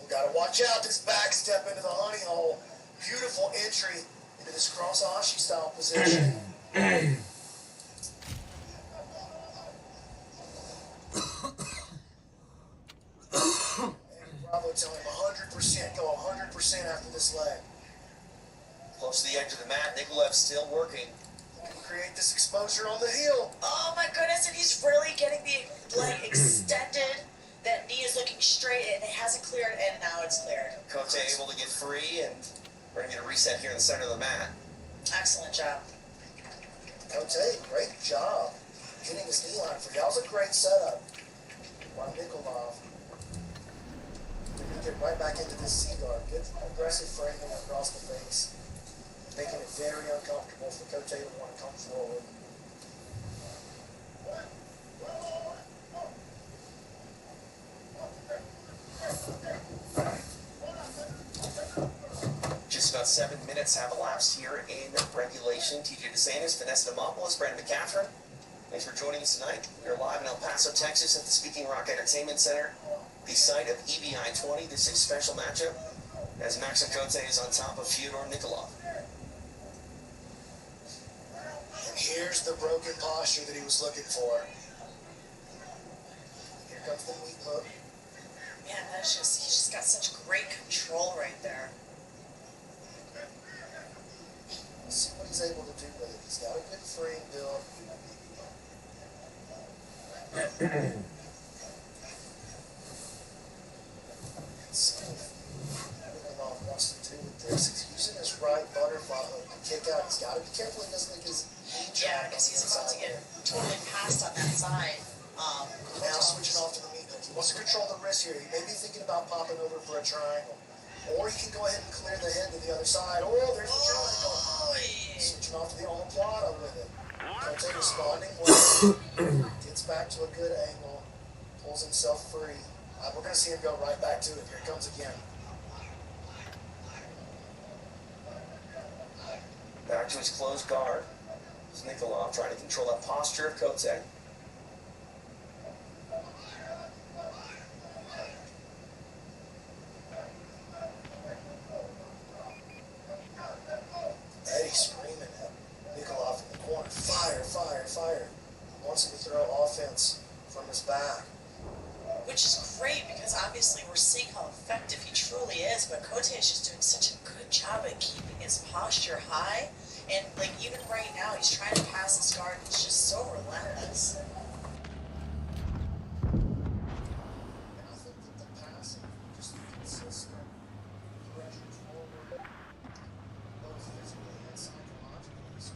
We gotta watch out this back step into the honey hole. Beautiful entry into this cross Ashi style position. And Bravo telling him 100%, go 100% after this leg. Close to the edge of the mat. Nikolov's still working. You can create this exposure on the heel. Oh my goodness, and he's really getting the leg extended. That knee is looking straight and it hasn't cleared, and now it's cleared. Cote able to get free, and we're going to get a reset here in the center of the mat. Excellent job. Cote, great job hitting his knee line for you. That was a great setup by Nikolov. We can get right back into this C-guard. Good aggressive framing across the face, making it very uncomfortable for Cote to want to come forward. Just about 7 minutes have elapsed here in regulation. TJ DeSantis, Vanessa Demopoulos, Brandon McCaffrey. Thanks for joining us tonight. We're live in El Paso, Texas at the Speaking Rock Entertainment Center, the site of EVI 20. This is a special matchup as Maxim Cote is on top of Fyodor Nikolov. And here's the broken posture that he was looking for. Here comes the meat hook. Man, he's just got such great control right there. Let's see what he's able to do with it. He's got a good frame build. Let's see if Nikolov wants to do with this. He's using his right butterfly hook to kick out. He's got to be careful he doesn't get his knee Yeah, trapped because he's about to get totally passed on that side. Now switching off to the meat hook. He wants to control the wrist here. He may be thinking about popping over for a triangle. Or he can go ahead and clear the head to the other side. Oh, there's the triangle. Switching off to the omoplata with it. Cote responding well. Gets back to a good angle. Pulls himself free. We're going to see him go right back to it. Here it comes again. Back to his closed guard. It's Nikolov trying to control that posture of Cote. Eddie screaming at Nikolov in the corner. Fire, fire, fire. He wants him to throw offense from his back. Which is great because obviously we're seeing how effective he truly is, but Cote is just doing such a good job at keeping his posture high. And like even right now, he's trying to pass his guard. It's just so relentless. And I think that the passing, just consistent pressure forward, both physically and psychologically, is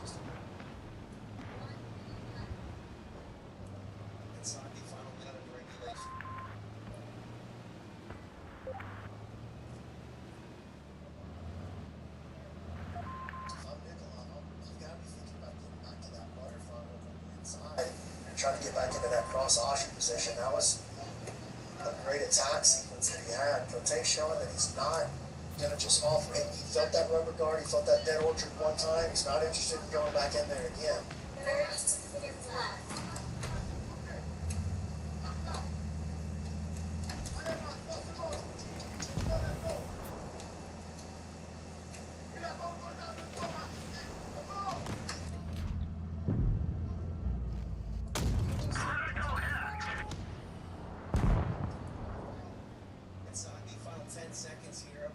just Inside the final minute of regulation. Trying to get back into that cross-osher position. That was a great attack sequence that he had. Cote showing that he's not going to just off. He felt that rubber guard. He felt that dead orchard one time. He's not interested in going back in there again. 30 seconds left.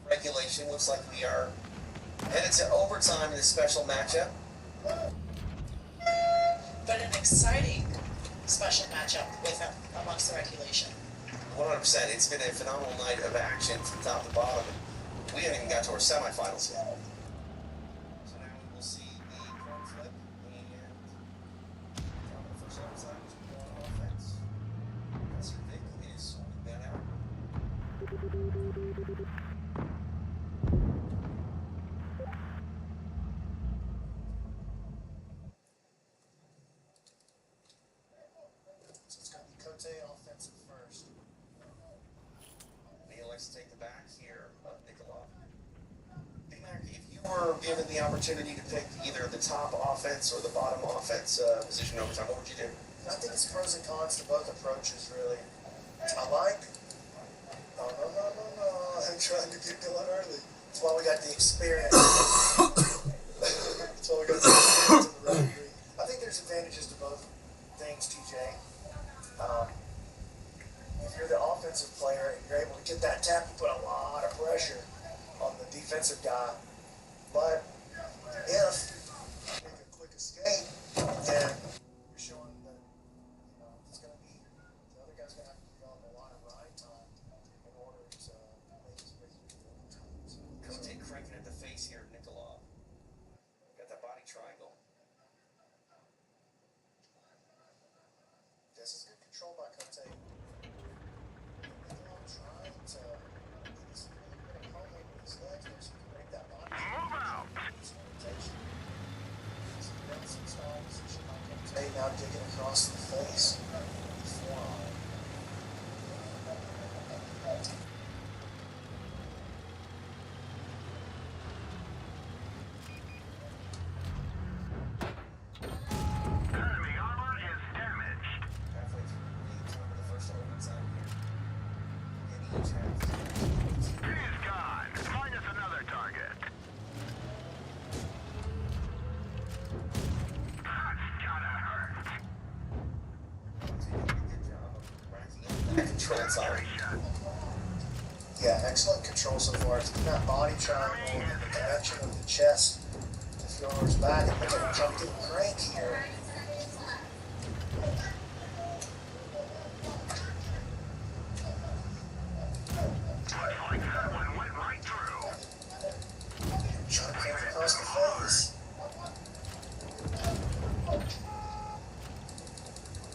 Regulation. Looks like we are headed to overtime in this special matchup. But an exciting special matchup with him amongst the regulation. 100%. It's been a phenomenal night of action from top to bottom. We haven't even got to our semifinals yet. So now we will see the coin flip and the first overtime is on offense. Professor Vic is sorting that out. So it's going to be Cote offensive first. He elects to take the back here of Nikolov. Big Mac, if you were given the opportunity to pick either the top offense or the bottom offense position overtime, what would you do? I think it's pros and cons to both approaches, really. I like. No. I'm trying to get going early. That's why we got the experience. That's why we got the experience in the referee. I think there's advantages to both things, TJ. If you're the offensive player and you're able to get that tap, you put a lot of pressure on the defensive guy. But if you make a quick escape, then you're showing that it's going to be the other guy's going to have to develop a lot of ride time in order to make his way through the overtime. So, Cote cranking at the face here of Nikolov. Got that body triangle. this is good control by Cote. Nikolov trying to get this little bit of home with his legs there so he can break that body. Move out. Use rotation. Some bouncing style position by Cote. Now digging across the face. Forearm. Enemy armor is damaged. Halfway through the first opens out here. And each has He's gone. Find us another target. That's gotta hurt. that control tower. Yeah, excellent control so far. It's in that body triangle and the connection of the chest to Fjor's back. And look at him trying to get a crank here. Looks like that one went right through. Trying to crank across the face.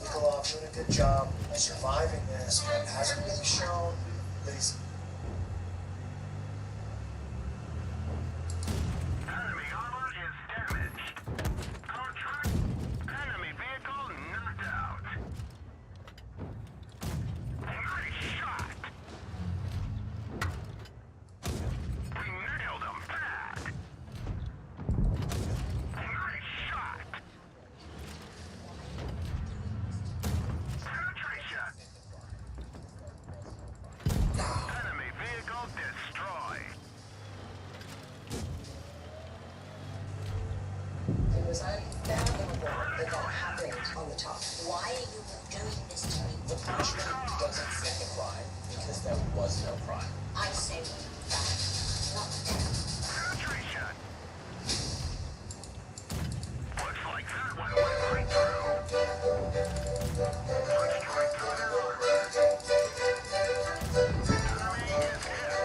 Nikolov doing a good job surviving this, but hasn't really shown that he's. Enemy armor is damaged. Our track. Enemy vehicle knocked out. Nice shot. We nailed him bad. Nice shot. Penetration. Enemy vehicle destroyed. It was unfathomable that that happened on the top. Why are you doing this to me? The punishment doesn't fit the crime because there was no crime. I say that, not that. Penetration. Looks like that one went right through. Punched right through their armor. Enemy is hit.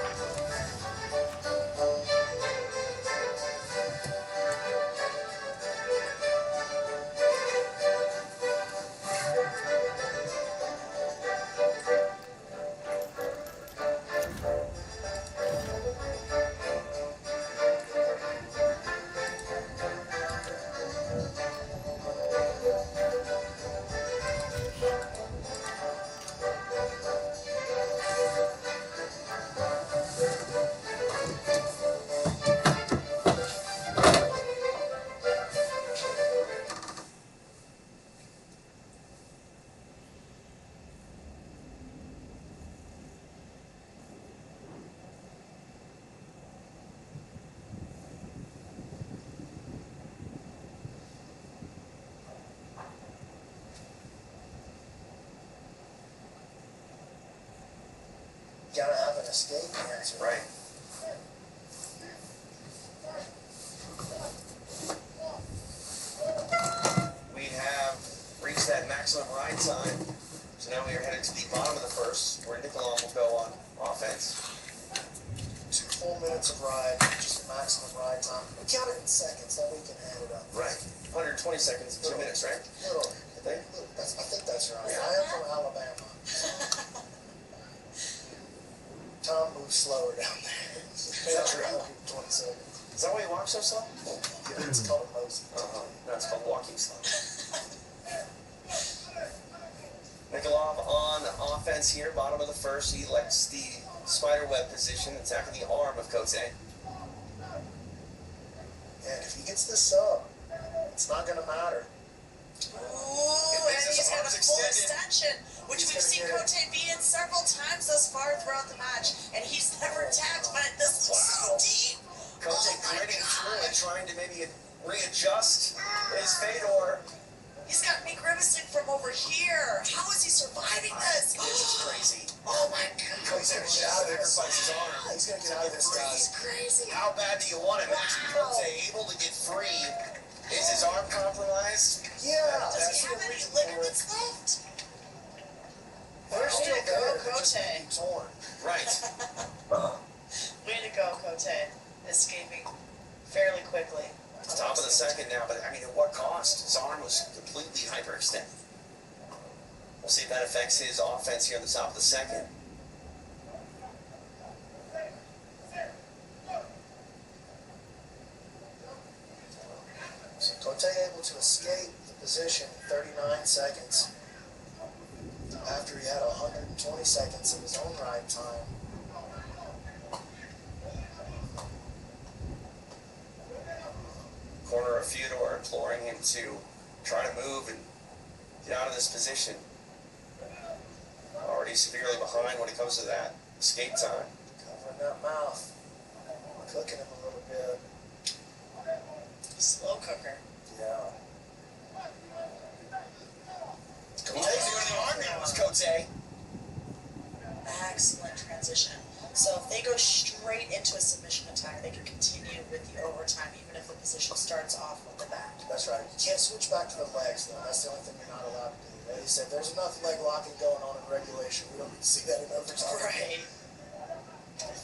Gotta have an escape answer. Right. We have reached that maximum ride time. So now we are headed to the bottom of the first, where Nikolov will go on offense. 2 full minutes of ride, just the maximum ride time. We count it in seconds, then we can add it up. Right. 120 seconds, 2 minutes, right? Little. I think. I think that's right. Yeah. I am from Alabama. Tom moves slower down there. That's right. 120 seconds. Is that why you walk so slow? Yeah, it's called Mosey. No, it's called walking slow. Nikolov on offense here, bottom of the first. He elects the spider web position, attacking the arm of Cote. And if he gets the sub, it's not going to matter. Ooh, and his he's got a arms full extended. extension, which He's we've seen gonna Cote be in several times thus far throughout the match, and he's never tagged, but this looks so deep. Cote Oh my gritting through God. and trying to maybe readjust his fedor. He's got me grimacing from over here. How is he surviving this? This is crazy. Oh my God. Cote sacrifices his arm. He's going to get out of this, He's guys. crazy. How bad do you want him? Actually, Cote able to get free. Is his arm compromised? Yeah. Does he have any ligaments left? They're still Way to go, there. They're just Cote. being torn. Right. Way to go, Cote. Escaping fairly quickly. Top of the second now, but I mean, at what cost? His arm was completely hyperextended. We'll see if that affects his offense here on the top of the second. So Cote able to escape the position in 39 seconds after he had 120 seconds of his own ride time. Corner of Fyodor, imploring him to try to move and get out of this position. Already severely behind when it comes to that escape time. Covering that mouth, cooking him a little bit. Slow cooker. Yeah. He takes it with the arm now, was Cote. Excellent transition. So if they go straight into a submission attack, they can continue with the overtime, even if the position starts off with the back. That's right. You can't switch back to the legs, though. That's the only thing you're not allowed to do. They said there's enough leg locking going on in regulation. We don't need to see that in overtime. Right.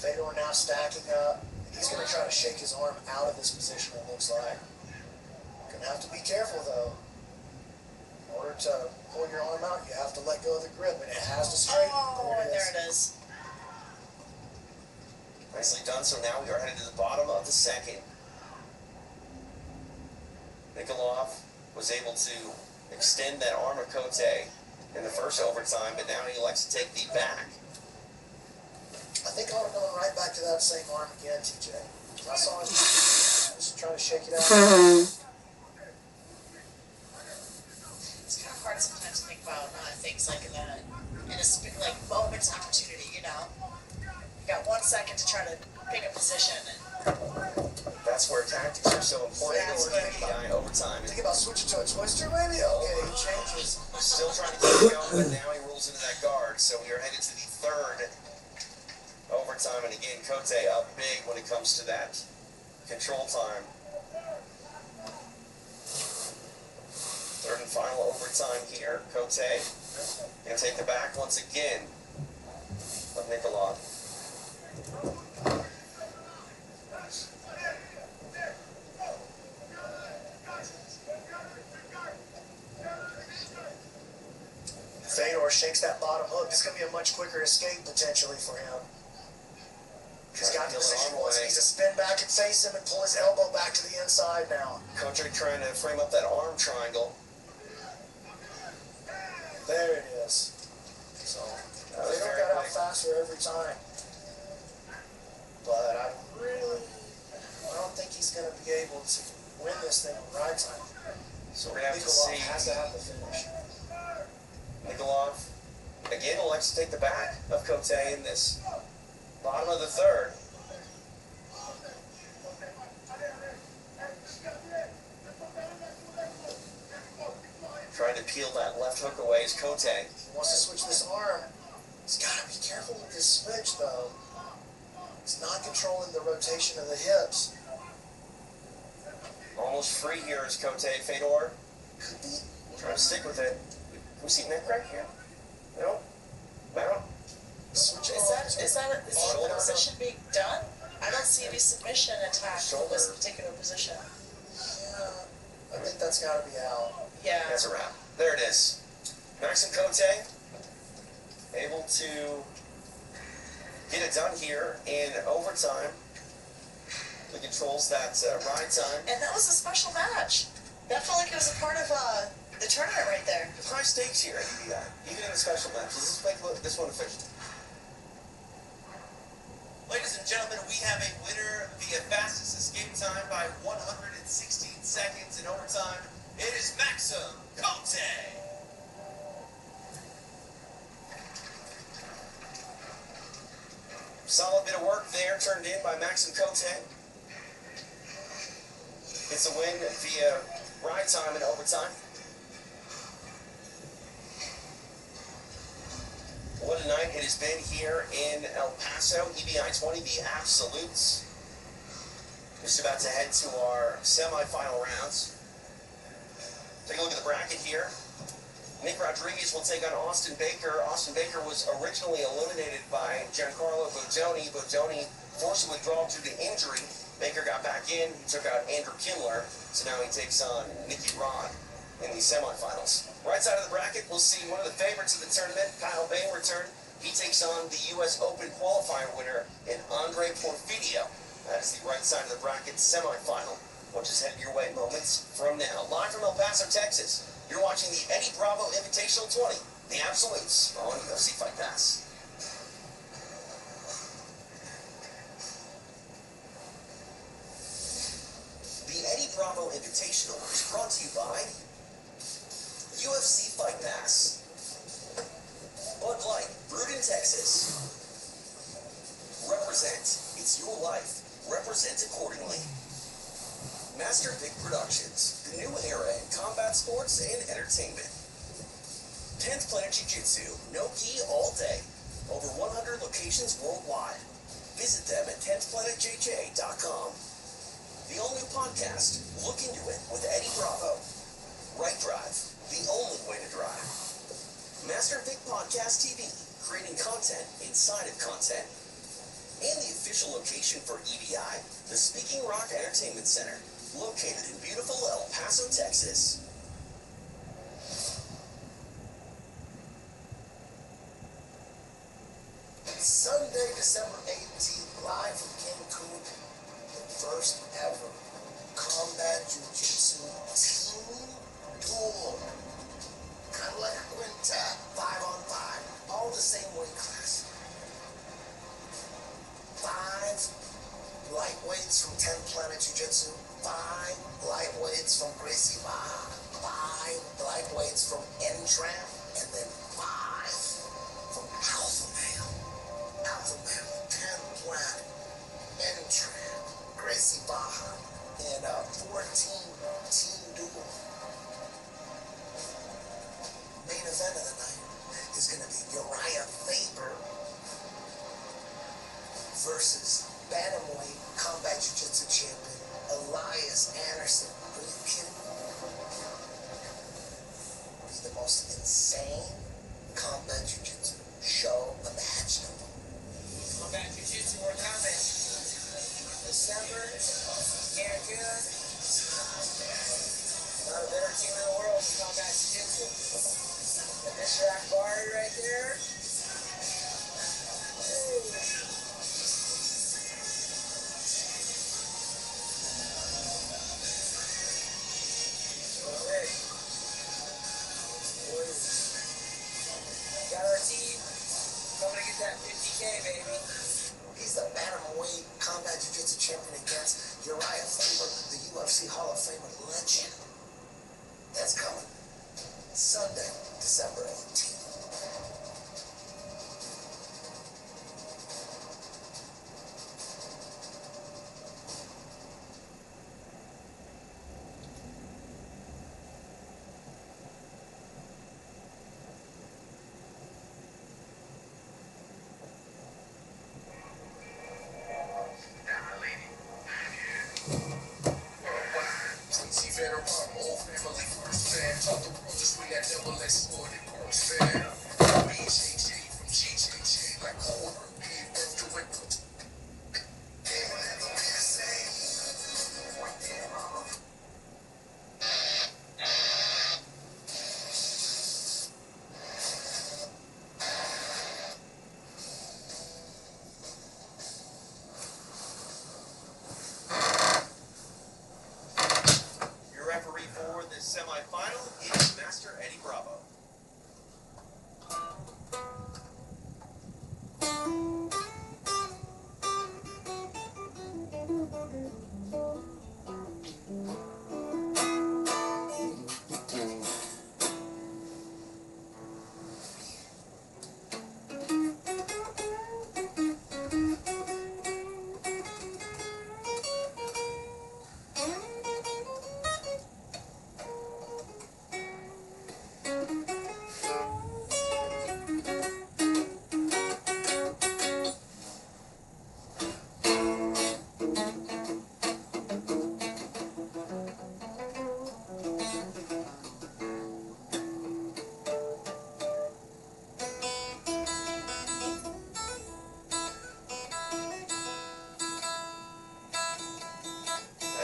Fedor now stacking up. He's going to try to shake his arm out of this position, it looks like. Going to have to be careful, though. In order to pull your arm out, you have to let go of the grip, and it has to straighten. Oh, and there it is. Nicely done. So now we are headed to the bottom of the second. Nikolov was able to extend that arm of Cote in the first overtime, but now he elects to take the back. I think I would have gone right back to that same arm again, TJ. I saw him just trying to shake it out. It's kind of hard sometimes to think about things like in a like moment's opportunity, you know. You got 1 second to try to pick a position. That's where tactics are so important. That's In order to get overtime. Think about switching to a twister, maybe? Okay, he changes. Still trying to keep it going, but now he rolls into that guard. So we are headed to the third overtime, and again, Cote up big when it comes to that control time. Third and final overtime here. Cote gonna take the back once again of Nikolov. Fedor shakes that bottom hook. This is going to be a much quicker escape potentially for him. He's got the position once. He needs to spin back and face him and pull his elbow back to the inside now. Coach trying to frame up that arm triangle. There it is. So Fedor got out faster every time. But I don't think he's going to be able to win this thing on ride time. So we're going to have to Nikolov see. has to have the finish. Nikolov again elects to take the back of Cote in this bottom of the third. Trying to peel that left hook away is Cote. He wants to switch this arm. He's got to be careful with this switch, though. He's not controlling the rotation of the hips. Almost free here is Cote. Fedor Could be. trying to stick with it. Can we see neck crack here? No? Mount? Switch Is that the position being done? I don't see any submission attack in this particular position. Yeah, I think that's got to be out. Yeah. That's a wrap. There it is. Maxim Cote able to get it done here in overtime. He controls that ride time. And that was a special match. That felt like it was a part of the tournament right there. There's high stakes here at EVI, even in the special matches. Let's take a look at this one officially. Ladies and gentlemen, we have a winner via fastest escape time by 116 seconds in overtime. It is Maxim Cote. Solid bit of work there turned in by Maxim Cote. It's a win via ride time and overtime. What a night it has been here in El Paso. EVI 20, the Absolutes. Just about to head to our semifinal rounds. Take a look at the bracket here. Nick Rodriguez will take on Austin Baker. Austin Baker was originally eliminated by Giancarlo Bojoni. Bojoni forced a withdrawal due to injury. Baker got back in. He took out Andrew Kindler. So now he takes on Nicky Rod in the semifinals. Right side of the bracket, we'll see one of the favorites of the tournament, Kyle Bain, return. He takes on the U.S. Open qualifier winner in Andre Porfidio. That is the right side of the bracket semifinal. What just headed your way moments from now? Live from El Paso, Texas, you're watching the Eddie Bravo Invitational 20, the Absolutes on UFC Fight Pass. The Eddie Bravo Invitational is brought to you by UFC Fight Pass. Bud Light, brewed in Texas. Represent. It's your life. Represent accordingly. Master Vic Productions, the new era in combat sports and entertainment. 10th Planet Jiu-Jitsu, no gi all day. Over 100 locations worldwide. Visit them at 10thplanetjj.com. The all-new podcast, Look Into It with Eddie Bravo. Right Drive, the only way to drive. Master Vic Podcast TV, creating content inside of content. And the official location for EVI, the Speaking Rock Entertainment Center, located in beautiful El Paso, Texas. Sunday, December 18th, live from Cancun, the first ever combat jiu-jitsu team duel. Kind of like a quintet, 5-on-5, all the same weight class. 5 lightweights from 10th Planet Jiu-Jitsu, 5 lightweights from Gracie Barra, 5 lightweights from N-Trap, and then 5 from Alpha Male. Alpha Male, 10th Planet, N-Trap, Gracie Barra, and a 14-team duel. Main event of the night is going to be Uriah Faber versus Bantamweight Combat Jiu-Jitsu champion Elias Anderson. Are you kidding me? It's the most insane combat jiu-jitsu show imaginable. Combat Jiu-Jitsu or combat? December, Cancun. Not a better team in the world than Combat Jiu-Jitsu. And Mr. Akbari right there. Got our team coming to get that 50K, baby. He's the Bantamweight Combat Jiu-Jitsu champion against Uriah Faber, the UFC Hall of Famer legend. That's coming Sunday, December 18th. Your referee for this semifinal is Master Eddie Bravo.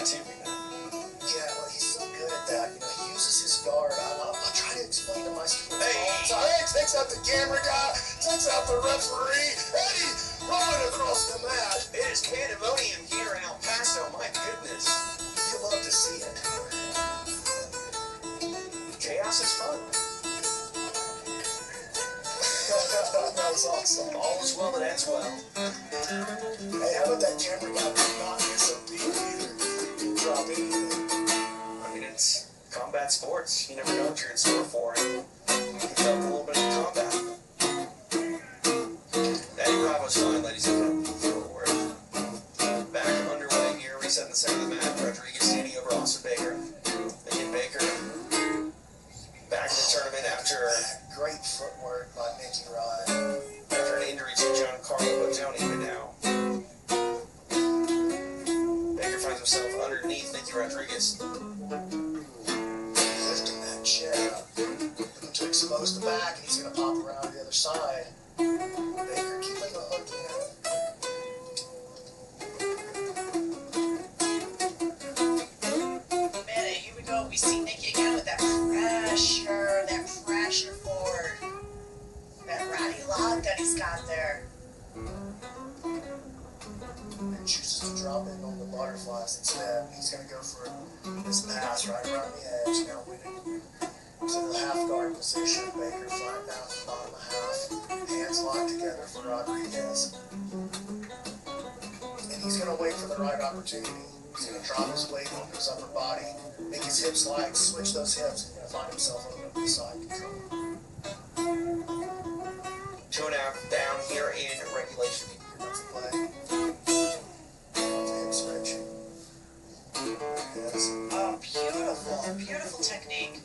Yeah, well, he's so good at that. You know, he uses his guard. I'll try to explain to my students Hey. all the time. Hey, takes out the camera guy, takes out the referee. Eddie, rolling across the mat. It is pandemonium here in El Paso, my goodness. You love That's awesome. All is well that ends well. Hey, how about that camera guy not miss a beat either? Didn't drop anything. I mean, it's combat sports. You never know what you're in store for. And he felt a little bit of combat. Eddie Bravo's fine, ladies and gentlemen. Forward. Back underway here. Reset in the center of the mat. Rodriguez standing over Austin Baker. Again, Baker back in the tournament after Great footwork by Nicky Rod. after an injury to Giancarlo Bottoni now. Baker finds himself underneath Nicky Rodriguez. Lifting that chin up. Looking to expose the back, and he's going to pop around the other side. Baker keeping the hook Man, here we go. We see Nicky again with that pressure forward. That ratty lock that he's got there. and chooses to drop in on the butterflies instead. He's going to go for this pass right around the edge. Now winning to the half guard position. Baker flying down to the bottom of half. Hands locked together for Rodriguez. And he's going to wait for the right opportunity. He's going to drop his weight onto his upper body, make his hips light, switch those hips, and he's going to find himself over the side control. 2.5 down here in regulation. That's the play. Hip switch. Yes. Oh, beautiful technique.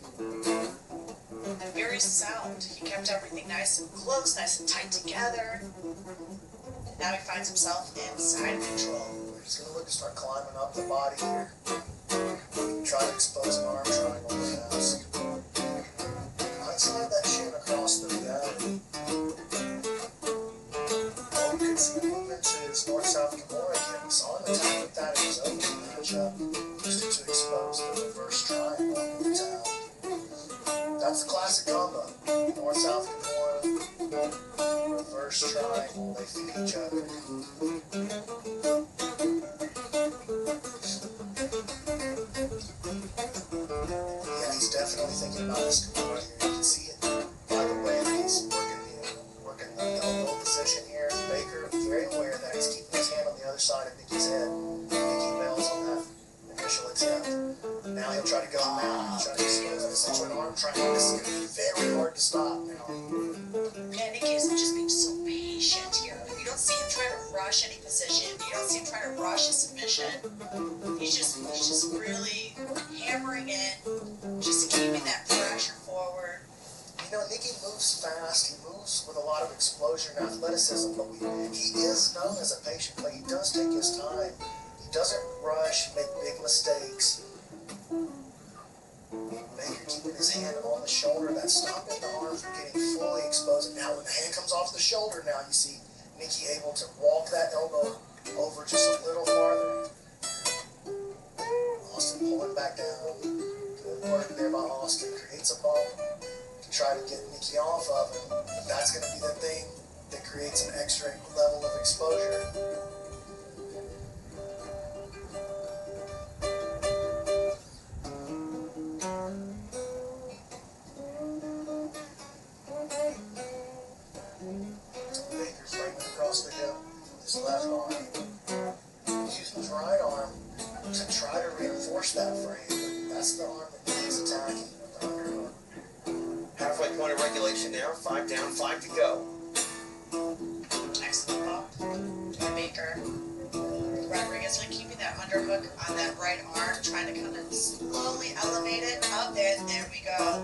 Very sound. He kept everything nice and close, nice and tight together. And now he finds himself in side control. He's going to look to start climbing up the body here. Try to expose an arm triangle perhaps. Might slide that shin across the reality. Or we could see movement to his north-south Kimura again. We saw him attack with that in his opening matchup. Used it to expose the reverse triangle in the town. That's the classic combo. North-south Kimura, reverse triangle. They feed each other. Yeah, he's definitely thinking about his Kimura here. You can see it by the way that he's working the elbow position here. Baker, very aware that he's keeping his hand on the other side of Nicky's head. Nicky bails on that initial attempt. Now he'll try to go now. He'll try to expose the central arm triangle. This is going to be very hard to stop now. Yeah, Nicky is just being so patient here. You don't see him trying to rush any position. You don't see him trying to rush a submission. He's just really hammering in, just keeping that pressure forward. You know, Nicky moves fast. He moves with a lot of explosion and athleticism, but he is known as a patient player. He does take his time. He doesn't rush, make big mistakes. Baker keeping his hand on the shoulder. That's stopping the arm from getting fully exposed. Now when the hand comes off the shoulder, now you see Nicky able to walk that elbow over just a little farther. Austin pulling back down. Good work there by Austin. Creates a bump to try to get Nicky off of him. But that's going to be the thing that creates an extra level of exposure. Baker's bringing across the hip with his left arm. Using his right arm to try to reinforce that frame. That's the arm that he's attacking with the underhook. Halfway point of regulation now. 5 down, 5 to go. Excellent pop by Baker. Rodriguez really keeping that underhook on that right arm, trying to kind of slowly elevate it up there. There we go.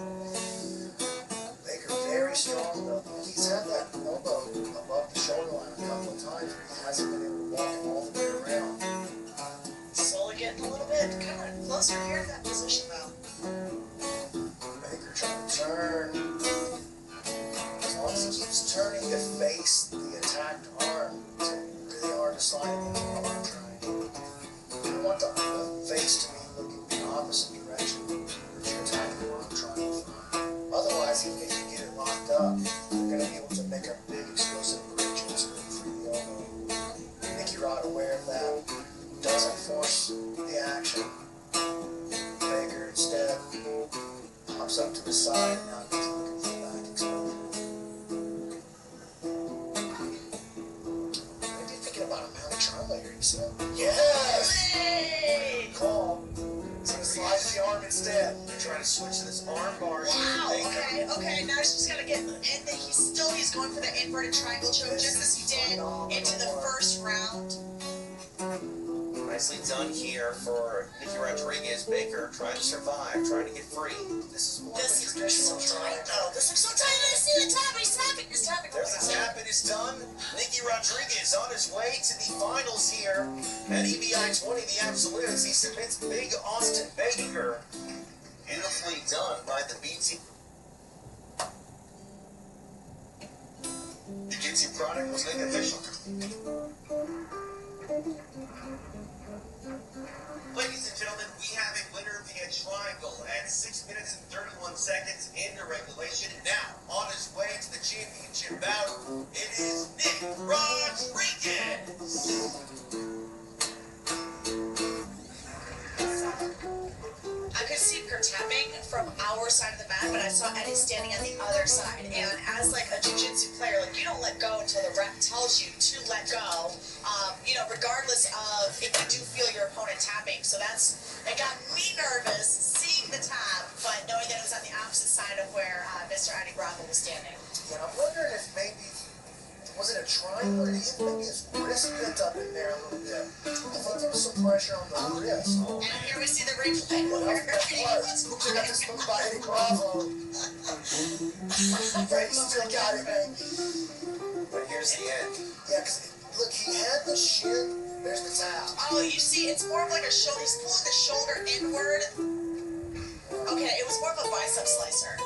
Baker very strong though. He's had that elbow above the shoulder line a couple of times, but he hasn't been able to walk him all the way around. Slowly getting a little bit kind of closer here to that position though. Baker trying to turn. As long as he keeps turning to face the attacked arm, it's really hard to slide it into the arm triangle. You want the face to be looking the opposite direction that you're attacking the arm triangle from. Otherwise, even if you get it locked up, you're going to be able to make a big explosive bridge into the free elbow. Nicky Rod aware of that, doesn't force the action. Baker instead pops up to the side and now he's looking for back exposure. instead. They're trying to switch to this arm bar. Wow, okay, now he's just gotta get, and he's going for the inverted triangle choke, just as he did into the first round. Nicely done here for Nicky Rodriguez. Baker trying to survive, trying to get free. This is more This of is a traditional so tight, triangle. though. This looks so tight. I see the tap. He's tapping. There's the tap, it is done. Nicky Rodriguez on his way to the finals here at EBI 20, the Absolutes. He submits Big Austin Baker. Beautifully done by the BT. Jiu-Jitsu product was made official. Ladies and gentlemen, we have a winner via triangle at 6 minutes and 31 seconds into regulation. Now, on his way to the championship bout, it is Nick Rodriguez. I could see her tapping from our side of the mat, but I saw Eddie standing on the other side. And as like a jiu-jitsu player, like you don't let go until the ref tells you to let go. Regardless of if you do feel your opponent tapping. So it got me nervous seeing the tap, but knowing that it was on the opposite side of where Mr. Eddie Bravo was standing. And I'm wondering if maybe, was it a triangle or maybe his wrist bent up in there a little bit. I think there was some pressure on the wrist. And here we see the replay. Well, that was check out this move by Eddie Bravo. But he still got it, baby. But here's the end. Yeah, because look, he had the shin. There's the tap. Oh, you see, it's more of like a shoulder. He's pulling the shoulder inward. Okay, it was more of a bicep slicer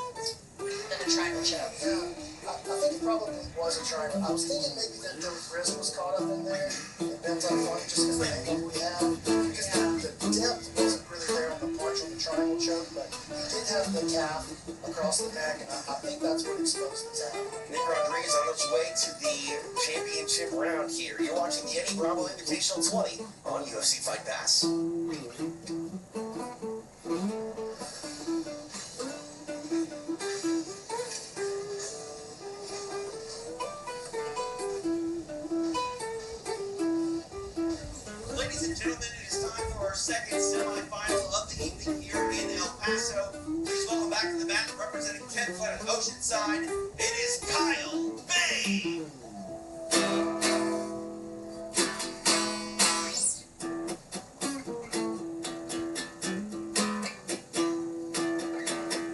than a triangle choke. Yeah, I think it probably was a triangle. I was thinking maybe that the wrist was caught up in there. It bent up funny just because the angle we had. Because the depth wasn't really there on the punch on the triangle choke, but he did have the calf across the neck, and I think that's what exposed the tap. Nick Rodriguez on his way to the championship round here. You're watching the Eddie Bravo Invitational 20 on UFC Fight Pass. Ladies and gentlemen, it is time for our second semifinal of the evening here in El Paso. Please welcome back to the mat representing 10th Planet Oceanside. It is Kyle Bay.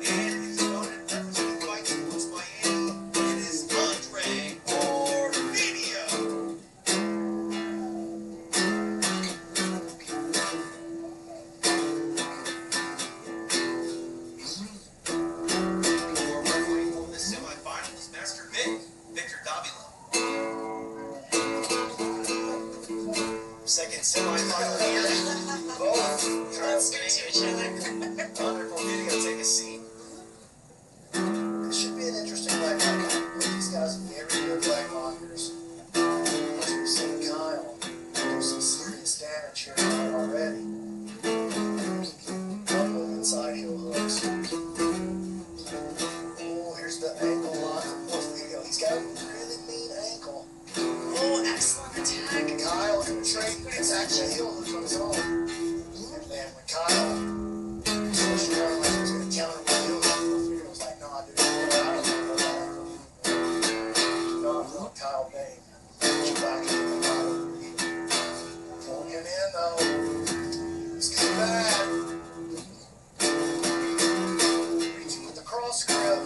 And his opponent representing Fight Sports Miami. It is Andre Ormedio. We're refereeing for the semifinals, Master Victor Davila. Second semifinal here. Both Kyle Let's get to each other. Andre Ormedio, take a seat. It should be an interesting leg lock. These guys are very good leg lockers. As we've seen Kyle do some serious damage here already. Couple of inside heel hooks. Oh, here's the ankle lock. He's got a really mean ankle. Oh, excellent attack. Kyle can trade his actual heel hook on his own. And then when Kyle switched around like he was going to counter with heel hook, Ormedio was like, nah, dude, I don't know that ankle. No, Kyle Bay. Get you back in the Kyle. Pulling him in, though. He's getting bad. Reaching with the cross grip.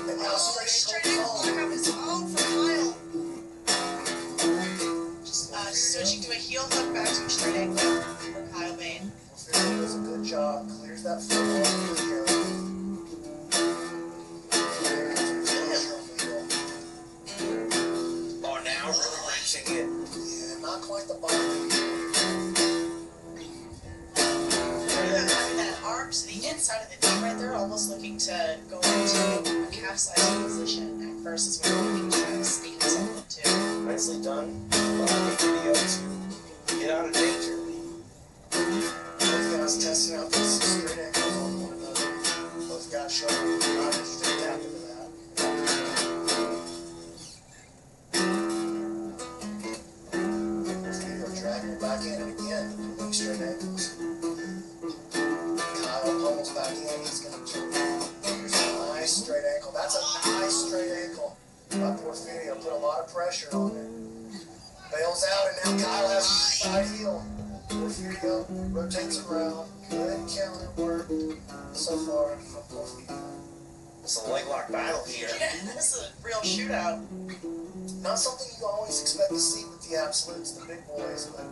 And now straight ankle. Look up his own for Kyle. Just switching to a heel hook back to a straight ankle for Kyle Bain. Ormedio does a good job. Clears that foot off here. Oh, now really wrenching it. Yeah, not quite the bottom. Having that arm to the inside of the knee right there, almost looking to go into a calf-sized position at first is what we're looking to try to sneak himself into. Nicely done by Ormedio to get out of danger. Both guys testing out these straight ankles on one another. Both guys showing not interested in tapping to that. Ormedio dragging it back in and again, pulling straight ankles. Kyle of pressure on it. Bails out, and now Kyle has side heel. Porfirio rotates around. Good counter work so far from Porfirio. It's a leg lock battle here. Yeah, this is a real shootout. Not something you always expect to see with the absolutes, the big boys, but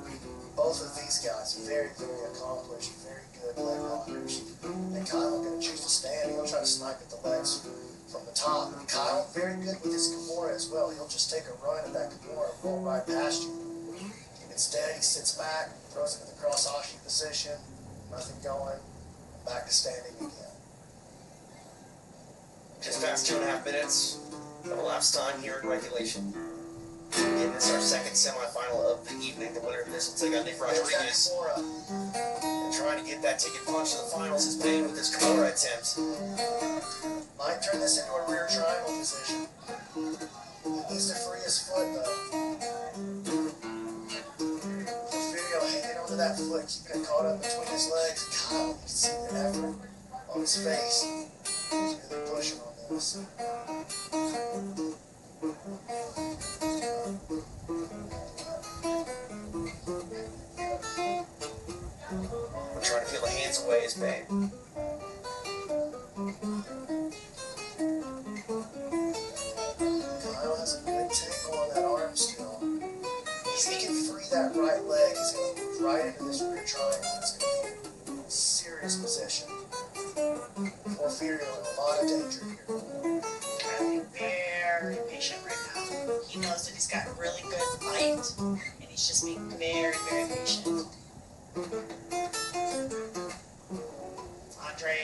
both of these guys very, very accomplished, very good leg lockers. And Kyle going to choose to stand. He'll try to snipe at the legs from the top. And Kyle very good with his Kimura as well. He'll just take a run at that Kimura, roll right past you. Instead, he sits back, throws it in the cross-ashi position, nothing going, back to standing again. Just past 2.5 minutes of elapsed time here in regulation. And this is our second semifinal of the evening. The winner of this will take on Nick Rodriguez. And trying to get that ticket punch to the finals is Bane with his Kimura attempt. Might turn this into a rear triangle position. He needs to free his foot, though. Porfirio hanging onto that foot, keeping it caught up between his legs. Kyle, you can see the effort on his face. He's really pushing on this. We're trying to peel the hands away as Bane. Kyle has a good tangle on that arm still. If he can free that right leg, he's going to move right into this rear triangle. It's going to be a serious position. Porfirio in a lot of danger here. Kyle very patient right now. He knows that he's got really good bite, and he's just being very, very patient. Andre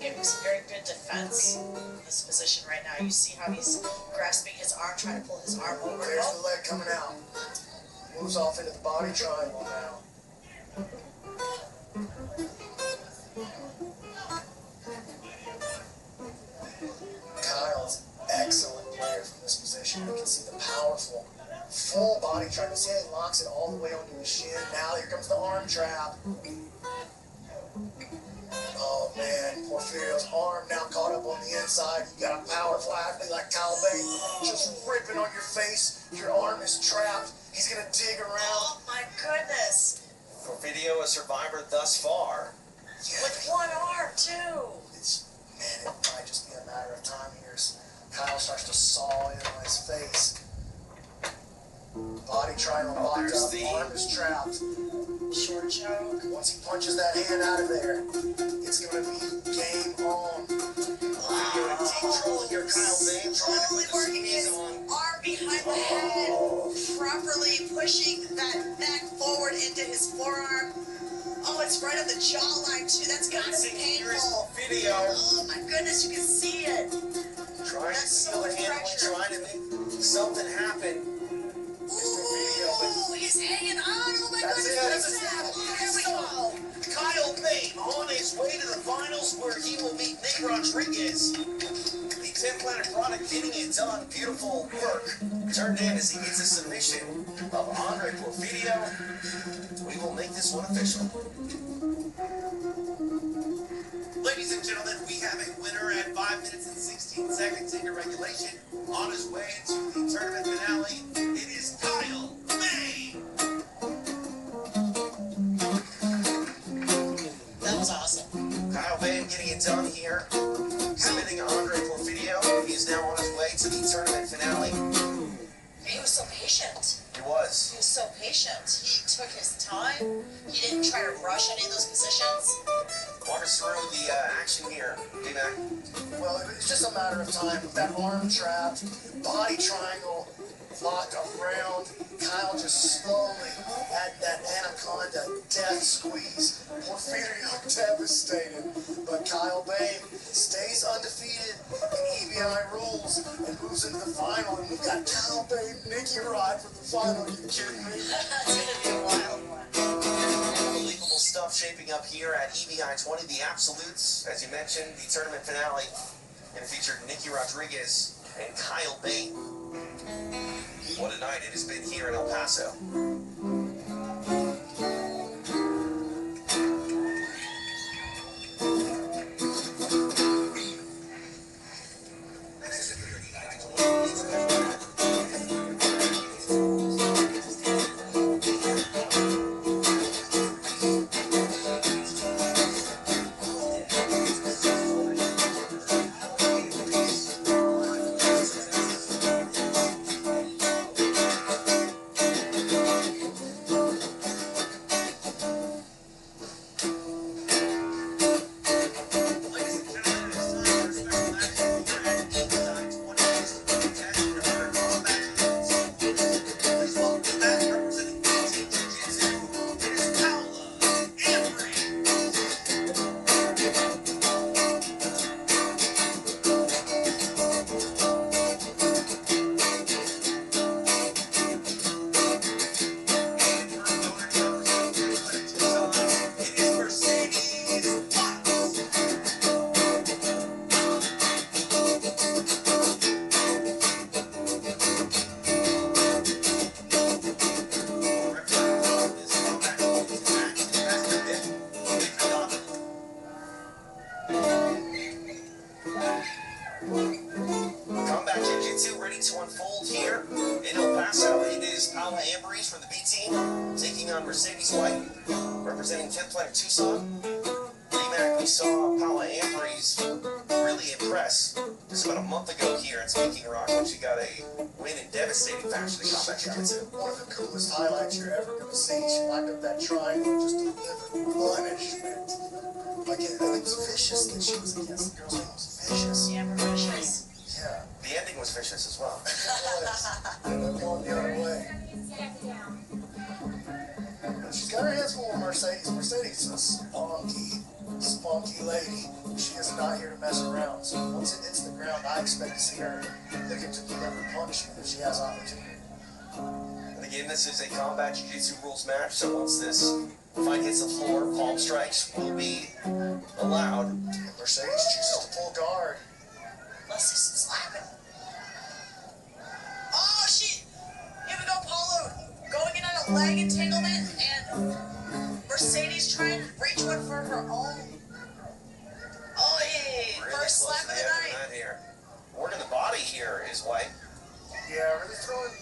giving some very good defense in this position right now. You see how he's grasping his arm, trying to pull his arm over. There's the leg coming out. Moves off into the body triangle now. Kyle's excellent player from this position. You can see the powerful, full body triangle. See how he locks it all the way onto his shin. Now here comes the arm trap. Oh man, Porfirio's arm now caught up on the inside. You got a powerful athlete like Kyle Bane just ripping on your face. Your arm is trapped. He's gonna dig around. Oh my goodness! Porfirio, a survivor thus far. Yeah, With one arm too! Man, it might just be a matter of time here as Kyle starts to saw in on his face. Body triangle locked up, arm is trapped. Short choke. Once he punches that hand out of there, it's going to be game on. Porfirio in deep trouble here. Kyle Bane trying to Slowly put working his his on. arm behind the head, properly pushing that neck forward into his forearm. Oh, it's right on the jawline too. That's got to be painful. Video. Oh my goodness, you can see it. Trying That's to so feel the much hand, pressure. trying to make something happen. Ooh, he's hanging on. Oh my That's goodness. it. There we go. Kyle Bane on his way to the finals where he will meet Nick Rodriguez. The 10 Planet product getting it done. Beautiful work. Turned in as he gets a submission of Andre Porfirio. We will make this one official. Ladies and gentlemen, we have a winner at 5 minutes and 16 seconds into regulation. On his way to the tournament finale, it is Kyle Bane. That was awesome. Kyle Bane getting it done here. Submitting Andre Porfirio. He is now on his way to the tournament finale. He was so patient. He was. He was so patient. He took his time. He didn't try to rush any of those positions. Walk us through the action here, D-Mac. Well, it's just a matter of time. With that arm trapped, body triangle locked around, Kyle just slowly had that anaconda death squeeze. Porfirio devastated, but Kyle Bane stays undefeated in EVI rules and moves into the final. And we've got Kyle Bane, Nicky Rod for the final. Are you kidding me? It's gonna be a wild one. Unbelievable stuff shaping up here at EVI 20. The Absolutes, as you mentioned, the tournament finale, and featured Nicky Rodriguez and Kyle Bane. What a night it has been here in El Paso. representing 10th Planet Tucson. We saw Paula Ambrose really impress just about a month ago here in Speaking Rock when she got a win in devastating fashion in combat jiu-jitsu. One of the coolest highlights you're ever going to see. She lined up that triangle and just delivered punishment. Like, I think it was Vicious that she was against. The girl's name was Vicious. Yeah, we're vicious. Yeah. The ending was vicious as well. It was. And then going the other way. She's got her hands full with Mercedes. Mercedes is a spunky lady. She is not here to mess around. So once it hits the ground, I expect to see her looking to deliver punishment if she has opportunity. And again, this is a combat jiu-jitsu rules match, so once this fight hits the floor, palm strikes will be allowed. Mercedes chooses to pull guard. Let's see some slapping. Oh, shit! Here we go, Paulo. Going in on a leg entanglement, and Mercedes trying to reach one for her own. Oh, hey! Really First close slap to of the the edge night. mat here. Working the body here is White. Yeah, really throwing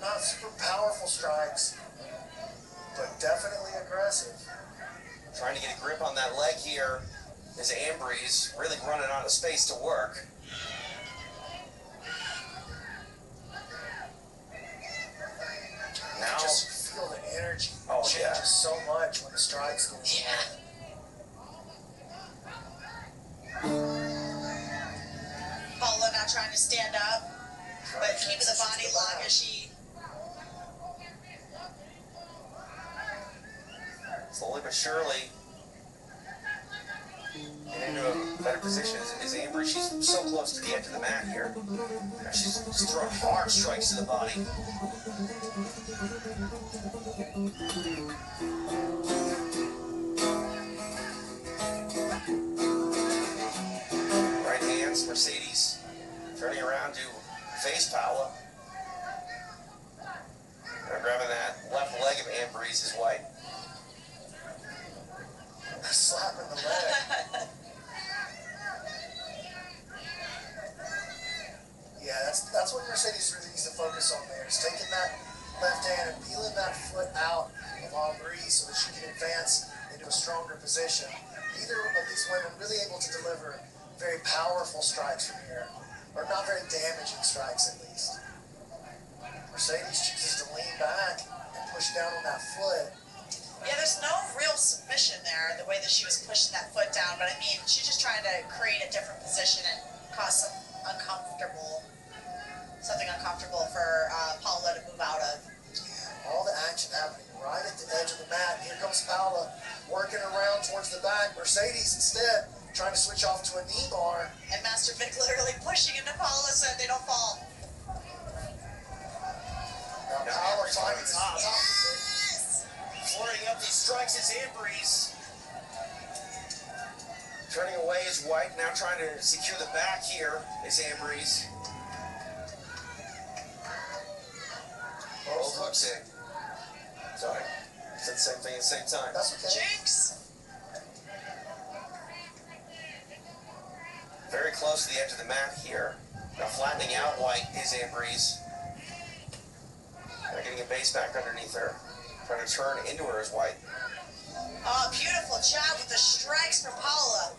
not super powerful strikes, but definitely aggressive. Trying to get a grip on that leg here is Ambrose, really running out of space to work. Now, You just feel the energy Oh, changes yeah. so much when the strikes go Yeah. Paula not trying to stand up, but keeping the body lock as she. slowly but surely, getting into a better position is Ambrose. She's so close to the edge of the mat here. She's throwing hard strikes to the body. Right hands, Mercedes turning around to face Paula. Now grabbing that left leg of Ambrose is White. slapping the leg. Yeah, that's what Mercedes really needs to focus on there, is taking that left hand and peeling that foot out of Aubrey so that she can advance into a stronger position. Neither of these women really able to deliver very powerful strikes from here, or not very damaging strikes at least. Mercedes chooses to lean back and push down on that foot. Yeah, there's no real submission there, the way that she was pushing that foot down, but I mean, she's just trying to create a different position and cause something uncomfortable for Paula to move out of. All the action happening right at the edge of the mat. Here comes Paula working around towards the back. Mercedes instead trying to switch off to a knee bar. And Master Vic literally pushing into Paula so that they don't fall. Now Paula climbing top. Yes! Flirting up these strikes is Ambrose. Turning away is White, now trying to secure the back here is Ambrose. Both hooks in. Sorry, said the same thing at the same time. That's okay. Jinx! Very close to the edge of the mat here. Now flattening out White is Ambrose. Now getting a base back underneath her. Trying to turn into her is White. Oh, beautiful job with the strikes from Paula.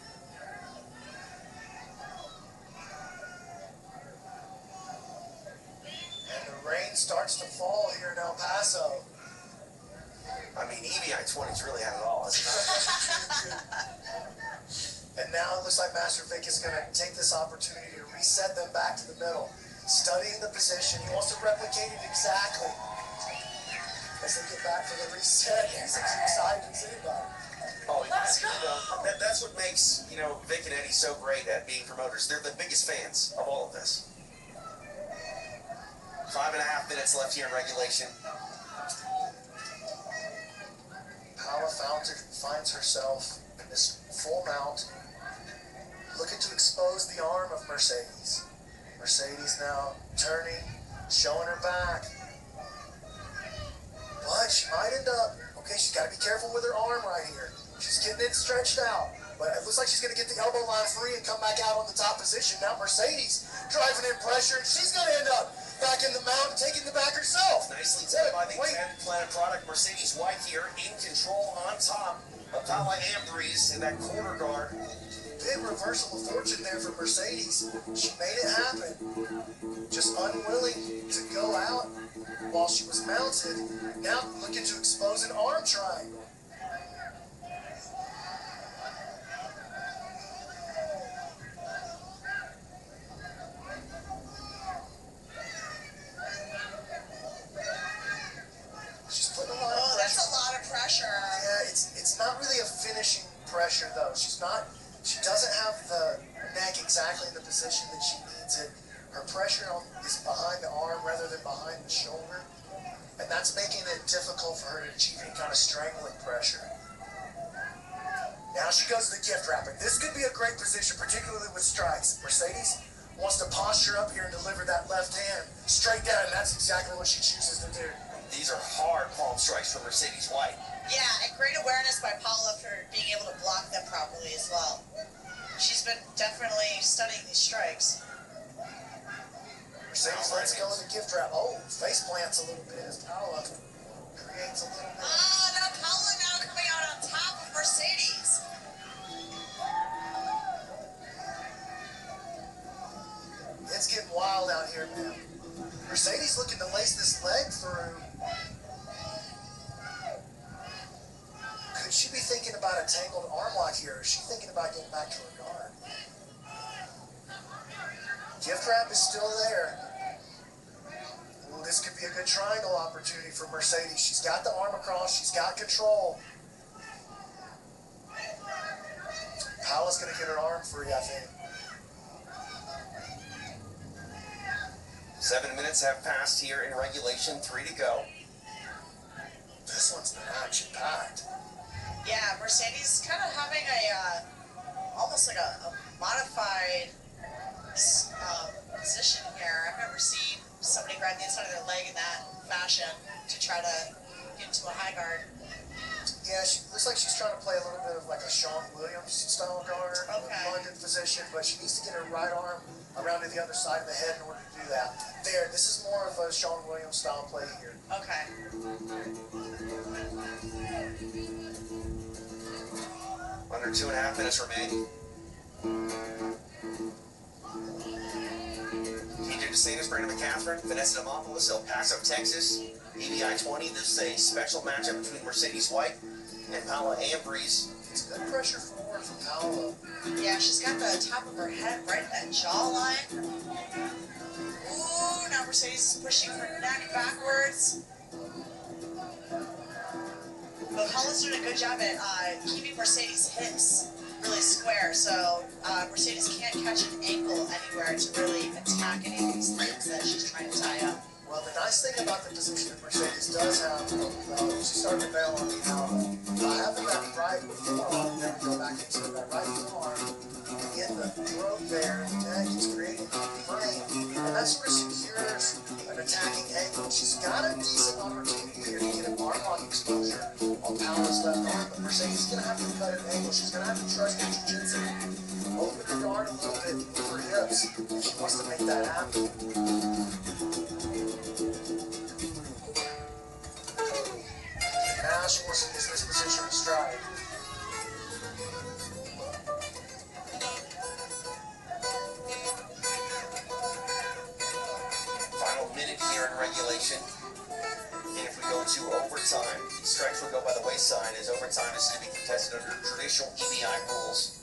And the rain starts to fall here in El Paso. I mean, EVI 20's really had it all, hasn't it? And now it looks like Master Vic is going to take this opportunity to reset them back to the middle. Studying the position. He wants to replicate it exactly. As they get back for the reset, he's as excited as anybody. Oh, Let's go. That's what makes, Vic and Eddie so great at being promoters. They're the biggest fans of all of this. 5.5 minutes left here in regulation. Paula finds herself in this full mount, looking to expose the arm of Mercedes. Mercedes now turning, showing her back. But she might end up, she's got to be careful with her arm right here. She's getting it stretched out. But it looks like she's going to get the elbow line free and come back out on the top position. Now Mercedes driving in pressure, and she's going to end up back in the mount and taking the back herself. Nicely done by the 10th Planet product. Mercedes White here in control on top of Paula Ambrose in that corner guard. Big reversal of fortune there for Mercedes. She made it happen. Just unwilling to go out while she was mounted. Now looking to expose an arm triangle. She's putting a lot of pressure. That's a lot of pressure. Yeah, it's not really a finishing pressure though. She doesn't have the neck exactly in the position that she needs it. Her pressure is behind the arm rather than behind the shoulder. And that's making it difficult for her to achieve any kind of strangling pressure. Now she goes to the gift wrapping. This could be a great position, particularly with strikes. Mercedes wants to posture up here and deliver that left hand straight down, and that's exactly what she chooses to do. These are hard palm strikes for Mercedes White. Yeah, and great awareness by Paula for being able to block them properly as well. She's been definitely studying these strikes. Mercedes lets go of the gift wrap. Oh, face plants a little bit as Paula creates a little bit. Now Paula now coming out on top of Mercedes. It's getting wild out here, man. Mercedes looking to lace this leg through. Could she be thinking about a tangled arm lock here? Or is she thinking about getting back to her guard? Gift wrap is still there. Ooh, this could be a good triangle opportunity for Mercedes. She's got the arm across. She's got control. Paula's going to get her arm free, I think. 7 minutes have passed here in regulation, 3 to go. This one's been action-packed. Yeah, Mercedes kind of having a, almost like a modified position here. I've never seen somebody grab the inside of their leg in that fashion to try to get into a high guard. Yeah, she looks like she's trying to play a little bit of like a Shawn Williams style guard. Okay. London position, but she needs to get her right arm around to the other side of the head in order to do that. There, this is more of a Shawn Williams style play here. Okay. Under 2.5 minutes remaining. TJ DeSantis, Brandon McCaffrey, Vanessa Demopoulos, El Paso, Texas. EVI 20. This is a special matchup between Mercedes White and Paula Ambrose. It's good pressure forward from Paula. Yeah, she's got the top of her head right in that jawline. Ooh, now Mercedes is pushing her neck backwards. But Paula's doing a good job at keeping Mercedes' hips really square, so Mercedes can't catch an ankle anywhere to really attack any of these legs that she's trying to tie up. Well, the nice thing about the position that Mercedes does have, she's starting to bail on me now. Having that right forearm, then go back into that right forearm, get the throat there, the neck is creating a frame, and that sort of secures an attacking angle. She's got a decent opportunity here to get an arm lock exposure on Paula's left arm, but Mercedes is going to have to cut an angle. She's going to have to trust her jiu-jitsu. Open the guard a little bit with her hips if she wants to make that happen. Now she wants to use this position to strike. Final minute here in regulation. And if we go to overtime, strikes will go by the wayside as overtime is to be contested under traditional EVI rules.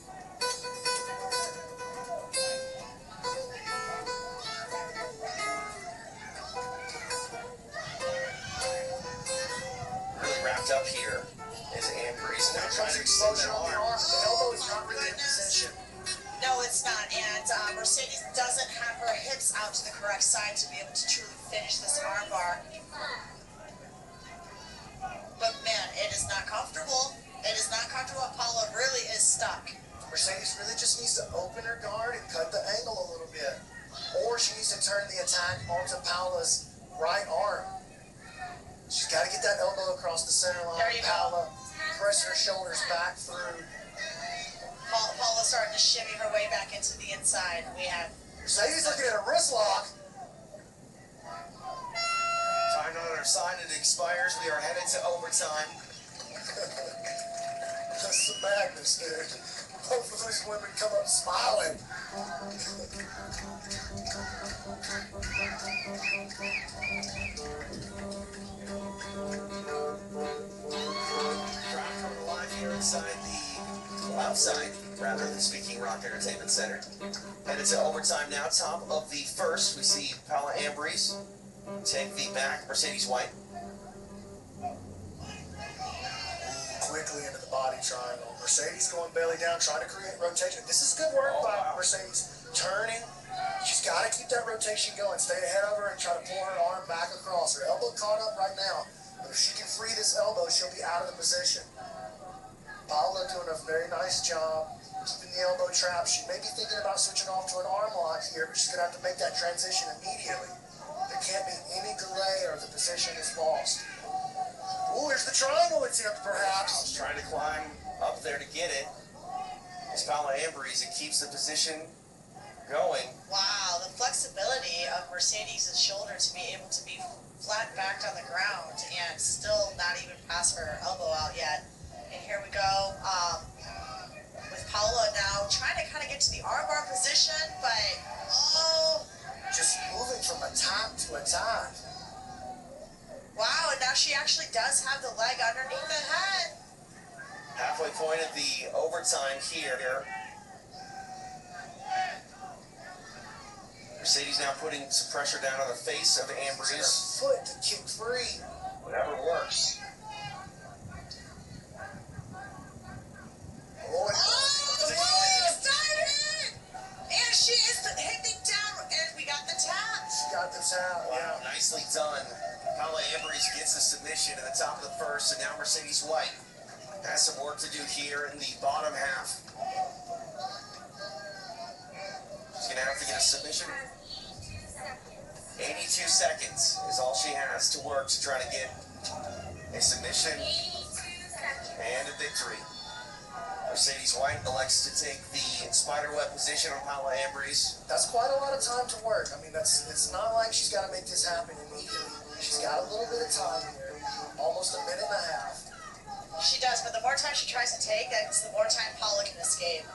Up here is Ambrose now trying to extend that arm. The elbow is not really in position. No, it's not, and Mercedes doesn't have her hips out to the correct side to be able to truly finish this armbar. But man, it is not comfortable. It is not comfortable. Paula really is stuck. Mercedes really just needs to open her guard and cut the angle a little bit. Or she needs to turn the attack onto Paula's right arm. She's got to get that elbow across the center line. There you Paula, press her shoulders back through. Paula starting to shimmy her way back into the inside. We have Mercedes looking at a wrist lock. on our side. It expires. We are headed to overtime. That's the madness, dude. Both of these women come up smiling. Here inside outside, rather than speaking Rock Entertainment Center. Headed to overtime now. Top of the first, we see Paula Ambrose take the back, Mercedes White. Quickly into the body triangle. Mercedes going belly down, trying to create rotation. This is good work by Mercedes. Turning. She's got to keep that rotation going. Stay ahead of her and try to pull her arm back across. Her elbow caught up right now. But if she can free this elbow, she'll be out of the position. Paula doing a very nice job keeping the elbow trapped. She may be thinking about switching off to an arm lock here, but she's going to have to make that transition immediately. There can't be any delay or the position is lost. Ooh, there's the triangle attempt, perhaps. Trying to climb up there to get it. It's Paula Ambrose. It keeps the position going. Wow, the flexibility of Mercedes' shoulder to be able to be flat backed on the ground and still not even pass her elbow out yet. And here we go with Paula now trying to kind of get to the armbar position, but just moving from attack to attack. Wow, and now she actually does have the leg underneath the head. Halfway point of the overtime here. Mercedes now putting some pressure down on the face of Ambrose. Foot to kick free. Whatever works. And she is hitting down, and we got the tap. She got the tap, wow, nicely done. Paula Ambrose gets a submission at the top of the first, and now Mercedes White has some work to do here in the bottom half. She's going to have to get a submission. 82 seconds is all she has to work to try to get a submission and a victory. Mercedes White elects to take the spiderweb position on Paula Ambrose. That's quite a lot of time to work. I mean, it's not like she's got to make this happen immediately. She's got a little bit of time here, almost a minute and a half. She does, but the more time she tries to take, that's the more time Paula can escape.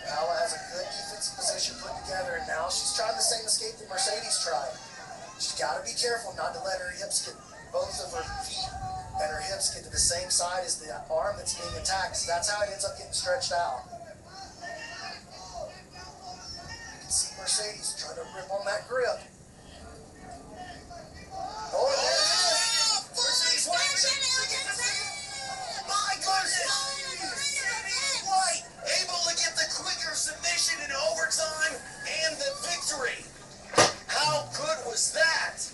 Paula has a good defensive position put together, and now she's trying the same escape that Mercedes tried. She's got to be careful not to let her hips get, both of her feet and her hips get to the same side as the arm that's being attacked. So that's how it ends up getting stretched out. You can see Mercedes trying to rip on that grip. Oh, there it is! Mercedes White! My goodness! Mercedes White able to get the quicker submission in overtime and the victory. How good was that?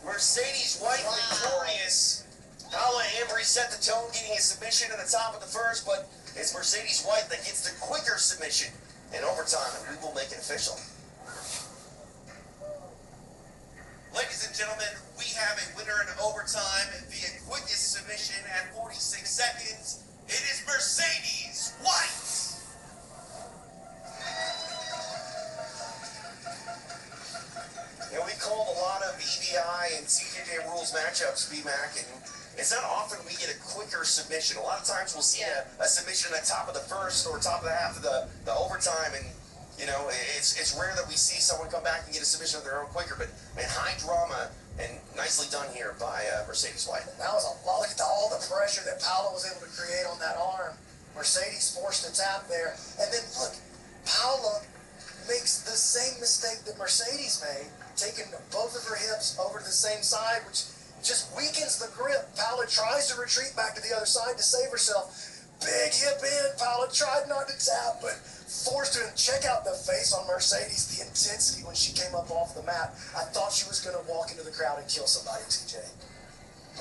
Mercedes White victorious. Paula Ambrose set the tone, getting a submission at the top of the first, but it's Mercedes White that gets the quicker submission in overtime, and we will make it official. Ladies and gentlemen, we have a winner in overtime via quickest submission at 46 seconds. It is Mercedes White. And we called a lot of EBI and CJJ rules matchups, BMAC, and it's not often we get a quicker submission. A lot of times we'll see a submission at the top of the first or top of the half of the overtime, and you know, it's rare that we see someone come back and get a submission of their own quicker, but man, high drama and nicely done here by Mercedes White. That was a lot. Look at all the pressure that Paula was able to create on that arm. Mercedes forced a tap there, and then look, Paula makes the same mistake that Mercedes made, taking both of her hips over to the same side, which just weakens the grip. Paula tries to retreat back to the other side to save herself. Big hip in. Paula tried not to tap, but forced her. And check out the face on Mercedes, the intensity when she came up off the mat. I thought she was going to walk into the crowd and kill somebody, TJ.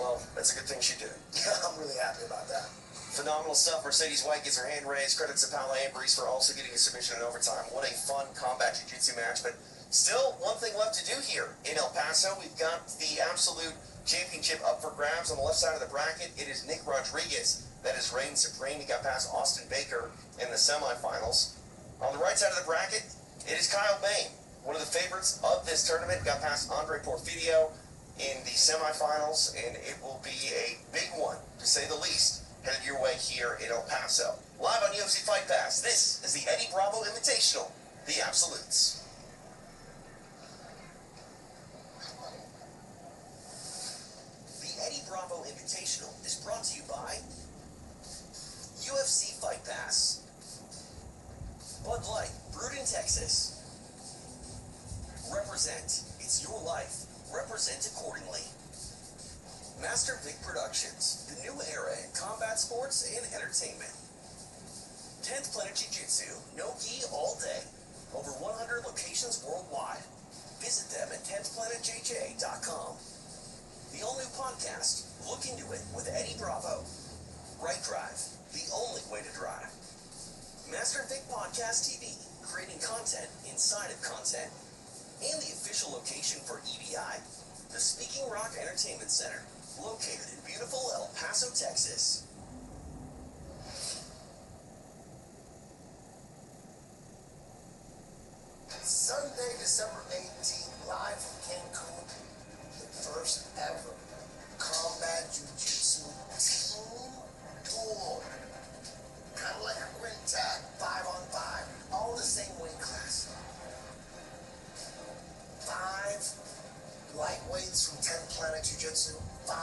Well, that's a good thing she did. I'm really happy about that. Phenomenal stuff. Mercedes White gets her hand raised. Credits to Paula Ambrose for also getting a submission in overtime. What a fun combat jiu-jitsu match, but still one thing left to do here in El Paso. We've got the absolute championship up for grabs on the left side of the bracket. It is Nick Rodriguez that has reigned supreme. He got past Austin Baker in the semifinals. On the right side of the bracket, it is Kyle Bain One of the favorites of this tournament got past Andre Porfirio in the semifinals, and it will be a big one, to say the least, headed your way here in El Paso. Live on UFC Fight Pass, this is the Eddie Bravo Invitational, the Absolutes. The Eddie Bravo Invitational is brought to you by UFC Fight Pass, Bud Light, brewed in Texas. Represent. It's your life. Represent accordingly. Master Vic Productions, the new era in combat sports and entertainment. 10th Planet Jiu-Jitsu, no gi all day. Over 100 locations worldwide. Visit them at 10thplanetjj.com. The all-new podcast, Look Into It with Eddie Bravo. Right Drive, the only way to drive. Master Vic Podcast TV, creating content inside of content. And the official location for EBI, the Speaking Rock Entertainment Center, located in beautiful El Paso, Texas. Sunday, December 18th, live from Cancun, the first ever combat jiu-jitsu team duel. Kind of like a quintet, 5-on-5, all the same weight class. 5 lightweights from 10th Planet Jiu-Jitsu, 5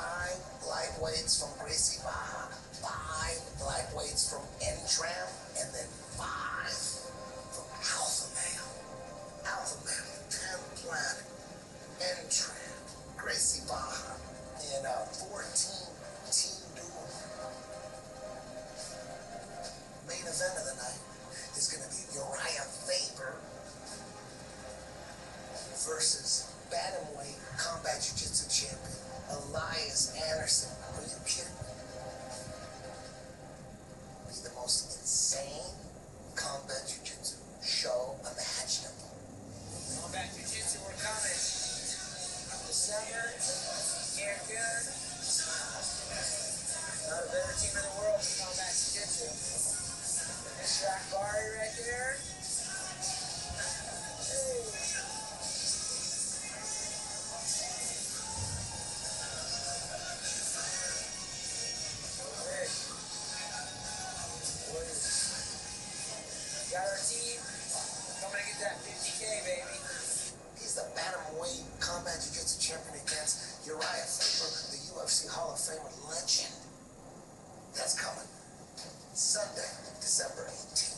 lightweights from Gracie Baja, 5 lightweights from N-Tram, and then 5 from Alpha Male. Alpha Male, 10th Planet, N-Tram, Gracie Baja, and a 14-team duel. Main event of the night is going to be Uriah Faber versus bantamweight combat jiu-jitsu champion Elias Anderson. Are you kidding me? Be the most insane combat jiu-jitsu show imaginable. Combat Jiu-Jitsu, we're coming. December, Cancun. Not a better team in the world for combat Jiu-Jitsu. This track Barry right there. Hey. Got our team coming to get that 50K, baby. He's the bantamweight combat jiu-jitsu champion against Uriah Faber, the UFC Hall of Famer legend. That's coming Sunday, December 18th.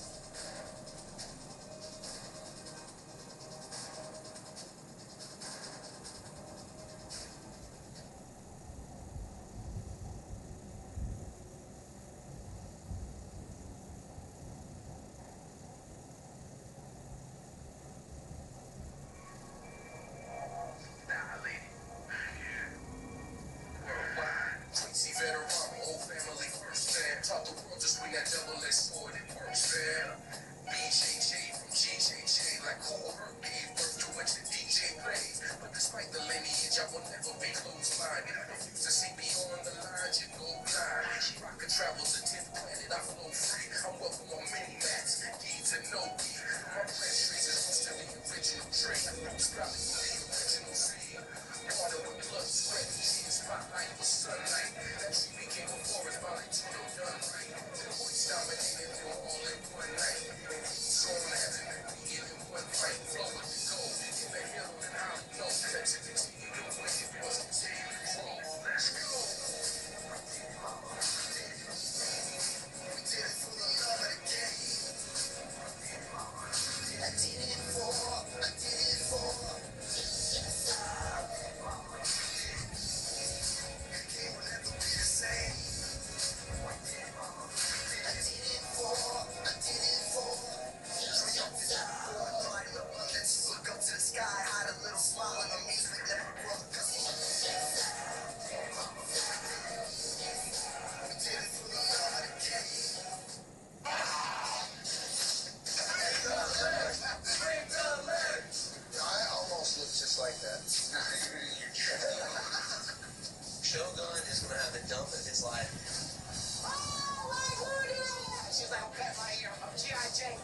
Shogun is going to have the dump of his life. She's like, pet my ear. I'm G.I. Jane.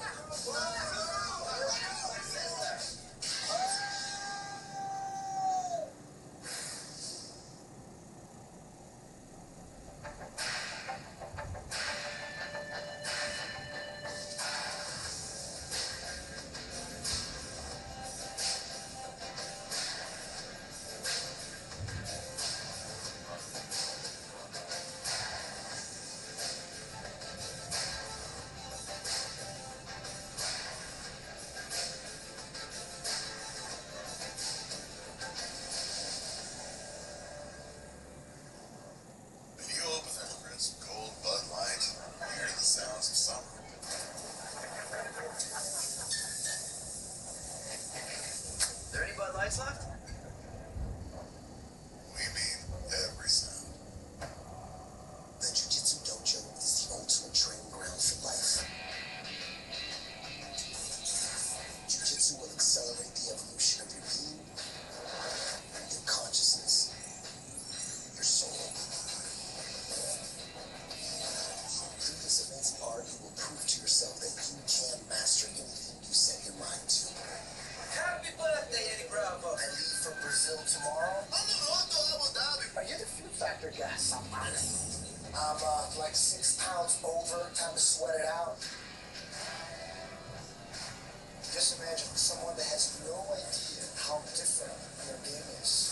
verga, esa madre. I'm like 6 pounds over, time to sweat it out. Just imagine someone that has no idea how different your game is.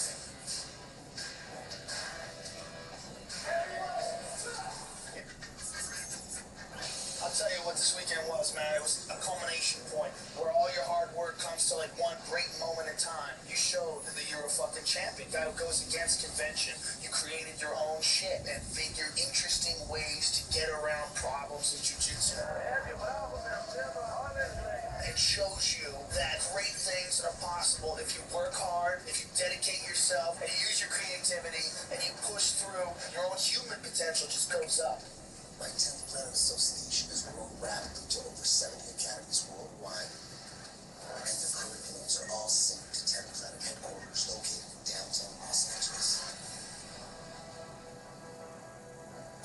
I'll tell you what this weekend was, man. It was a culmination point where all your hard work comes to like one great moment in time. You showed that you're a fucking champion, guy who goes against convention. You created your own shit and figured interesting ways to get around problems in jiu-jitsu. It shows you that great things are possible if you work hard, if you dedicate yourself, and you use your creativity, and you push through. Your own human potential just goes up. My 10th Planet Association has grown rapidly to over 70 academies worldwide. And the curriculums are all synced to 10th Planet headquarters located in downtown Los Angeles.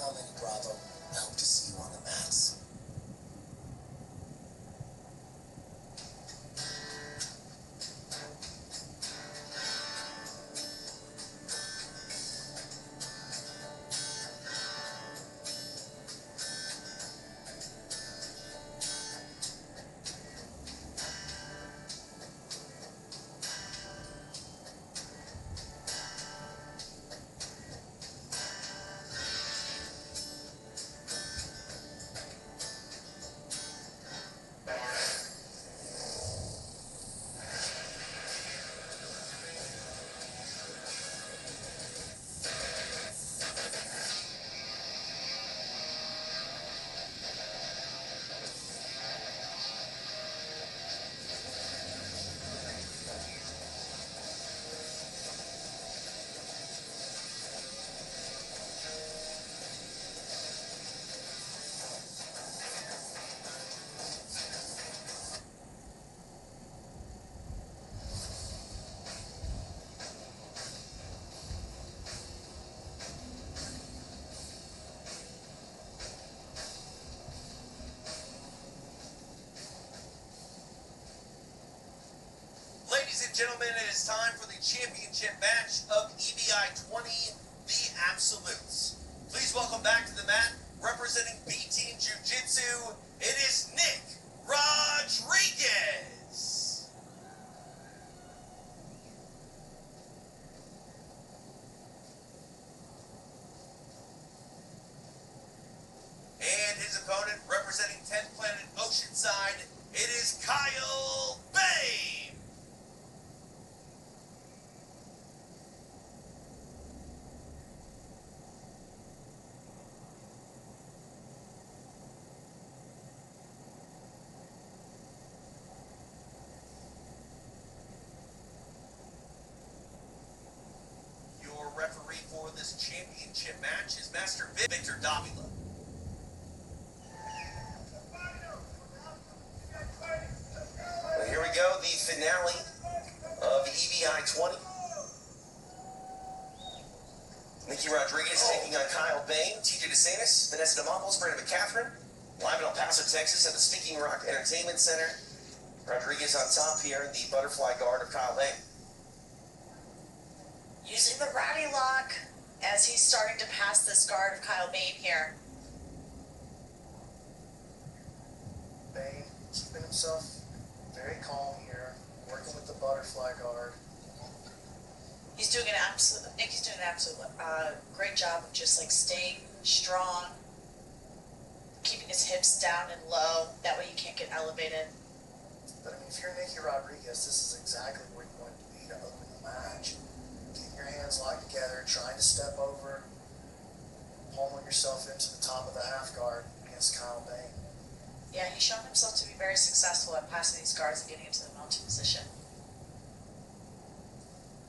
Almany Bravo, I hope to see you on the mats. Ladies and gentlemen, it is time for the championship match of EVI 20, the Absolutes. Please welcome back to the mat, representing B-Team Jiu-Jitsu, it is Nick Rodriguez. And his opponent, representing 10th Planet Oceanside, it is Kyle Bay. Referee for this championship match is Master Victor Davila. Well, here we go, the finale of EVI 20. Nicky Rodriguez taking on Kyle Bain, TJ DeSantis, Vanessa DeMopoulos, Brandon McCatherine, live in El Paso, Texas at the Speaking Rock Entertainment Center. Rodriguez on top here in the butterfly guard of Kyle Bain. Using the ratty lock as he's starting to pass this guard of Kyle Bain here. Bain keeping himself very calm here, working with the butterfly guard. He's doing an absolute great job of just like staying strong, keeping his hips down and low. That way you can't get elevated. But I mean, if you're Nicky Rodriguez, this is exactly where you want to be to open the match. Getting your hands locked together, trying to step over, pulling yourself into the top of the half guard against Kyle Bain. Yeah, he's shown himself to be very successful at passing these guards and getting into the mounted position.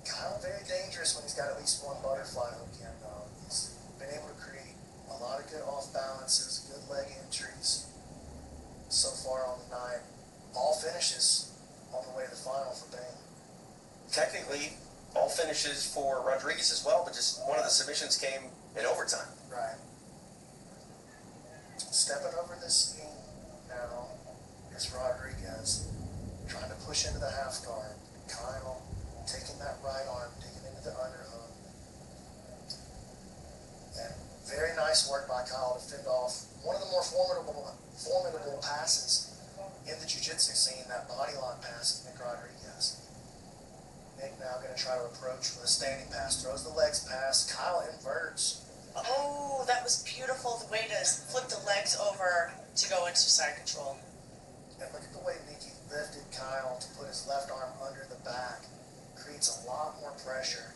Kyle very dangerous when he's got at least one butterfly hook in. He's been able to create a lot of good off balances, good leg entries so far on the night. All finishes on the way to the final for Bain. Technically, all finishes for Rodriguez as well, but just one of the submissions came in overtime. Right. Stepping over this scene now is Rodriguez trying to push into the half guard. Kyle taking that right arm, digging into the underhook. nice work by Kyle to fend off one of the more formidable passes in the jiu-jitsu scene, that body lock pass of Nick Rodriguez. Nick now going to try to approach with a standing pass, throws the legs pass. Kyle inverts. Oh, that was beautiful, the way to flip the legs over to go into side control. And look at the way Nicky lifted Kyle to put his left arm under the back. Creates a lot more pressure.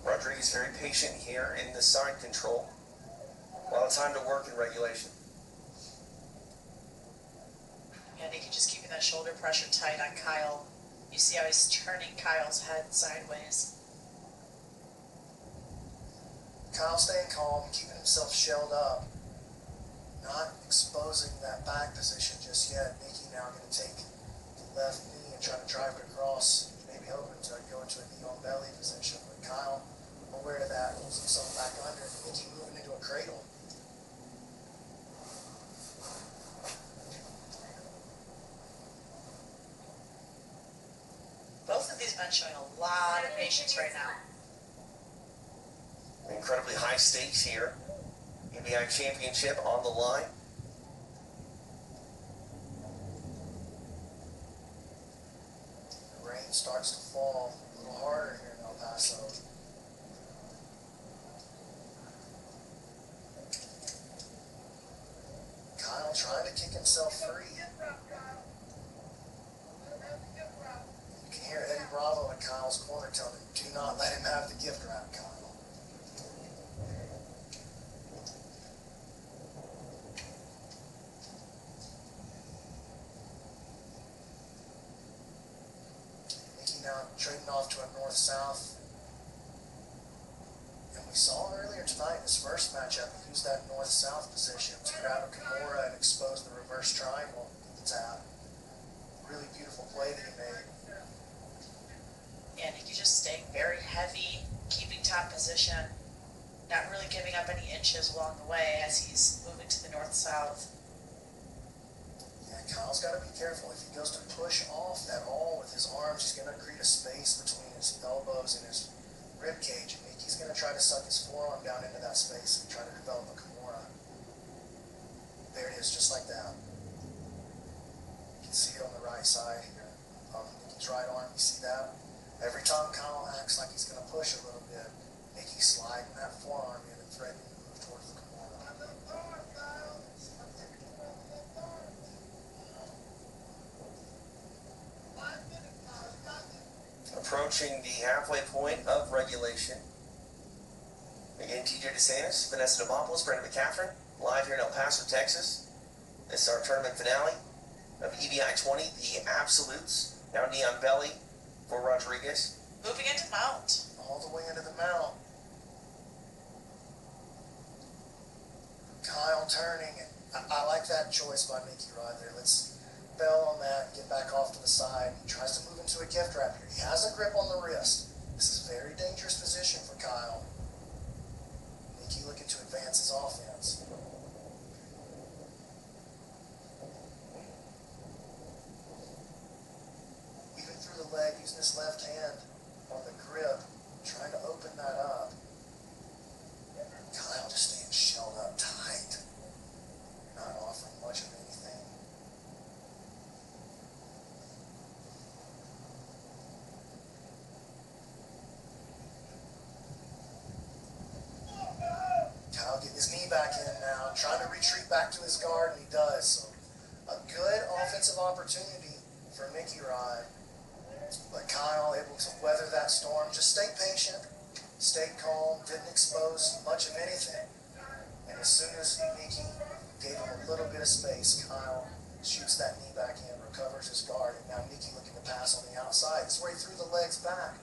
Rodriguez very patient here in the side control. A lot of time to work in regulation. Yeah, Nicky just keeping that shoulder pressure tight on Kyle. You see how he's turning Kyle's head sideways. Kyle staying calm, keeping himself shelled up. Not exposing that back position just yet. Nicky now going to take the left knee and try to drive it across. Maybe hoping to go into a knee on belly position. But Kyle, aware of that, pulls himself back under. Nicky moving into a cradle. Both of these men showing a lot of patience right now. Incredibly high stakes here. EBI championship on the line. The rain starts to fall a little harder here in El Paso. Kyle trying to kick himself free. You can hear Eddie Bravo in Kyle's corner telling him, do not let him have the gift wrap, Kyle. Nicky now trading off to a north-south. And we saw earlier tonight in his first matchup, he used that north-south position to grab a Kimura and expose the reverse triangle at the tap. Really beautiful play that he made. Yeah, Nicky just staying very heavy, keeping top position, not really giving up any inches along the way as he's moving to the north-south. Yeah, Kyle's got to be careful. If he goes to push off at all with his arms, he's going to create a space between his elbows and his rib cage. And Nicky's going to try to suck his forearm down into that space and try to develop a Kimura. There it is, just like that. You can see it on the right side here. Nicky's right arm, you see that? Every time Kyle acts like he's going to push a little bit, Nicky's sliding that forearm in and threatening to move towards the Kimura. Approaching the halfway point of regulation. Again, TJ DeSantis, Vanessa Demopoulos, Brandon McCaffrey, live here in El Paso, Texas. This is our tournament finale of EBI 20, the Absolutes. Now knee on belly for Rodriguez. Moving into mount. All the way into the mount. Kyle turning, and I like that choice by Nicky right there. Let's bail on that and get back off to the side. He tries to move into a gift wrap here. He has a grip on the wrist. This is a very dangerous position for Kyle. Nicky looking to advance his offense. Weaving through the leg, using his left hand on the grip, trying to open that up. Kyle just staying shelled up tight. Not offering much of anything. Kyle getting his knee back in now, trying to retreat back to his guard, and he does. So a good offensive opportunity for Nicky Rod. But Kyle able to weather that storm. Just stay patient, stay calm, didn't expose much of anything. And as soon as Nicky gave him a little bit of space, Kyle shoots that knee back in, recovers his guard, and now Nicky looking to pass on the outside. This is where he threw the legs back,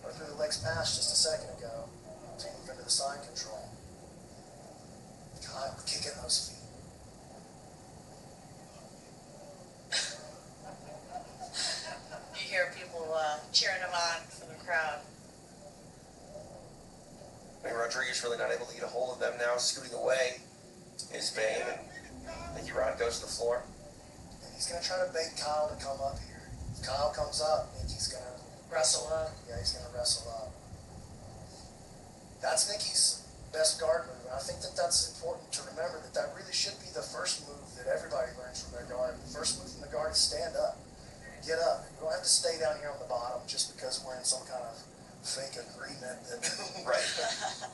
or threw the legs past just a second ago to move into the side control. Kyle kicking those feet. You hear people cheering him on from the crowd. I mean, Rodriguez really not able to get a hold of them now. Scooting away is Bane, and Nicky Rod goes to the floor. And he's going to try to bait Kyle to come up here. If Kyle comes up, Nicky's going to Wrestle up. Yeah, he's going to wrestle up. That's Nicky's best guard move. And I think that that's important to remember, that that really should be the first move that everybody learns from their guard. The first move from the guard is stand up. Get up. You don't have to stay down here on the bottom just because we're in some kind of fake agreement that Right.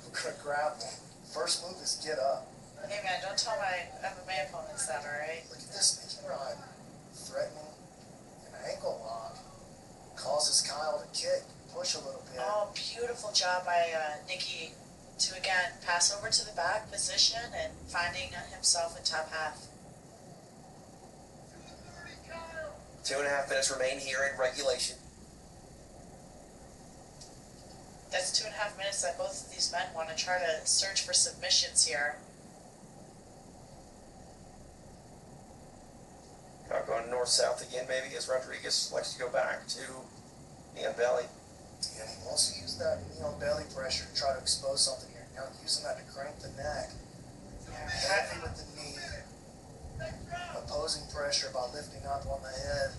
we're going to grab them. First move is get up. Hey man, don't tell my MMA opponents that, alright? Look at this, Nicky Rod threatening an ankle lock. Causes Kyle to kick, push a little bit. Oh, beautiful job by Nicky to again pass over to the back position and finding himself in top half. 2.5 minutes remain here in regulation. That's 2.5 minutes that both of these men want to try to search for submissions here. Now going north-south again, maybe, as Rodriguez likes to go back to knee on belly. And he wants to use that knee on belly pressure to try to expose something here. Now using that to crank the neck. Heavy with the knee. Opposing pressure by lifting up on the head.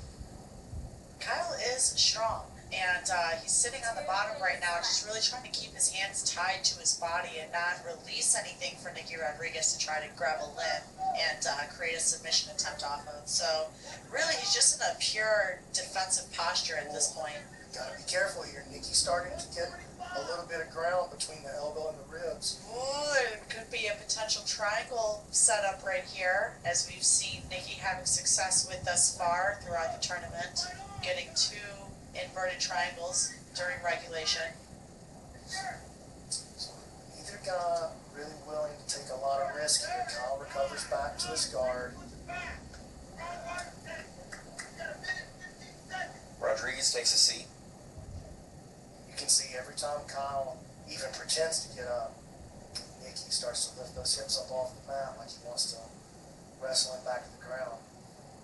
Kyle is strong, and he's sitting on the bottom right now, just really trying to keep his hands tied to his body and not release anything for Nicky Rodriguez to try to grab a limb and create a submission attempt off of. So really, he's just in a pure defensive posture at this point. Gotta be careful here. Nicky's starting to get a little bit of ground between the elbow and the ribs. Ooh, it could be a potential triangle setup right here, as we've seen Nicky having success with thus far throughout the tournament, getting 2 inverted triangles during regulation. So neither guy really willing to take a lot of risk here. Kyle recovers back to his guard. Rodriguez takes a seat. You can see every time Kyle even pretends to get up, Nicky starts to lift those hips up off the mat like he wants to wrestle him back to the ground.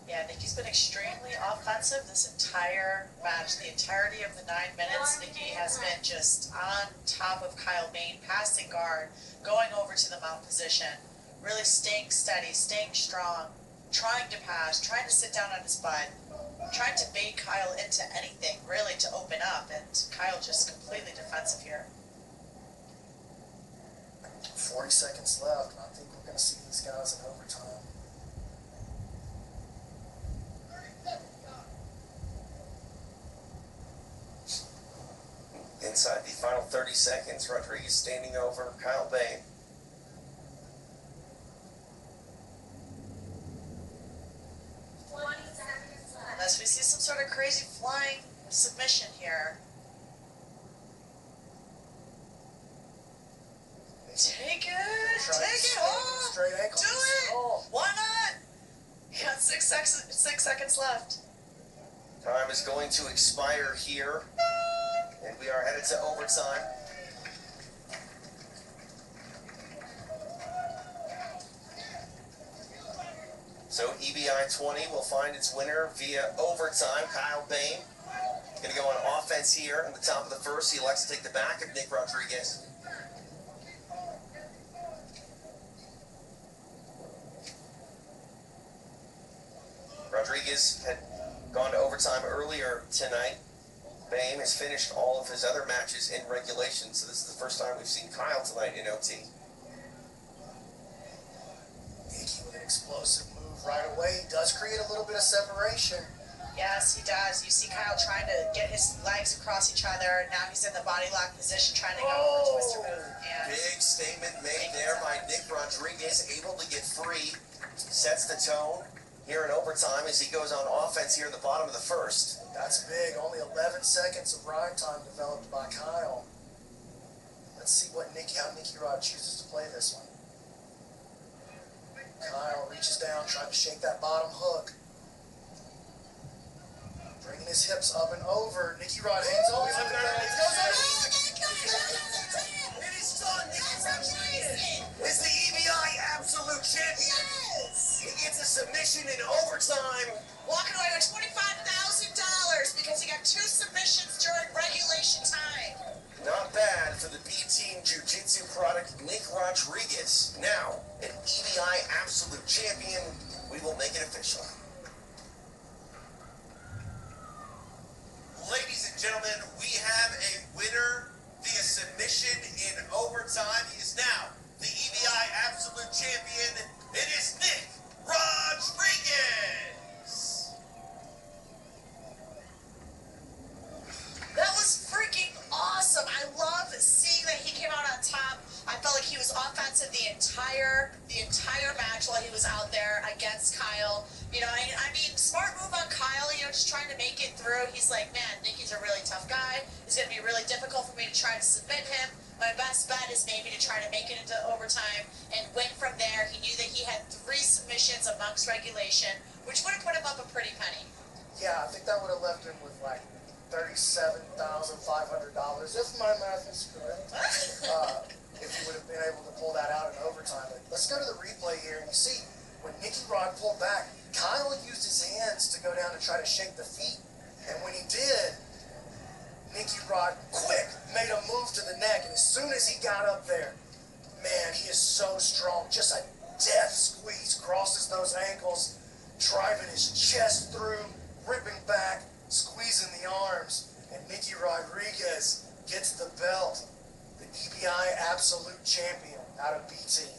Yeah, Nicky's been extremely offensive this entire match. The entirety of the 9 minutes, Nicky has been just on top of Kyle Bane, passing guard, going over to the mount position, really staying steady, staying strong, trying to pass, trying to sit down on his butt, trying to bait Kyle into anything, really, to open up, and Kyle just completely defensive here. 40 seconds left, and I think we're going to see these guys in overtime. Inside the final 30 seconds, Rodriguez standing over Kyle Bane. Unless we see some sort of crazy flying submission here. Take it! Take it! Oh! Straight ankle. Do it! Why not? You got 6 seconds left. Time is going to expire here, and we are headed to overtime. So EBI 20 will find its winner via overtime. Kyle Bane going to go on offense here in the top of the first. He elects to take the back of Nick Rodriguez. Rodriguez had gone to overtime earlier tonight. Bane has finished all of his other matches in regulation, so this is the first time we've seen Kyle tonight in OT. Nicky with an explosive move right away. He does create a little bit of separation. Yes, he does. You see Kyle trying to get his legs across each other. Now he's in the body lock position trying to go for a twister move. And Big statement made there by Nick Rodriguez, able to get free. Sets the tone here in overtime as he goes on offense here in the bottom of the first. That's big. Only 11 seconds of ride time developed by Kyle. Let's see how Nicky Rod chooses to play this one. Kyle reaches down, trying to shake that bottom hook. Bringing his hips up and over. Nicky Rod hangs over. It is done. Nick Rodriguez is the EBI Absolute Champion. yes! He gets a submission in overtime. Walking away with $25,000 because he got 2 submissions during regulation time. Not bad for the B Team Jiu-Jitsu product Nick Rodriguez, now an EVI Absolute Champion. We will make it official. Ladies and gentlemen, we have a winner via submission in overtime. He is now the EVI Absolute Champion. It is Nick Rodriguez. That was freaking awesome. I love seeing that he came out on top. I felt like he was offensive the entire match while he was out there against Kyle. You know, I mean, smart move on Kyle, you know, just trying to make it through. He's like, man, Nicky's a really tough guy. It's going to be really difficult for me to try to submit him. My best bet is maybe to try to make it into overtime and win from there. He knew that he had 3 submissions amongst regulation, which would have put him up a pretty penny. Yeah, I think that would have left him with like $37,500, if my math is correct. If he would have been able to pull that out in overtime. But let's go to the replay here, and you see when Nicky Rod pulled back, Kyle used his hands to go down and try to shake the feet. And when he did, Nicky Rod quick made a move to the neck, and as soon as he got up there, man, he is so strong. Just a death squeeze, crosses those ankles, driving his chest through, ripping back, squeezing the arms, and Nicky Rodriguez gets the belt. The EBI Absolute Champion out of B-Team.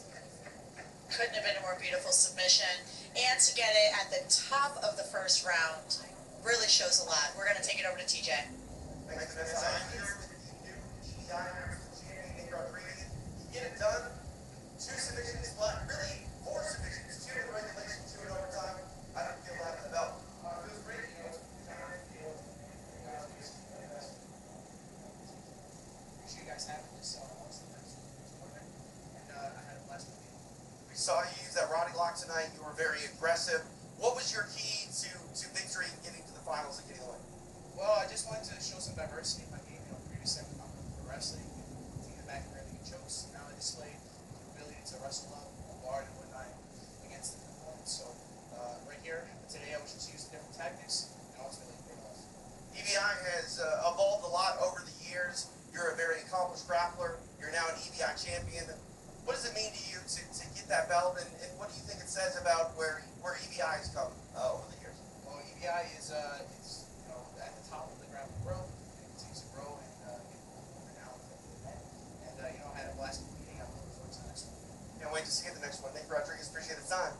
Couldn't have been a more beautiful submission. And to get it at the top of the first round really shows a lot. We're going to take it over to TJ. Thanks, Vanessa. I'm here with the new EVI Absolute Champion, Nick Rodriguez. Get it done. 2 submissions, but really 4 submissions. 2 in regulation, 2 in overtime. I don't feel that in the belt. It was great. You guys having this was the first tournament, and I had a blast with you. We saw you use that Roddy lock tonight. You were very aggressive. What was your key to victory and getting to the finals and getting the win? Well, I just wanted to show some diversity in my game. You know, previously I'm known for wrestling, taking the back and rarely get chokes. Now I displayed the ability to wrestle up, guard and whatnot against the opponents. So right here today, I was just using different tactics, and ultimately it paid off. EVI has evolved a lot over the years. You're a very accomplished grappler. You're now an EVI champion. What does it mean to you to get that belt, and what do you think it says about where EVI has come over the years? Well, EVI is you know, at the top of the grappling world, and it continues to grow and get more renowned at the event. And you know, I had a blast competing. I'm looking forward to the next one. Can't wait to see the next one. Nick Rodriguez, appreciate the time.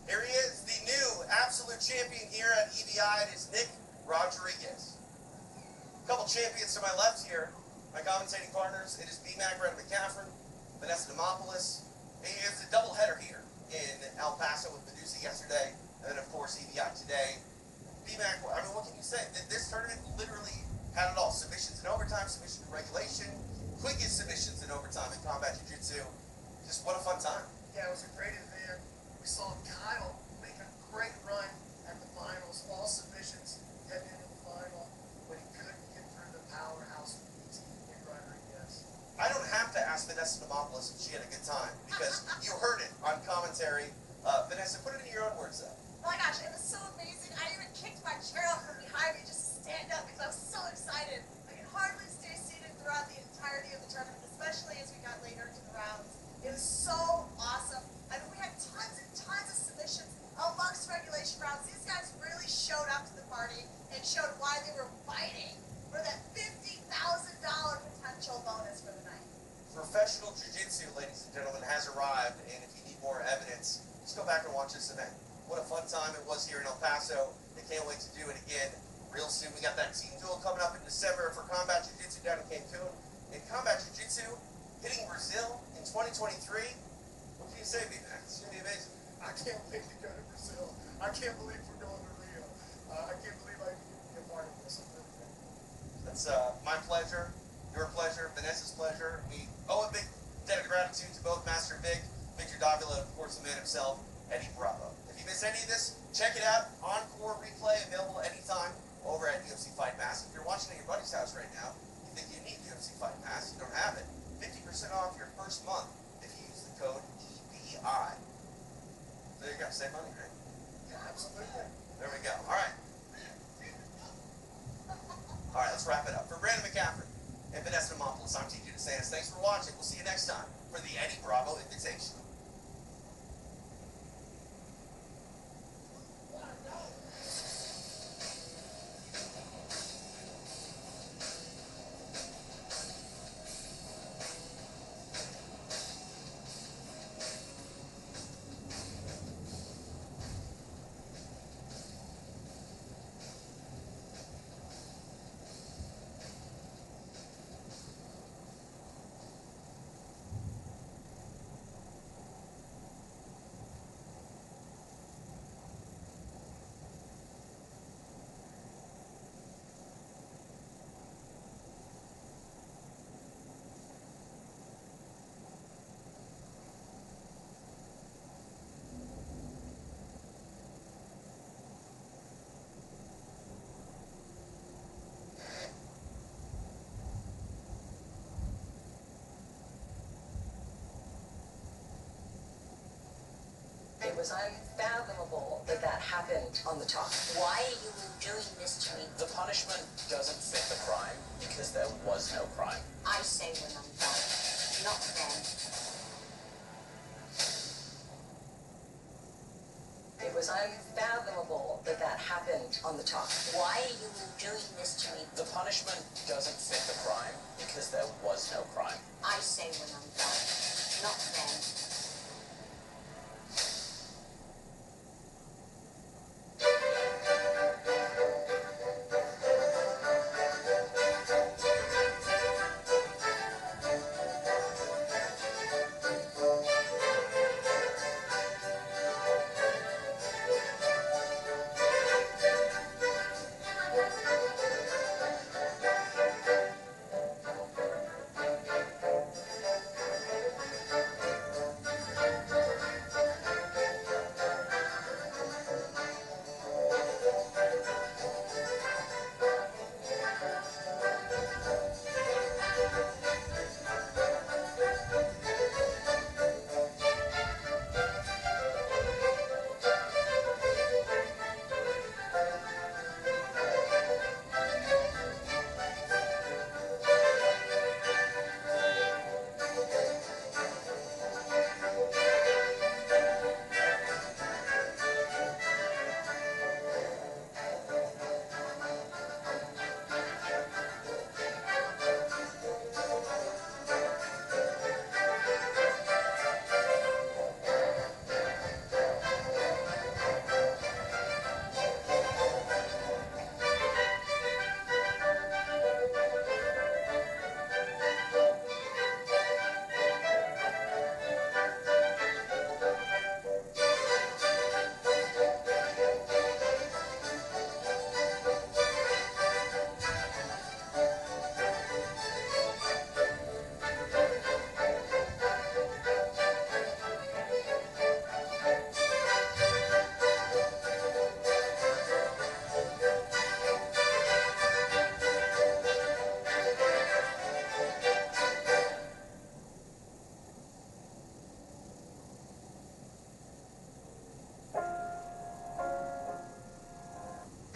Here he is, the new absolute champion here at EVI. It is Nick Rodriguez. A couple champions to my left here. My commentating partners, it is B-Mac, Brandon McCaffrey, Vanessa Demopoulos. It's a doubleheader here in El Paso with Medusa yesterday, and then of course EVI today. B-Mac, I mean, what can you say? This tournament literally had it all. Submissions in overtime, submissions in regulation, quickest submissions in overtime in combat jiu-jitsu. Just what a fun time. Yeah, it was a great event. We saw Kyle make a great run at the finals, all submissions heading into the final, but he couldn't get through the powerhouse of BT, Nick Rodriguez. I don't have to ask Vanessa Demopoulos if she had a good time, because you heard it on commentary. Vanessa, put it in your own words, though. Oh my gosh, it was so amazing. I even kicked my chair out from behind me just to stand up because I was so excited. I could hardly stay seated throughout the entirety of the tournament, especially as we got later into the rounds. It was so awesome. I mean, we had tons and tons of submissions amongst regulation rounds. These guys really showed up to the party and showed why they were fighting for that $50,000 potential bonus for the night. Professional jiu-jitsu, ladies and gentlemen, has arrived, and if you need more evidence, just go back and watch this event. What a fun time it was here in El Paso. I can't wait to do it again real soon. We got that team duel coming up in December for combat jiu-jitsu down in Cancun. And combat jiu-jitsu hitting Brazil in 2023. What can you say, B-Mac? It's going to be amazing. I can't wait to go to Brazil. I can't believe we're going to Rio. I can't believe I can be a part of this. I'm really thankful. That's my pleasure, your pleasure, Vanessa's pleasure. We owe a big debt of gratitude to both Master Vic, Victor Davila, and of course the man himself, Eddie Bravo. If you missed any of this, check it out. Encore replay available anytime over at UFC Fight Pass. If you're watching at your buddy's house right now, you think you need UFC Fight Pass, you don't have it. 50% off your first month if you use the code EBI. There you go, save money, right? Yeah, absolutely. There we go. All right. All right, let's wrap it up. For Brandon McCaffrey and Vanessa Demopoulos, I'm TJ DeSantis. Thanks for watching. watching. We'll see you next time for the Eddie Bravo Invitation. It was unfathomable that that happened on the top. Why are you doing this to me? The punishment doesn't fit the crime because there was no crime. I say when I'm done, not then. It was unfathomable that that happened on the top. Why are you doing this to me? The punishment doesn't fit the crime because there was no crime. I say when I'm done, not then.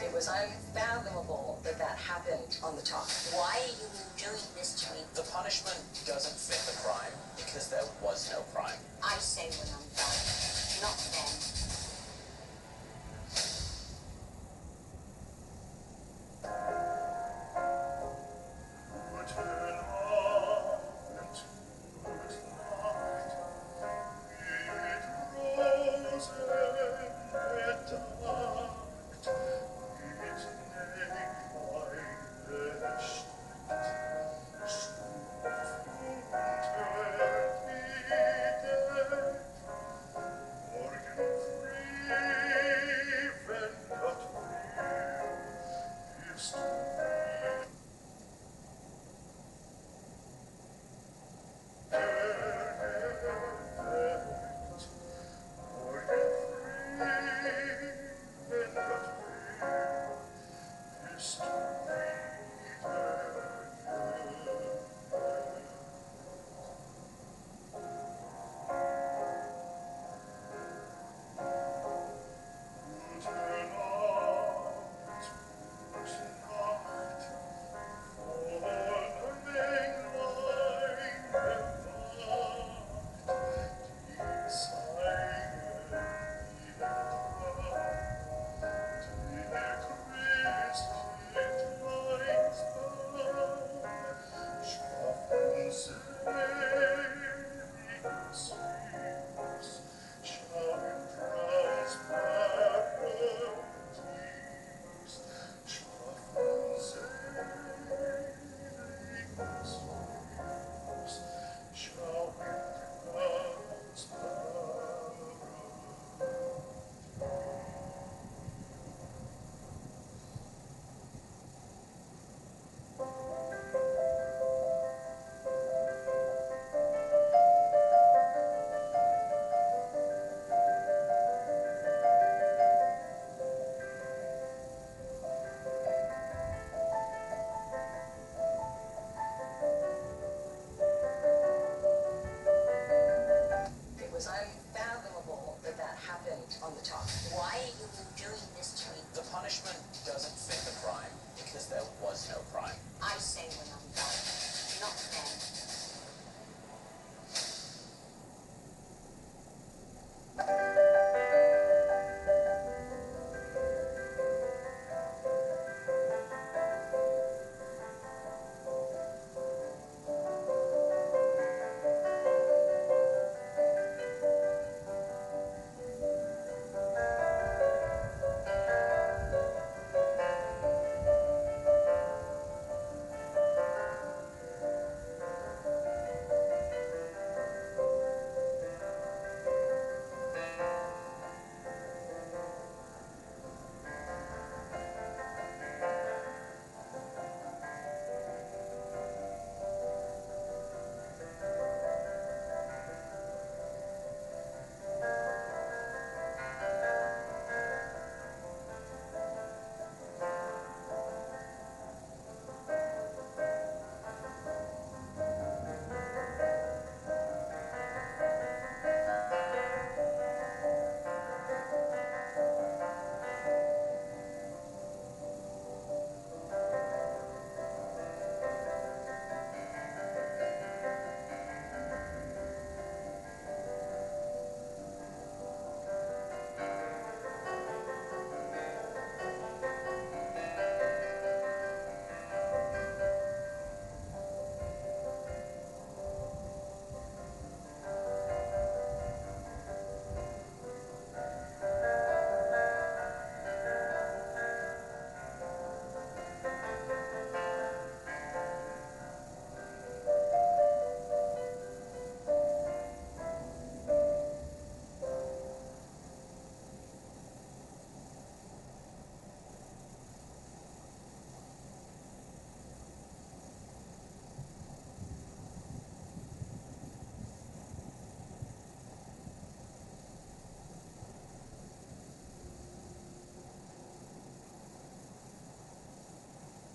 It was unfathomable that that happened on the top. Why are you doing this to me? The punishment doesn't fit the crime because there was no crime. I say when I'm done, not then.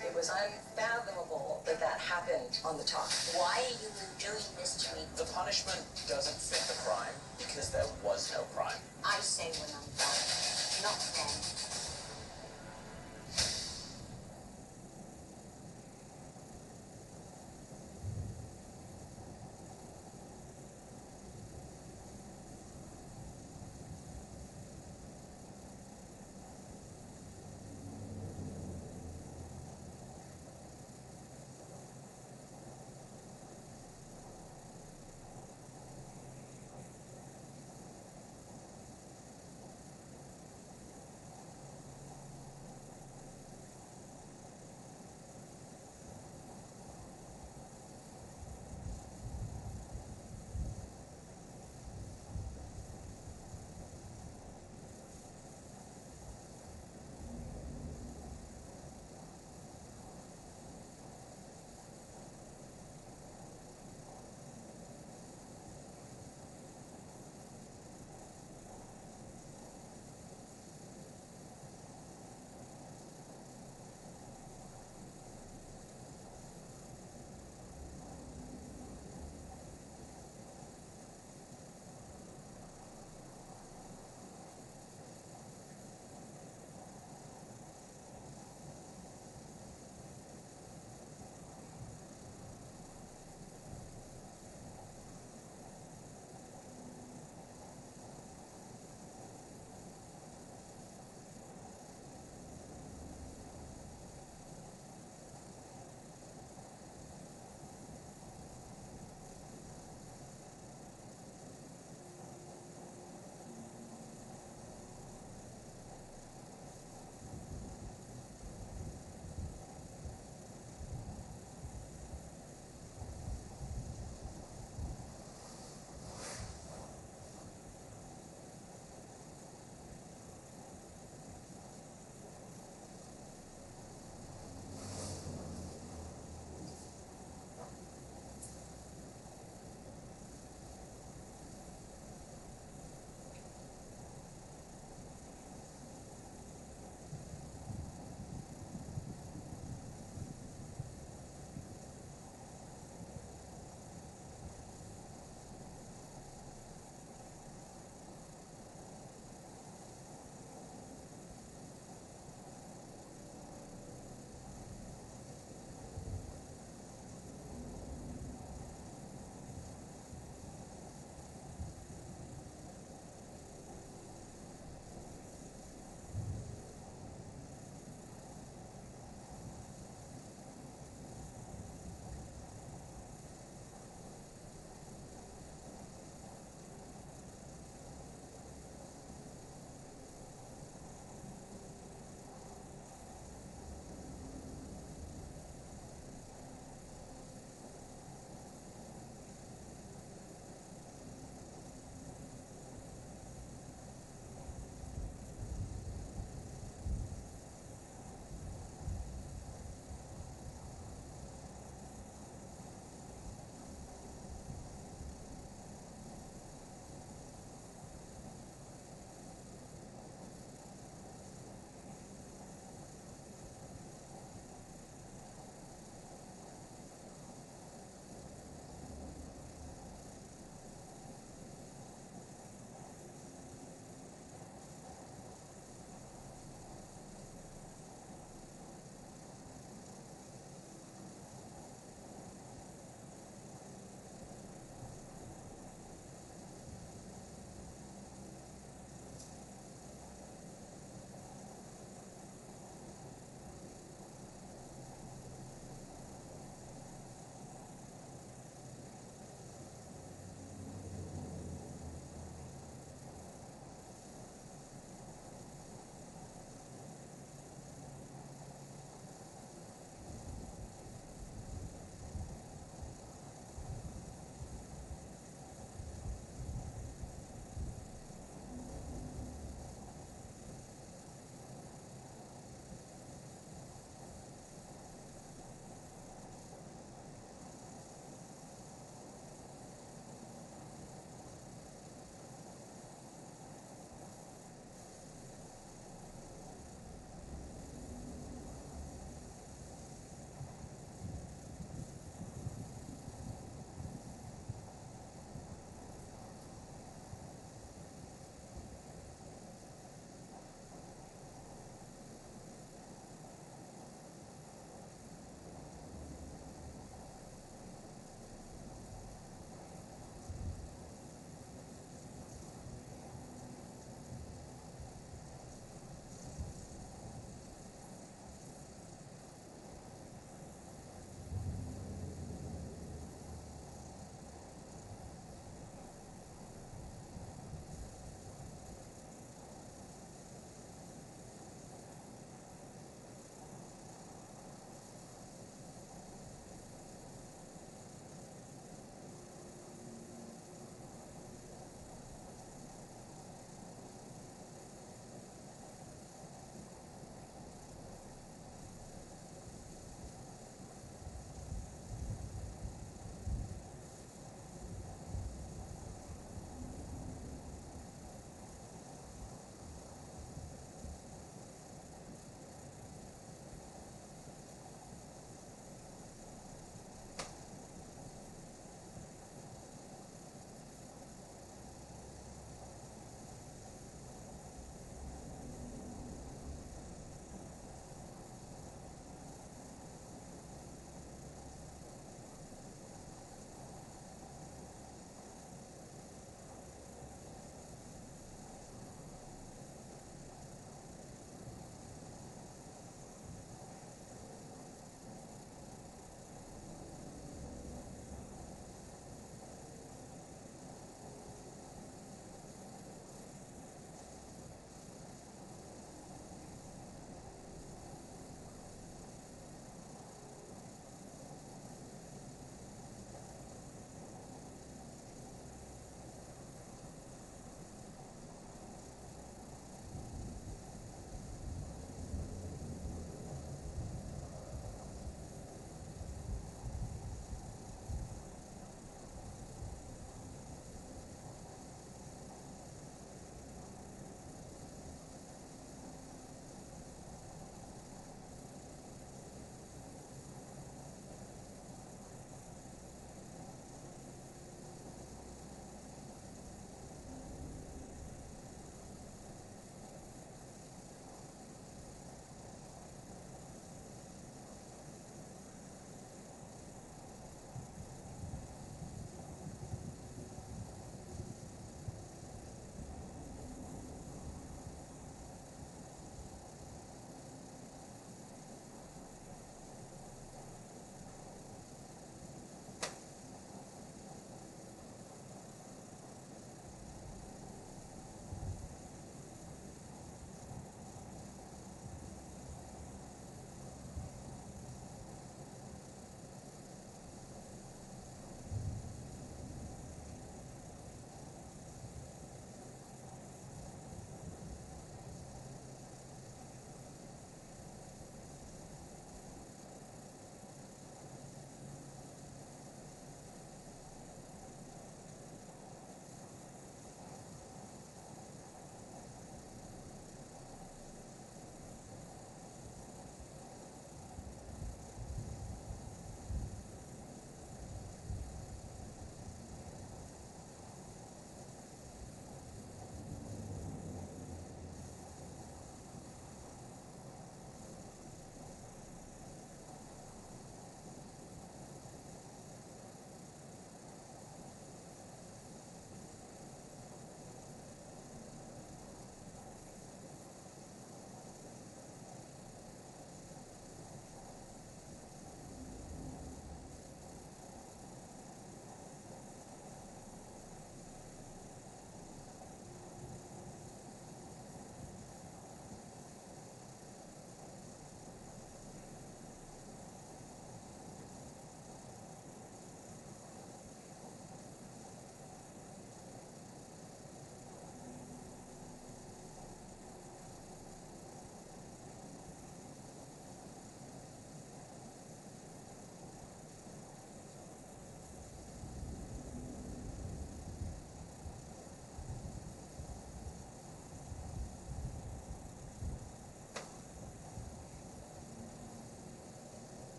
It was unfathomable that that happened on the top. Why are you doing this to me? The punishment doesn't fit the crime because there was no crime. I say when I'm done, not then.